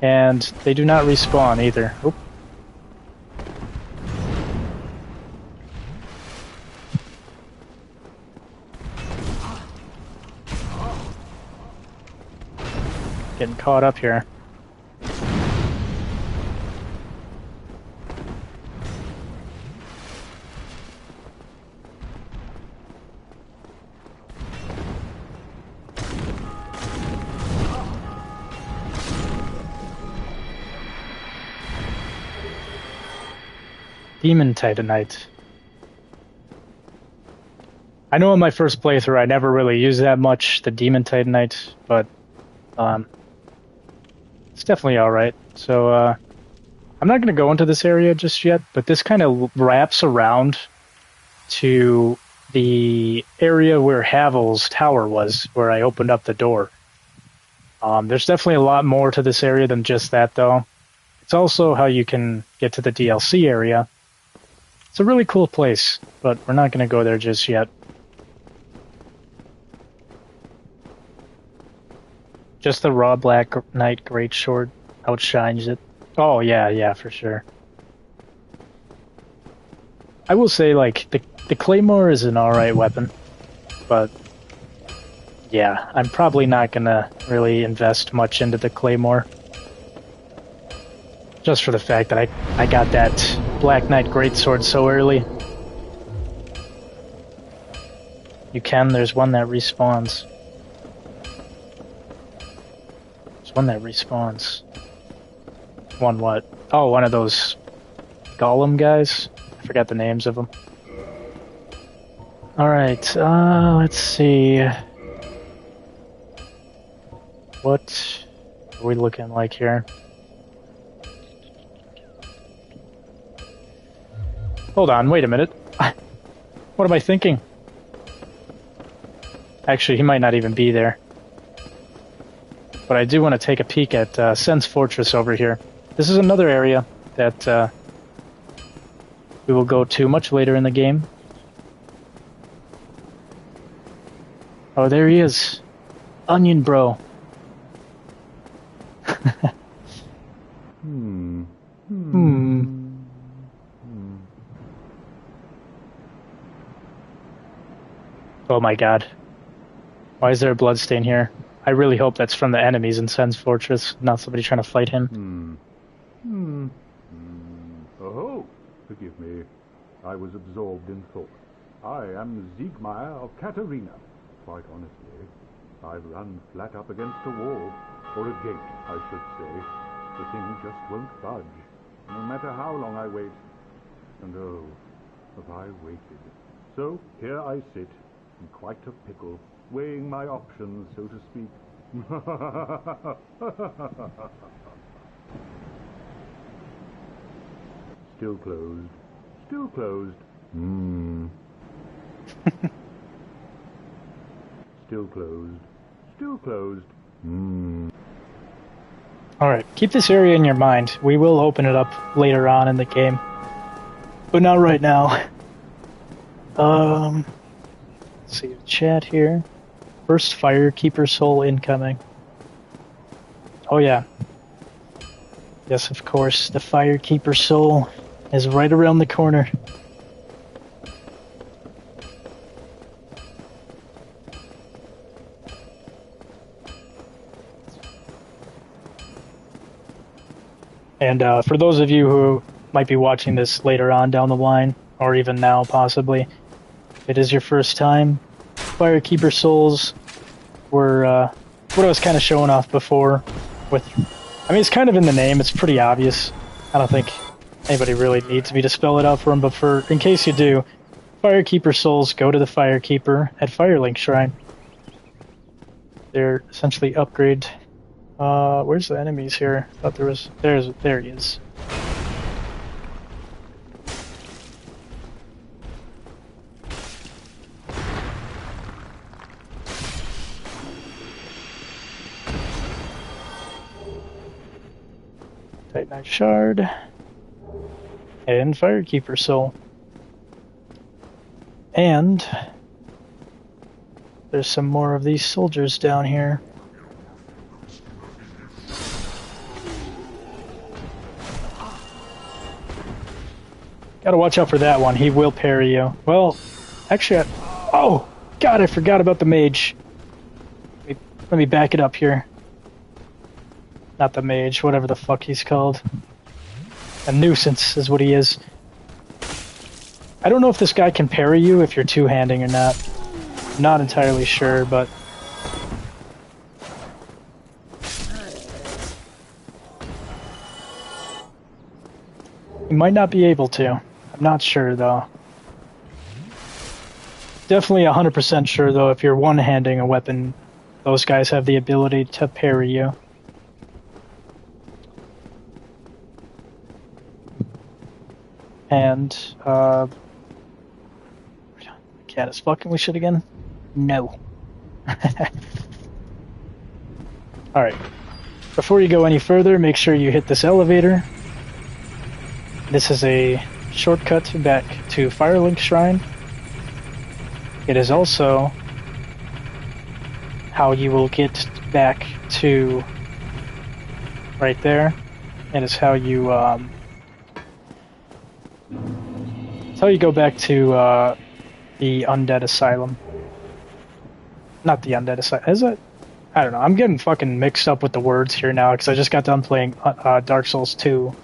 And they do not respawn either. Oop. Getting caught up here. Demon Titanite. I know in my first playthrough I never really used that much, the Demon Titanite, but it's definitely alright. So I'm not going to go into this area just yet, but this kind of wraps around to the area where Havel's tower was, where I opened up the door. There's definitely a lot more to this area than just that, though. It's also how you can get to the DLC area. It's a really cool place, but we're not going to go there just yet. Just the raw Black Knight Greatsword outshines it. Oh, yeah, for sure. I will say, like, the Claymore is an alright weapon, but yeah, I'm probably not going to really invest much into the Claymore. Just for the fact that I got that Black Knight Greatsword so early. You can, there's one that respawns. There's one that respawns. One what? Oh, one of those golem guys? I forgot the names of them. Alright, let's see. What are we looking like here? Hold on, wait a minute. What am I thinking? Actually, he might not even be there. But I do want to take a peek at Sen's Fortress over here. This is another area that we will go to much later in the game. Oh, there he is. Onion Bro. Oh my god. Why is there a bloodstain here? I really hope that's from the enemies in Sen's Fortress, not somebody trying to fight him. Oh, forgive me. I was absorbed in thought. I am Siegmeyer of Katarina. Quite honestly, I've run flat up against a wall, or a gate, I should say. The thing just won't budge, no matter how long I wait. And oh, have I waited. So here I sit, in quite a pickle, weighing my options, so to speak. Still closed. Still closed. Still closed. Still closed. Alright, keep this area in your mind. We will open it up later on in the game. But not right now. Let's see the chat here. First Firekeeper soul incoming. Oh yeah. Yes, of course, the Firekeeper soul is right around the corner. And for those of you who might be watching this later on down the line, or even now possibly, if it is your first time, Firekeeper souls were what I was kind of showing off before with... I mean, it's kind of in the name, it's pretty obvious. I don't think anybody really needs me to spell it out for them, but in case you do, Firekeeper souls go to the Firekeeper at Firelink Shrine. They're essentially upgrade. Where's the enemies here? I thought there was... There he is. Titanite Shard. And Firekeeper Soul. And there's some more of these soldiers down here. Gotta watch out for that one. He will parry you. Well, actually, oh, God, I forgot about the mage. Let me back it up here. Not the mage, whatever the fuck he's called. A nuisance is what he is. I don't know if this guy can parry you if you're two-handing or not. I'm not entirely sure, but... he might not be able to. I'm not sure, though. Definitely 100% sure, though, if you're one-handing a weapon, those guys have the ability to parry you. And, cat is fucking with shit again? No. Alright. Before you go any further, make sure you hit this elevator. This is a shortcut back to Firelink Shrine. It is also how you will get back to right there. It is how you it's how you go back to the Undead Asylum. Not the Undead Asylum, is it? I don't know. I'm getting fucking mixed up with the words here now because I just got done playing Dark Souls 2.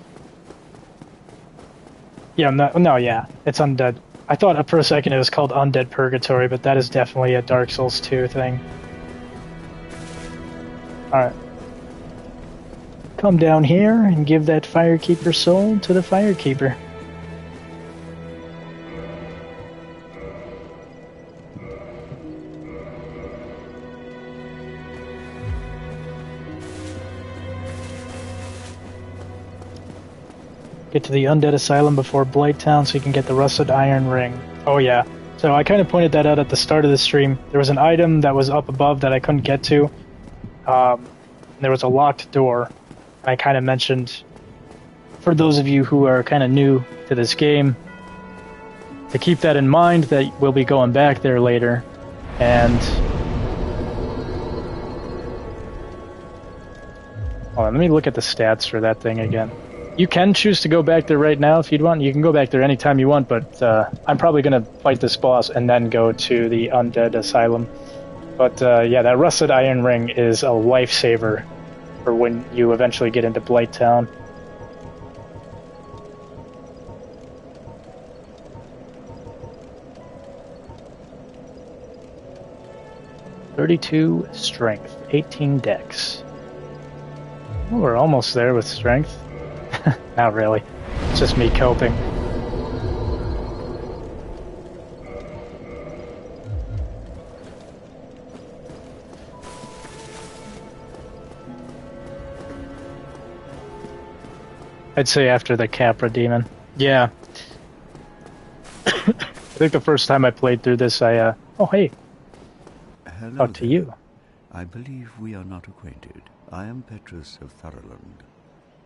Yeah, no, yeah, it's Undead. I thought for a second it was called Undead Purgatory, but that is definitely a Dark Souls 2 thing. Alright. Come down here and give that Firekeeper soul to the Firekeeper. Get to the Undead Asylum before Blighttown so you can get the Rusted Iron Ring. Oh yeah. So I kind of pointed that out at the start of the stream. There was an item that was up above that I couldn't get to. There was a locked door. And I kind of mentioned, for those of you who are kind of new to this game, to keep that in mind, that we'll be going back there later. And hold on, let me look at the stats for that thing again. You can choose to go back there right now if you'd want. You can go back there anytime you want, but I'm probably going to fight this boss and then go to the Undead Asylum. But yeah, that Rusted Iron Ring is a lifesaver for when you eventually get into Blighttown. .32 strength, 18 dex. Well, we're almost there with strength. Not really. It's just me coping. I'd say after the Capra Demon. Yeah. I think the first time I played through this, oh, hey. Hello Talk to you. I believe we are not acquainted. I am Petrus of Thurland.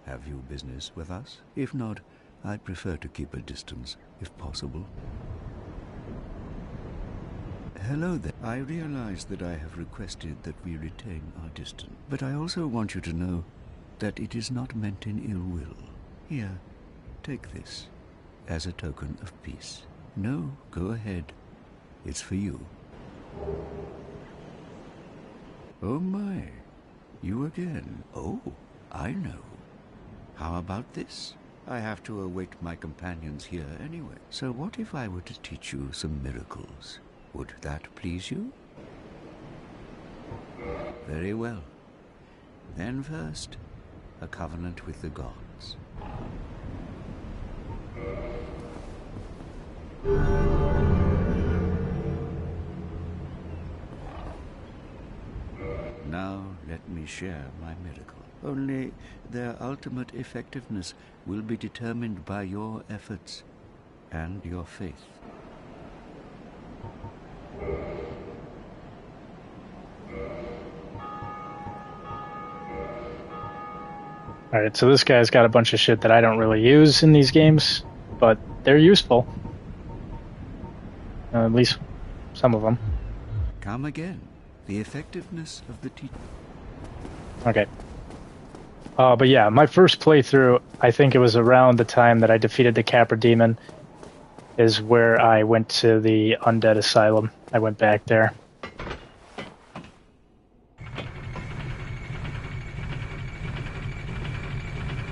Have you business with us? If not, I'd prefer to keep a distance, if possible. Hello there. I realize that I have requested that we retain our distance, but I also want you to know that it is not meant in ill will. Here, take this, as a token of peace. No, go ahead. It's for you. Oh my, you again. Oh, I know. How about this? I have to await my companions here anyway. So what if I were to teach you some miracles? Would that please you? Very well. Then first, a covenant with the gods. Now let me share my miracle. Only their ultimate effectiveness will be determined by your efforts and your faith. Alright, so this guy's got a bunch of shit that I don't really use in these games, but they're useful. At least some of them. Come again. The effectiveness of the teaching. Okay. But yeah, my first playthrough, I think it was around the time that I defeated the Capra Demon, is where I went to the Undead Asylum. I went back there.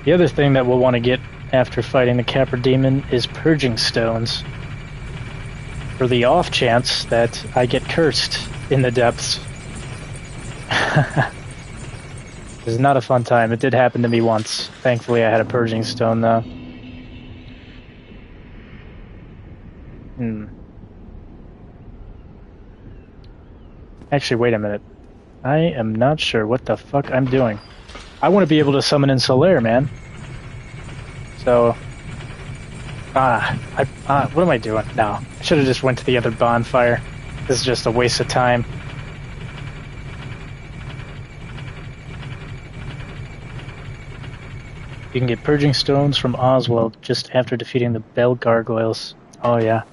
The other thing that we'll want to get after fighting the Capra Demon is Purging Stones. For the off chance that I get cursed in the depths. It's not a fun time. It did happen to me once. Thankfully I had a Purging Stone though. Actually, wait a minute. I am not sure what the fuck I'm doing. I want to be able to summon in Solaire, man. So... what am I doing? No. I should have just went to the other bonfire. This is just a waste of time. You can get Purging Stones from Oswald just after defeating the Bell Gargoyles. Oh yeah.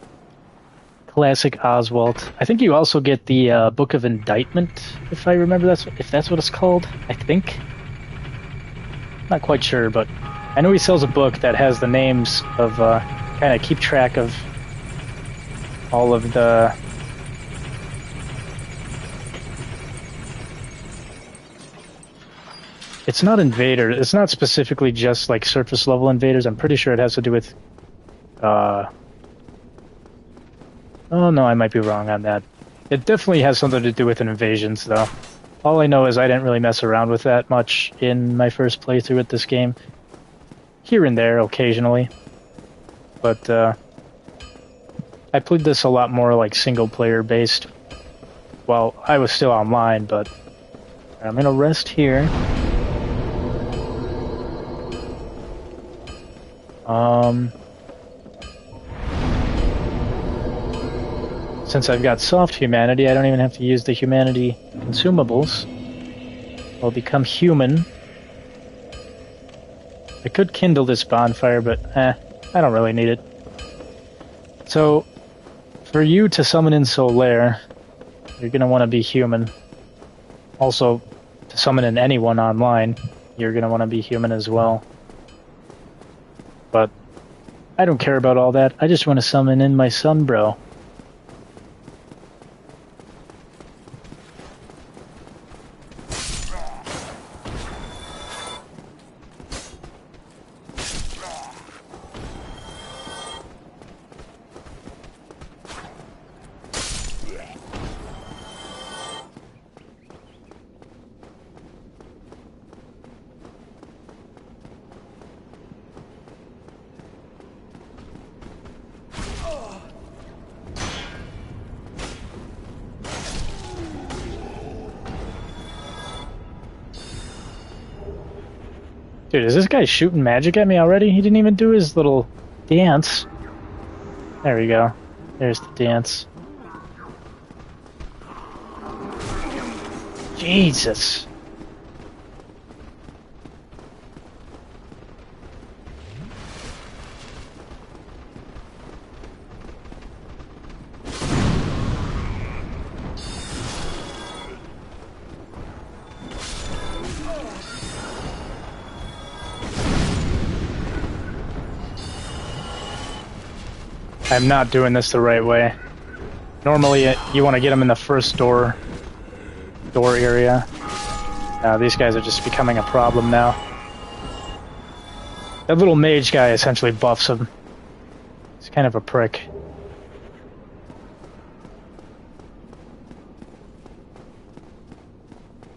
Classic Oswald. I think you also get the Book of Indictment, if I remember if that's what it's called. I think. Not quite sure, but I know he sells a book that has the names of kind of keep track of all of the it's not invaders. It's not specifically just like surface level invaders. I'm pretty sure it has to do with oh no, I might be wrong on that. It definitely has something to do with invasions though. All I know is I didn't really mess around with that much in my first playthrough with this game. Here and there, occasionally. But, I played this a lot more, like, single-player based. Well, I was still online, but... I'm gonna rest here. since I've got soft humanity, I don't even have to use the humanity consumables. I'll become human. I could kindle this bonfire, but I don't really need it. So, for you to summon in Solaire, you're going to want to be human. Also, to summon in anyone online, you're going to want to be human as well. But I don't care about all that. I just want to summon in my son, bro. Dude, is this guy shooting magic at me already? He didn't even do his little dance. There we go. There's the dance. Jesus. I'm not doing this the right way. Normally, you want to get them in the first door area. These guys are just becoming a problem now. That little mage guy essentially buffs him. He's kind of a prick.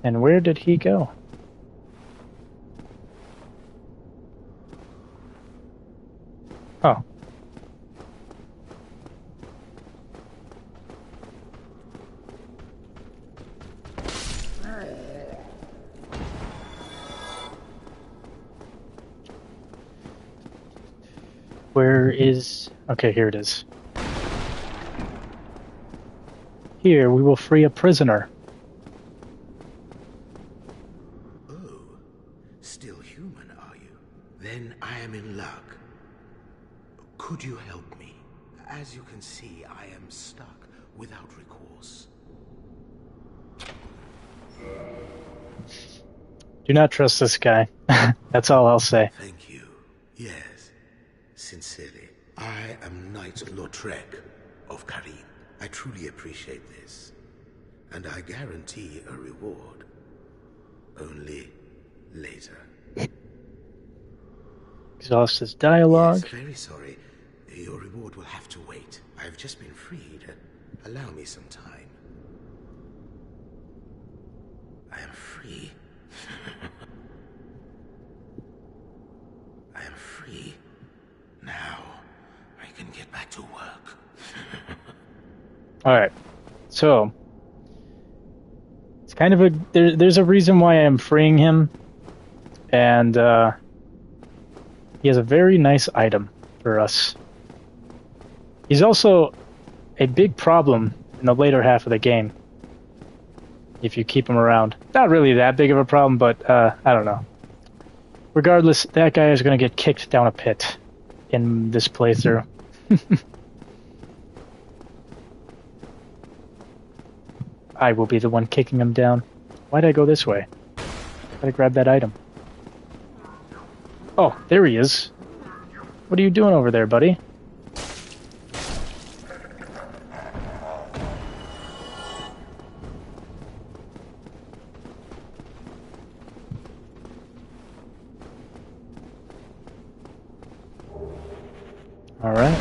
And where did he go? Oh. Where is... Okay, here it is. Here, we will free a prisoner. Oh, still human, are you? Then I am in luck. Could you help me? As you can see, I am stuck without recourse. Do not trust this guy. That's all I'll say. Thank you. Yes. Sincerely, I am Knight Lautrec of Karin. I truly appreciate this, and I guarantee a reward. Only later. Exhaust his dialogue. Yes, very sorry. Your reward will have to wait. I've just been freed. Allow me some time. I am free. I am free. Now, I can get back to work. Alright, so it's kind of a... There's a reason why I'm freeing him, and he has a very nice item for us. He's also a big problem in the later half of the game, if you keep him around. Not really that big of a problem, but I don't know. Regardless, that guy is going to get kicked down a pit in this playthrough. I will be the one kicking him down. Why'd I go this way? Gotta grab that item. Oh, there he is. What are you doing over there, buddy? Alright.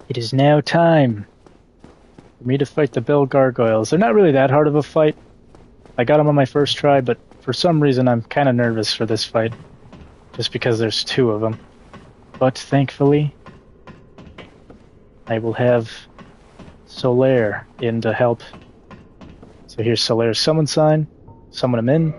It is now time for me to fight the Bell Gargoyles. They're not really that hard of a fight. I got them on my first try, but for some reason I'm kind of nervous for this fight. Just because there's two of them. But thankfully, I will have Solaire in to help. So here's Solaire's summon sign. Summon him in.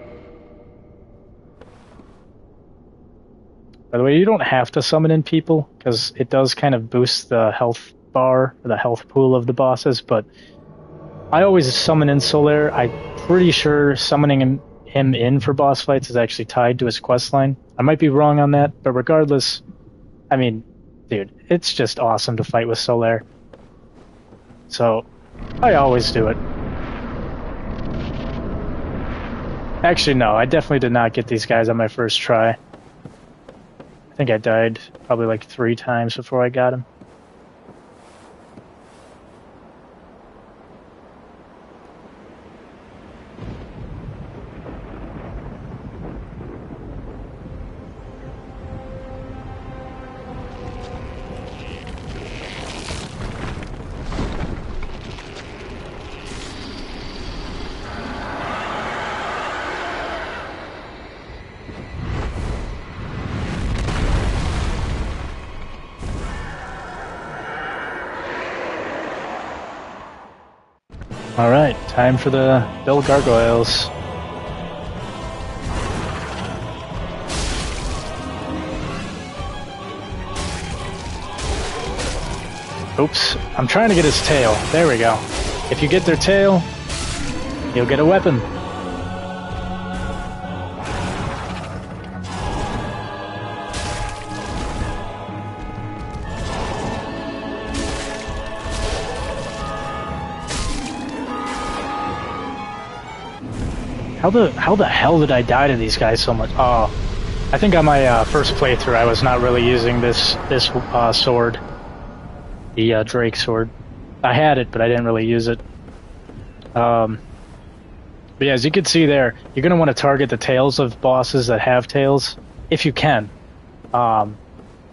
By the way, you don't have to summon in people, because it does kind of boost the health bar, or the health pool of the bosses, but I always summon in Solaire. I'm pretty sure summoning him in for boss fights is actually tied to his questline. I might be wrong on that, but regardless, I mean, dude, it's just awesome to fight with Solaire. So, I always do it. Actually, no, I definitely did not get these guys on my first try. I think I died probably like 3 times before I got him. Alright, time for the Bell Gargoyles. Oops, I'm trying to get his tail. There we go. If you get their tail, you'll get a weapon. How the hell did I die to these guys so much? Oh, I think on my first playthrough I was not really using this sword, the Drake sword. I had it, but I didn't really use it. But yeah, as you can see there, you're gonna want to target the tails of bosses that have tails, if you can,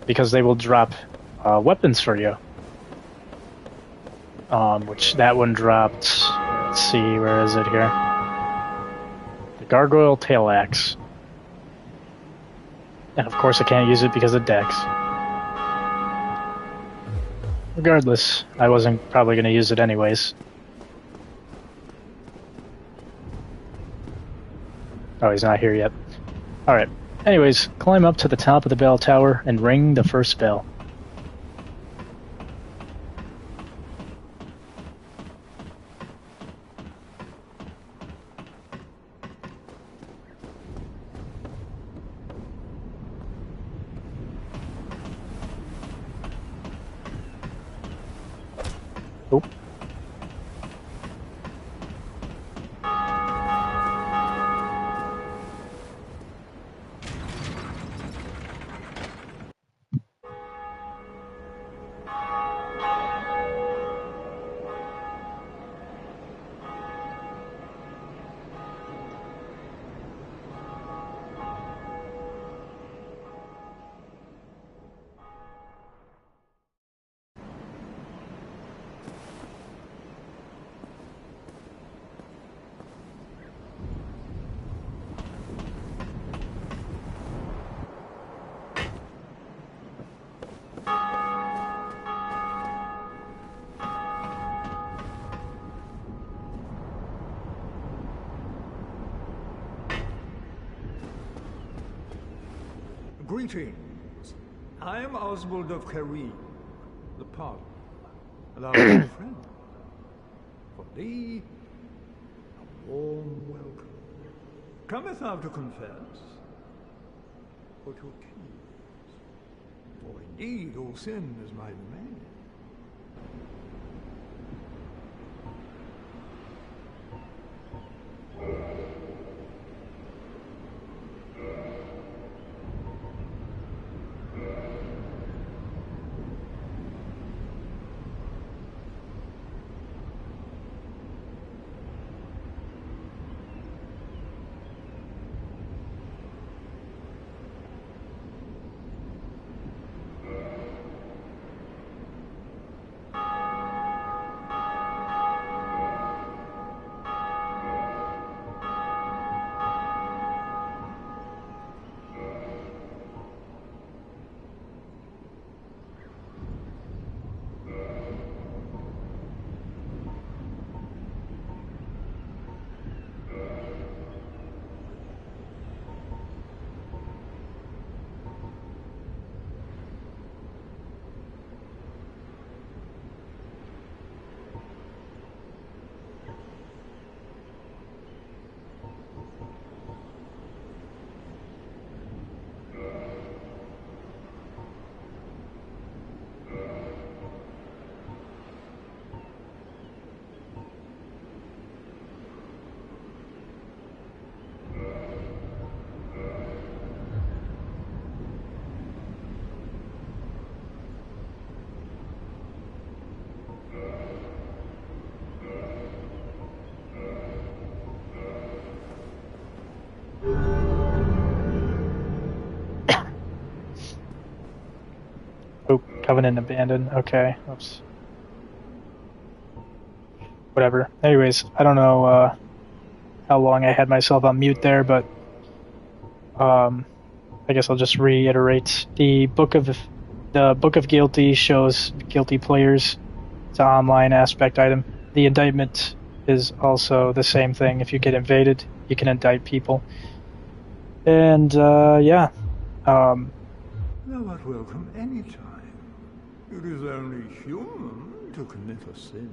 because they will drop weapons for you. Which that one dropped. Let's see, where is it here? Gargoyle Tail Axe. And of course I can't use it because of Dex. Regardless, I wasn't probably going to use it anyways. Oh, he's not here yet. Alright. Anyways, climb up to the top of the bell tower and ring the first bell. Oop. Greetings. I am Oswald of Careem, the pardon, and our old friend. For thee, a warm welcome. Cometh thou to confess, or to accuse? For indeed all sin is my domain. Covenant abandoned. Okay. Oops. Whatever. Anyways, I don't know how long I had myself on mute there, but I guess I'll just reiterate. The Book of Guilty shows guilty players. It's an online aspect item. The indictment is also the same thing. If you get invaded, you can indict people. And yeah. Thou art welcome anytime. It is only human to commit a sin.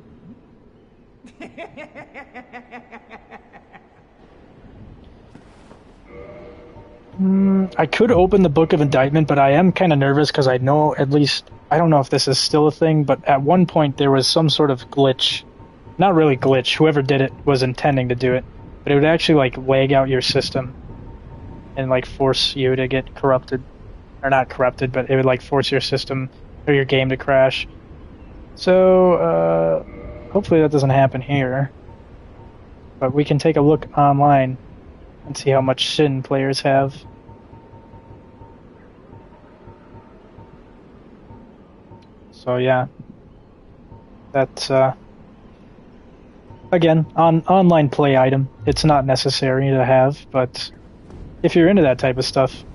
I could open the Book of Indictment, but I am kind of nervous because I know at least, I don't know if this is still a thing, but at one point there was some sort of glitch. Not really glitch, whoever did it was intending to do it, but it would actually like lag out your system and like force you to get corrupted. Or not corrupted, but it would like force your system or your game to crash. So, hopefully that doesn't happen here. But we can take a look online and see how much sin players have. So yeah, that's again online play item. It's not necessary to have, but if you're into that type of stuff,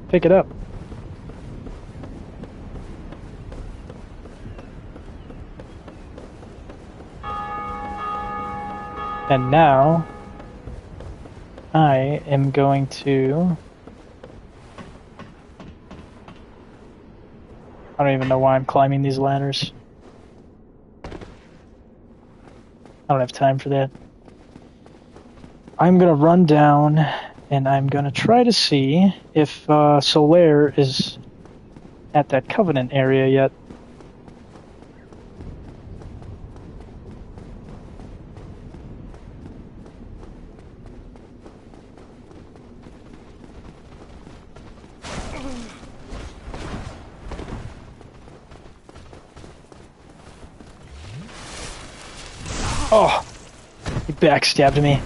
pick it up. And now I am going to... I don't even know why I'm climbing these ladders. I don't have time for that. I'm going to run down and I'm going to try to see if Solaire is at that Covenant area yet. Oh, he backstabbed me.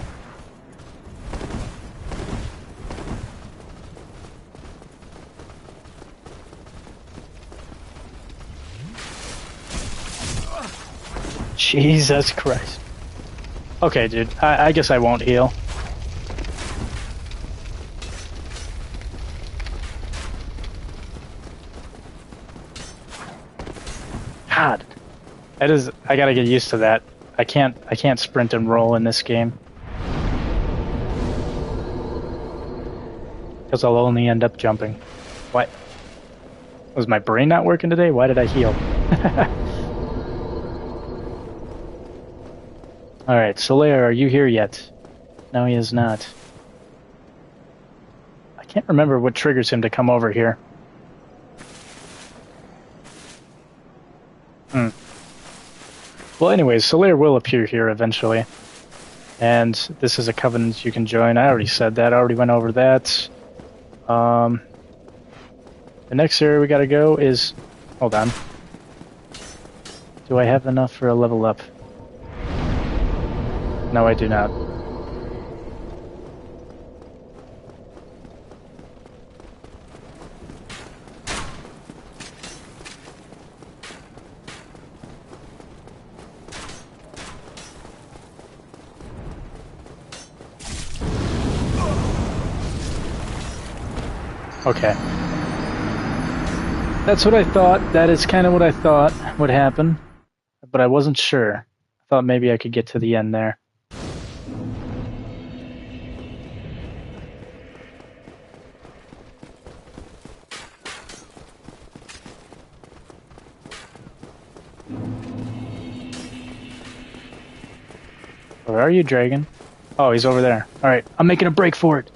Jesus Christ. Okay, dude, I guess I won't heal. God, that is, I gotta get used to that. I can't sprint and roll in this game. Because I'll only end up jumping. What? Was my brain not working today? Why did I heal? Alright, Solaire, are you here yet? No, he is not. I can't remember what triggers him to come over here. Well, anyways, Solaire will appear here eventually. And this is a covenant you can join. I already said that. I already went over that. The next area we gotta go is... Hold on. Do I have enough for a level up? No, I do not. Okay. That's what I thought. That is kind of what I thought would happen. But I wasn't sure. I thought maybe I could get to the end there. Where are you, Dragon? Oh, he's over there. Alright, I'm making a break for it.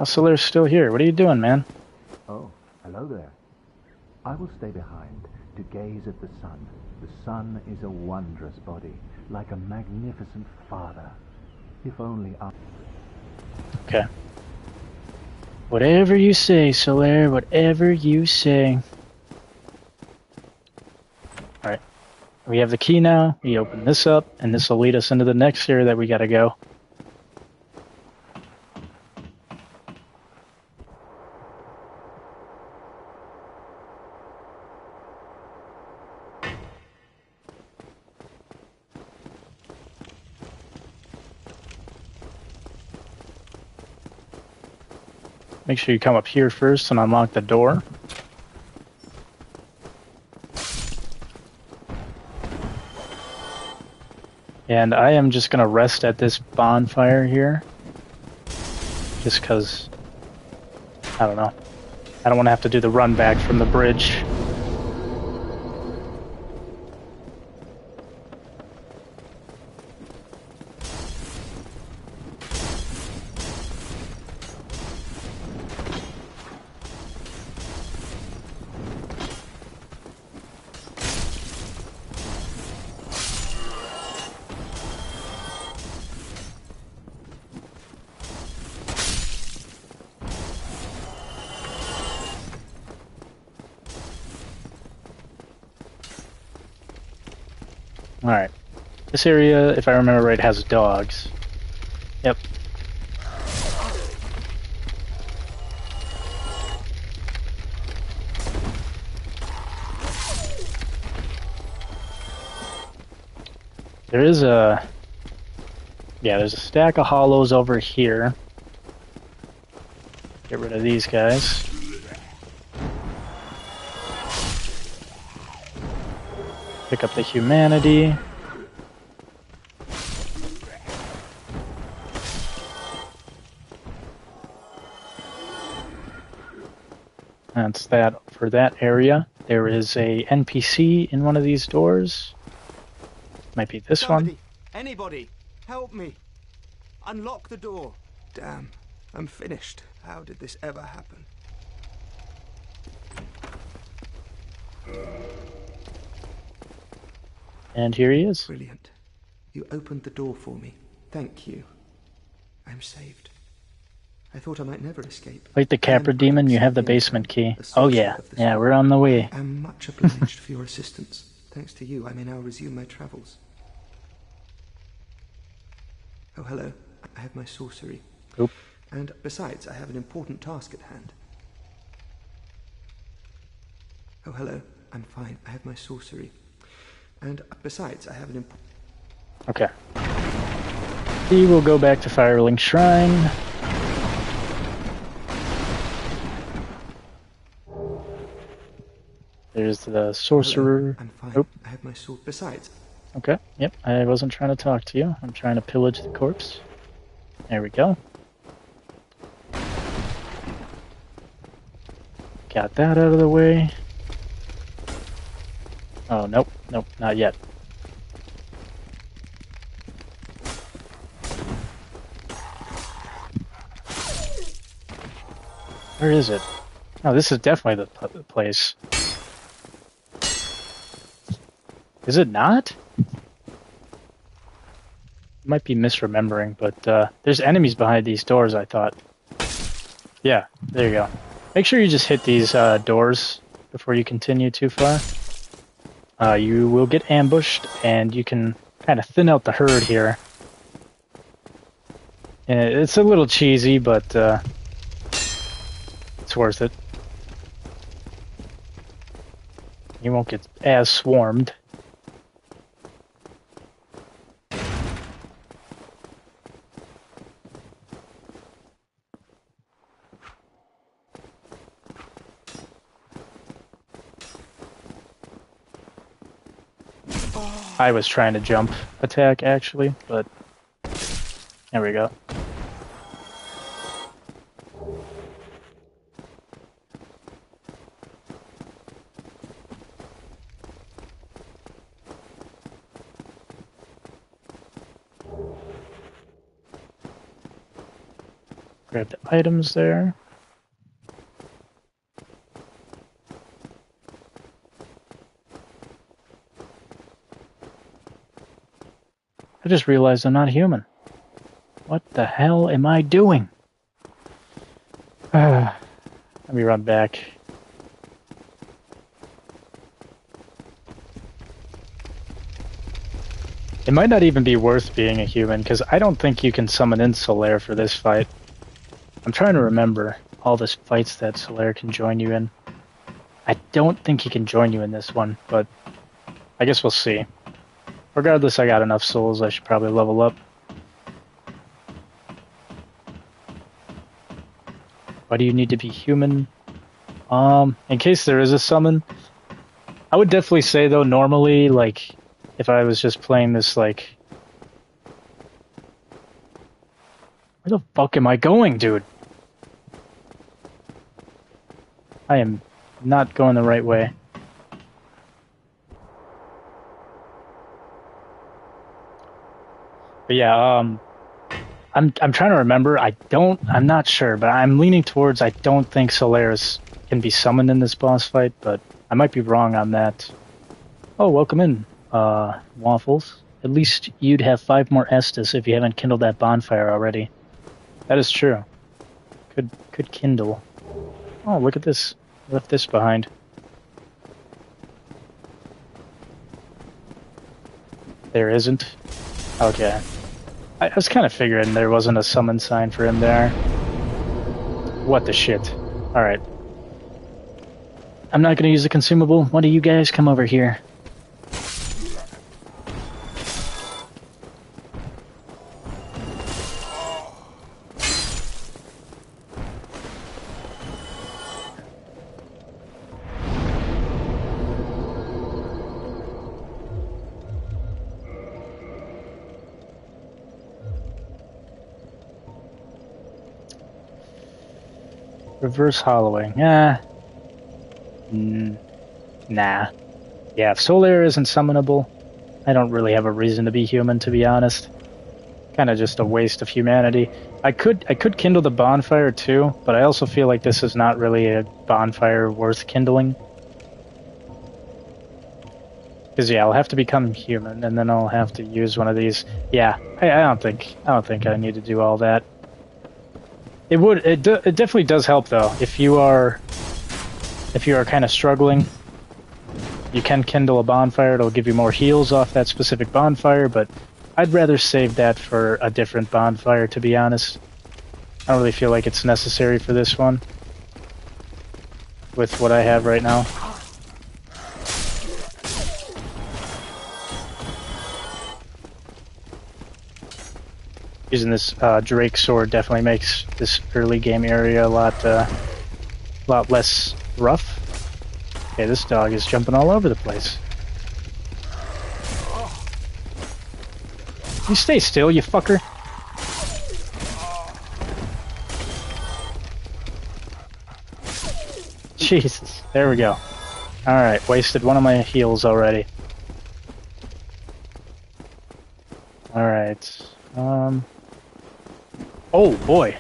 Solaire's still here. What are you doing, man? Oh, hello there. I will stay behind to gaze at the sun. The sun is a wondrous body, like a magnificent father. If only I... Okay. Whatever you say, Solaire, whatever you say. Alright. We have the key now. We open this up, and this will lead us into the next area that we gotta go. make sure you come up here first and unlock the door. And I am just going to rest at this bonfire here. Just because, I don't know. I don't want to have to do the run back from the bridge. Alright. This area, if I remember right, has dogs. Yep. There is a... Yeah, there's a stack of hollows over here. Get rid of these guys. Pick up the humanity. That's that for that area. There is a NPC in one of these doors. Might be this one. Anybody, help me. Unlock the door. Damn, I'm finished. How did this ever happen? And here he is. Brilliant. You opened the door for me. Thank you. I'm saved. I thought I might never escape. Like the Capra Demon, you have the basement key. Oh yeah. Yeah, we're on the way. I'm much obliged for your assistance. Thanks to you, I may now resume my travels. Oh, hello. I have my sorcery. Oop. And besides, I have an important task at hand. Oh, hello. I'm fine. I have my sorcery. And besides, I have an important... Okay. We will go back to Firelink Shrine. There's the sorcerer. Hello. I'm fine. Oop. I have my sword. Besides... Okay. Yep. I wasn't trying to talk to you. I'm trying to pillage the corpse. There we go. Got that out of the way. Oh, nope. Nope, not yet. Where is it? Oh, this is definitely the place. Is it not? Might be misremembering, but there's enemies behind these doors, I thought. Yeah, there you go. Make sure you just hit these doors before you continue too far. You will get ambushed, and you can kind of thin out the herd here. And it's a little cheesy, but it's worth it. You won't get as swarmed. I was trying to jump attack, actually, but there we go. Grab the items there. I just realized I'm not human. What the hell am I doing? Let me run back. It might not even be worth being a human, because I don't think you can summon in Solaire for this fight. I'm trying to remember all the fights that Solaire can join you in. I don't think he can join you in this one, but I guess we'll see. Regardless, I got enough souls, I should probably level up. Why do you need to be human? In case there is a summon, I would definitely say though, normally, like, if I was just playing this, like... Where the fuck am I going, dude? I am not going the right way. But yeah, I'm trying to remember. I'm not sure, but I'm leaning towards I don't think Solaris can be summoned in this boss fight, but I might be wrong on that. Oh, welcome in, Waffles. At least you'd have 5 more Estus if you haven't kindled that bonfire already. That is true. Could kindle. Oh, look at this. Left this behind. There isn't? Okay. I was kind of figuring there wasn't a summon sign for him there. What the shit. Alright. I'm not gonna use the consumable. One of you guys come over here. Reverse hollowing. Nah. Yeah, if Solar isn't summonable, I don't really have a reason to be human, to be honest. Kind of just a waste of humanity. I could kindle the bonfire too, but I also feel like this is not really a bonfire worth kindling. Because yeah, I'll have to become human, and then I'll have to use one of these. Yeah, I don't think I need to do all that. It definitely does help though. If you are kind of struggling, you can kindle a bonfire. It'll give you more heals off that specific bonfire, but I'd rather save that for a different bonfire, to be honest. I don't really feel like it's necessary for this one with what I have right now. Using this Drake sword definitely makes this early game area a lot less rough. Okay, this dog is jumping all over the place. You stay still, you fucker. Jesus, there we go. Alright, wasted one of my heals already. Alright, oh boy,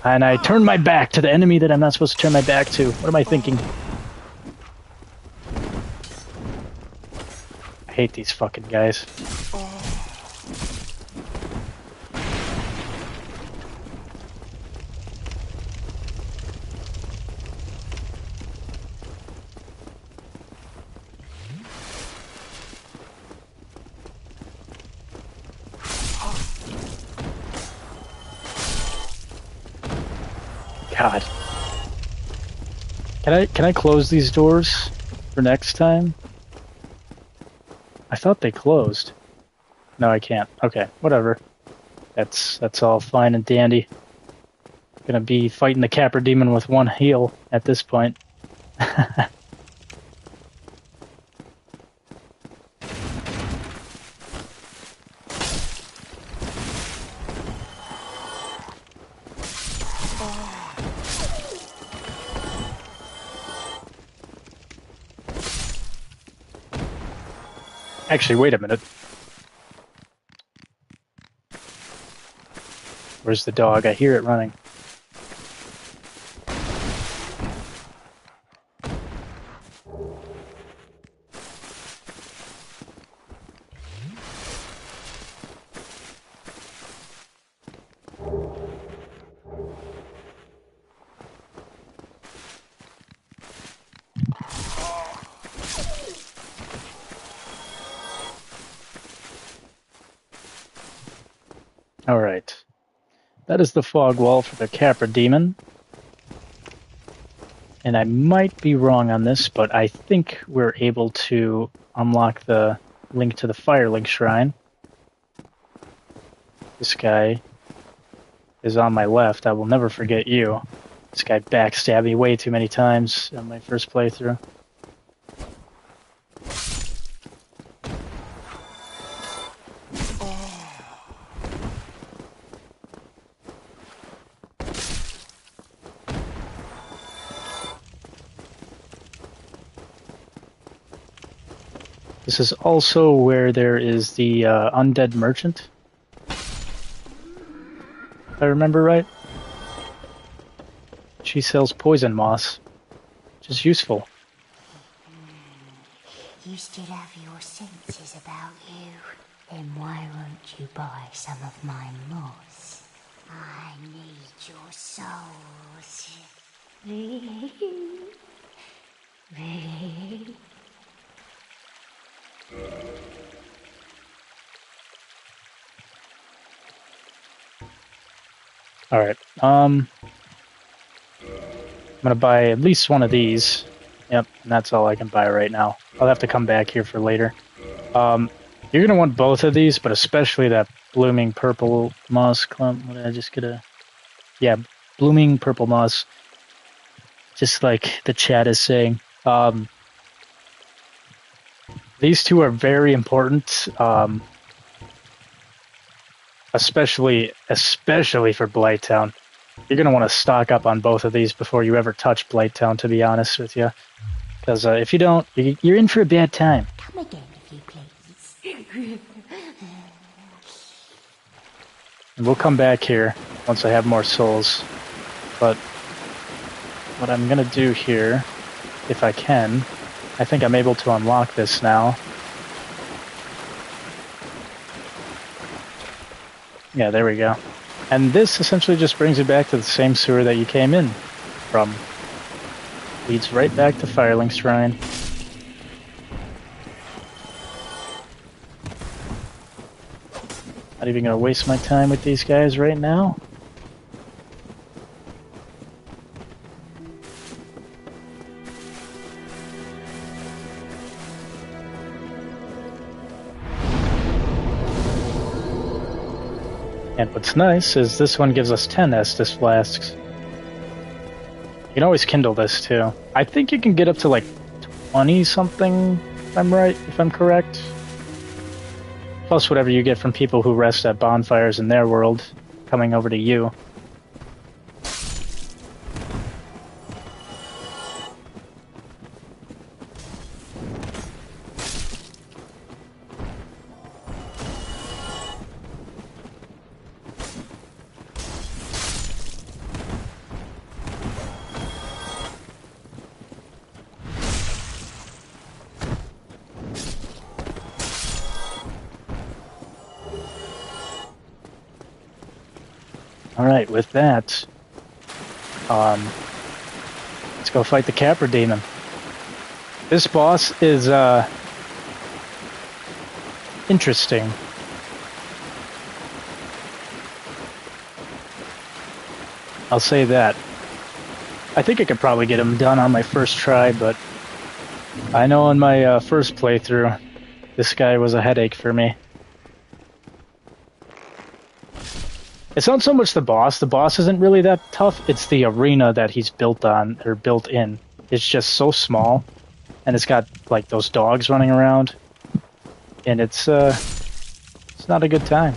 I turned my back to the enemy that I'm not supposed to turn my back to. What am I thinking? I hate these fucking guys. God. Can I close these doors for next time? I thought they closed. No, I can't. Okay, whatever. That's all fine and dandy. Gonna be fighting the Capra Demon with one heal at this point. Actually, wait a minute. Where's the dog? I hear it running. Alright. That is the fog wall for the Capra Demon. And I might be wrong on this, but I think we're able to unlock the link to the Firelink Shrine. This guy is on my left. I will never forget you. This guy backstabbed me way too many times on my first playthrough. This is also where there is the undead merchant. If I remember right. She sells poison moss, which is useful. You still have your senses about you. Then why won't you buy some of my moss? I need your souls. Alright, I'm gonna buy at least one of these. Yep, and that's all I can buy right now. I'll have to come back here for later. You're gonna want both of these, but especially that blooming purple moss clump. What did I just get a... Yeah, blooming purple moss. Just like the chat is saying. These two are very important. Especially for Blighttown. You're going to want to stock up on both of these before you ever touch Blighttown, to be honest with you. Because if you don't, you're in for a bad time. Come again, if you please. And we'll come back here once I have more souls. But what I'm going to do here, if I can, I think I'm able to unlock this now. Yeah, there we go. And this essentially just brings you back to the same sewer that you came in from. Leads right back to Firelink Shrine. Not even gonna waste my time with these guys right now. And what's nice is this one gives us 10 Estus flasks. You can always kindle this too. I think you can get up to like 20 something, if I'm right, if I'm correct. Plus whatever you get from people who rest at bonfires in their world, coming over to you. Alright, with that, let's go fight the Capra Demon. This boss is, interesting. I'll say that. I think I could probably get him done on my first try, but I know in my first playthrough, this guy was a headache for me. It's not so much the boss. The boss isn't really that tough. It's the arena that he's built on, or built in. It's just so small, and it's got like those dogs running around, and it's not a good time.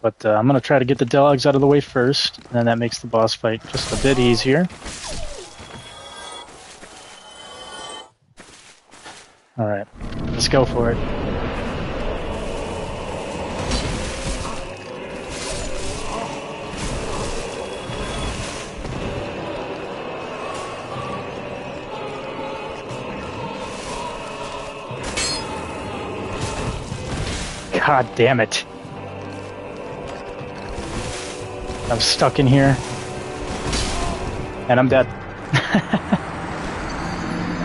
But I'm gonna try to get the dogs out of the way first, and then that makes the boss fight just a bit easier. Alright, let's go for it. God damn it. I'm stuck in here. And I'm dead.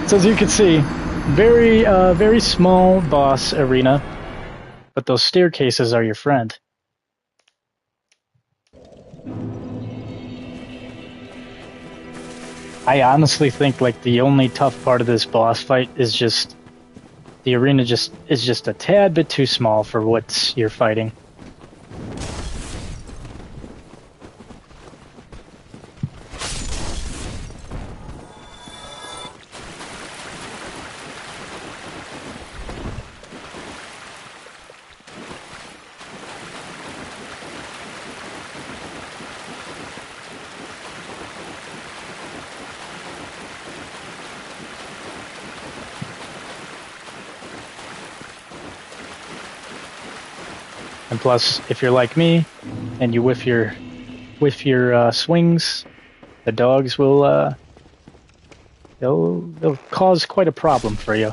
So as you can see, very small boss arena, but those staircases are your friend. I honestly think like the only tough part of this boss fight is just the arena is just a tad bit too small for what you're fighting. And plus, if you're like me, and you whiff your swings, the dogs will they'll cause quite a problem for you.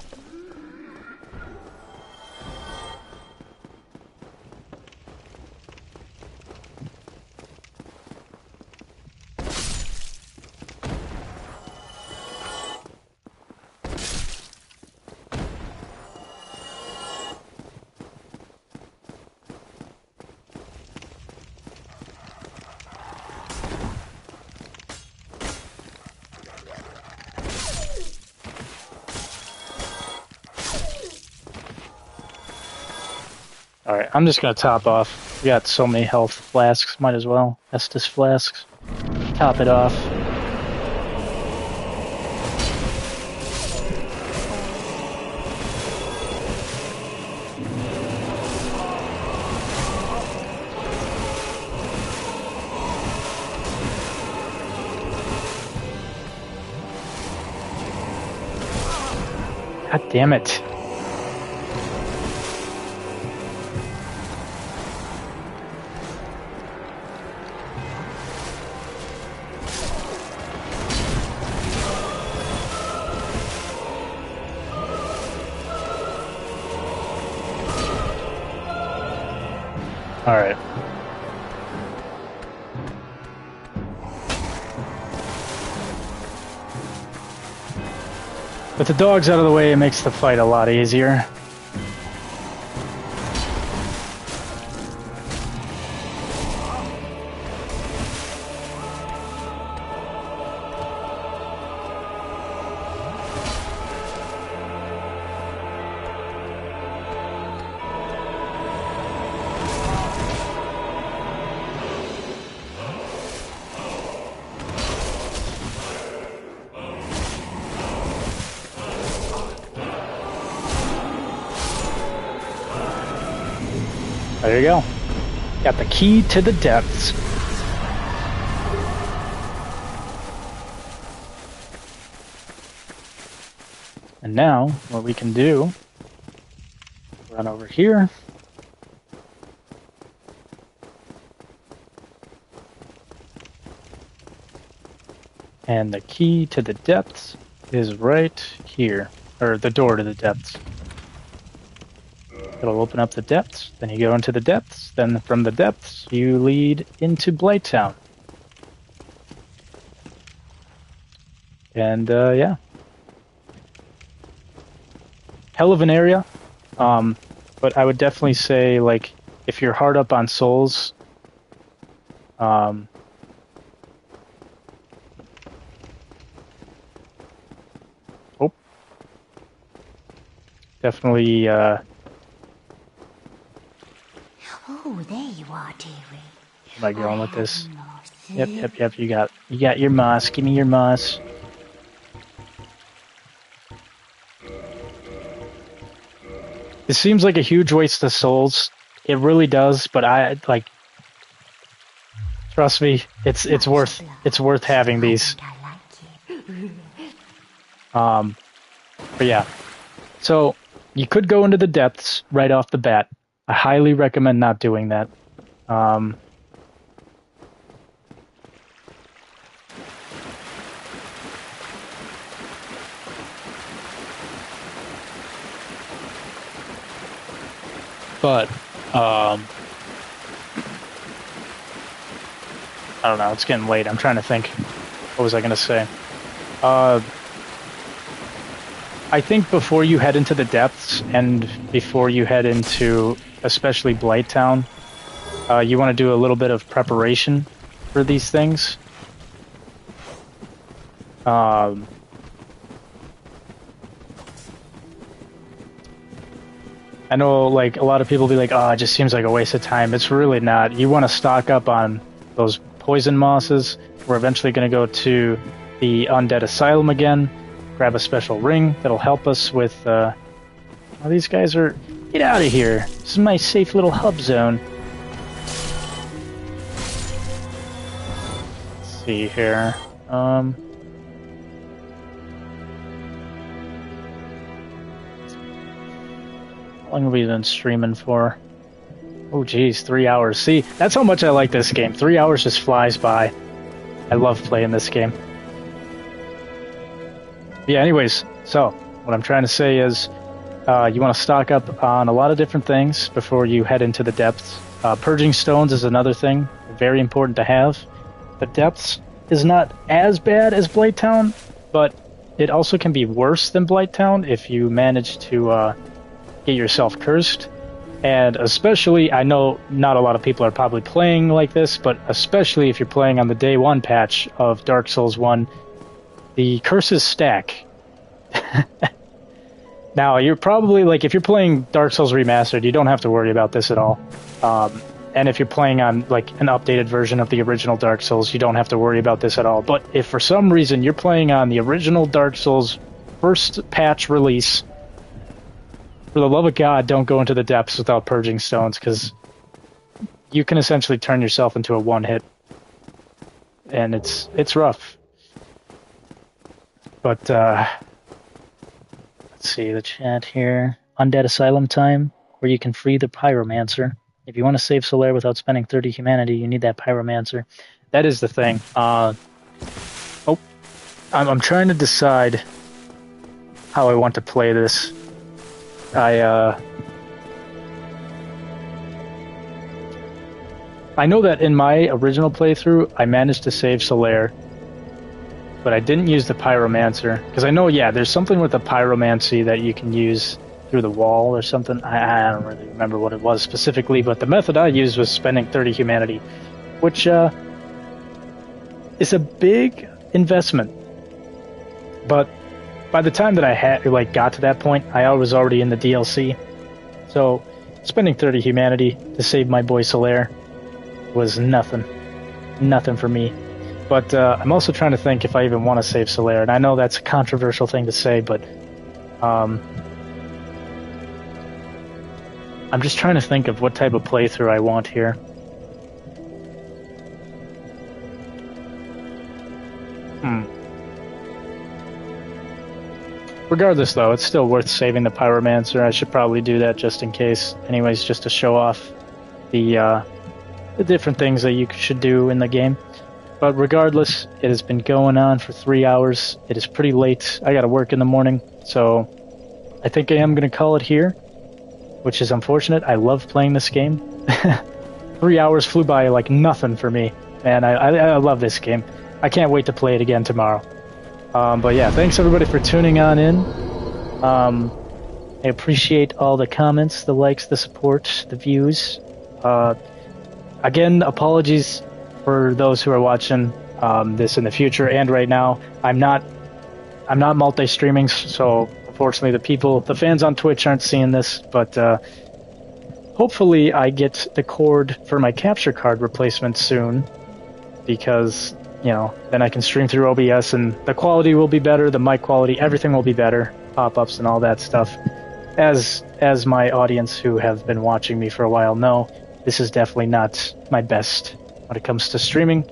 Alright, I'm just gonna top off. We got so many health flasks, might as well. Estus flasks. Top it off. God damn it. Alright. With the dogs out of the way, it makes the fight a lot easier. There you go. Got the key to the depths. And now, what we can do, run over here. And the key to the depths is right here, or the door to the depths. It'll open up the depths, then you go into the depths, then from the depths you lead into Blighttown. And yeah. Hell of an area. But I would definitely say, like, if you're hard up on souls, definitely Oh, there you are, dearie. am I going with this? Yep, you got your moss. Give me your moss. It seems like a huge waste of souls. It really does, but I like, trust me, it's worth having these. But yeah. So you could go into the depths right off the bat. I highly recommend not doing that. But I don't know, it's getting late. I'm trying to think. What was I going to say? I think before you head into the depths and before you head into especially Blighttown, you want to do a little bit of preparation for these things. I know, like, a lot of people be like, oh, it just seems like a waste of time. It's really not. You want to stock up on those poison mosses. We're eventually going to go to the Undead Asylum again, grab a special ring that'll help us with, oh, these guys are... Get out of here. This is my safe little hub zone. Let's see here. How long have we been streaming for? Oh, geez, 3 hours. See, that's how much I like this game. 3 hours just flies by. I love playing this game. Yeah, anyways, so what I'm trying to say is you want to stock up on a lot of different things before you head into the depths. Purging stones is another thing, very important to have. The depths is not as bad as Blighttown, but it also can be worse than Blighttown if you manage to get yourself cursed. And especially, I know not a lot of people are probably playing like this, but especially if you're playing on the day one patch of Dark Souls 1, the curses stack. Now, you're probably, like, if you're playing Dark Souls Remastered, you don't have to worry about this at all. And if you're playing on, like, an updated version of the original Dark Souls, you don't have to worry about this at all. But if for some reason you're playing on the original Dark Souls first patch release, for the love of God, don't go into the depths without purging stones, because you can essentially turn yourself into a one-hit. And it's rough. But, let's see the chat here. Undead Asylum time, where you can free the Pyromancer. If you want to save Solaire without spending 30 humanity, you need that Pyromancer. That is the thing. I'm trying to decide how I want to play this. I know that in my original playthrough, I managed to save Solaire, but I didn't use the Pyromancer, because I know, yeah, there's something with the Pyromancy that you can use through the wall or something. I don't really remember what it was specifically, but the method I used was spending 30 humanity, which is a big investment. But by the time that I got to that point, I was already in the DLC. So spending 30 humanity to save my boy Solaire was nothing. Nothing for me. But I'm also trying to think if I even want to save Solaire. And I know that's a controversial thing to say, but I'm just trying to think of what type of playthrough I want here. Regardless, though, it's still worth saving the Pyromancer. I should probably do that just in case. Anyways, just to show off the different things that you should do in the game. But regardless, it has been going on for 3 hours. It is pretty late. I gotta work in the morning, so I think I am gonna call it here, which is unfortunate. I love playing this game. 3 hours flew by like nothing for me, and I love this game. I can't wait to play it again tomorrow. But yeah, thanks everybody for tuning on in. I appreciate all the comments, the likes, the support, the views. Again, apologies for those who are watching this in the future and right now. I'm not multi-streaming, so unfortunately the fans on Twitch aren't seeing this, but hopefully I get the cord for my capture card replacement soon, because then I can stream through OBS and the quality will be better, the mic quality, everything will be better, pop-ups and all that stuff. As my audience who have been watching me for a while know, this is definitely not my best when it comes to streaming.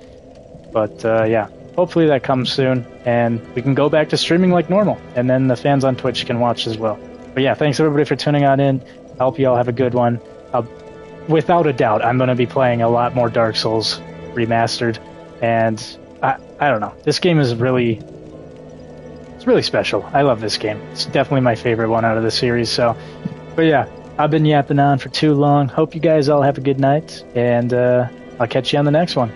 But yeah, hopefully that comes soon and we can go back to streaming like normal, and then the fans on Twitch can watch as well. But yeah, thanks everybody for tuning on in. I hope you all have a good one. Without a doubt, I'm going to be playing a lot more Dark Souls Remastered, and I don't know. This game is really special. I love this game. It's definitely my favorite one out of the series. So, but yeah, I've been yapping on for too long. Hope you guys all have a good night, and I'll catch you on the next one.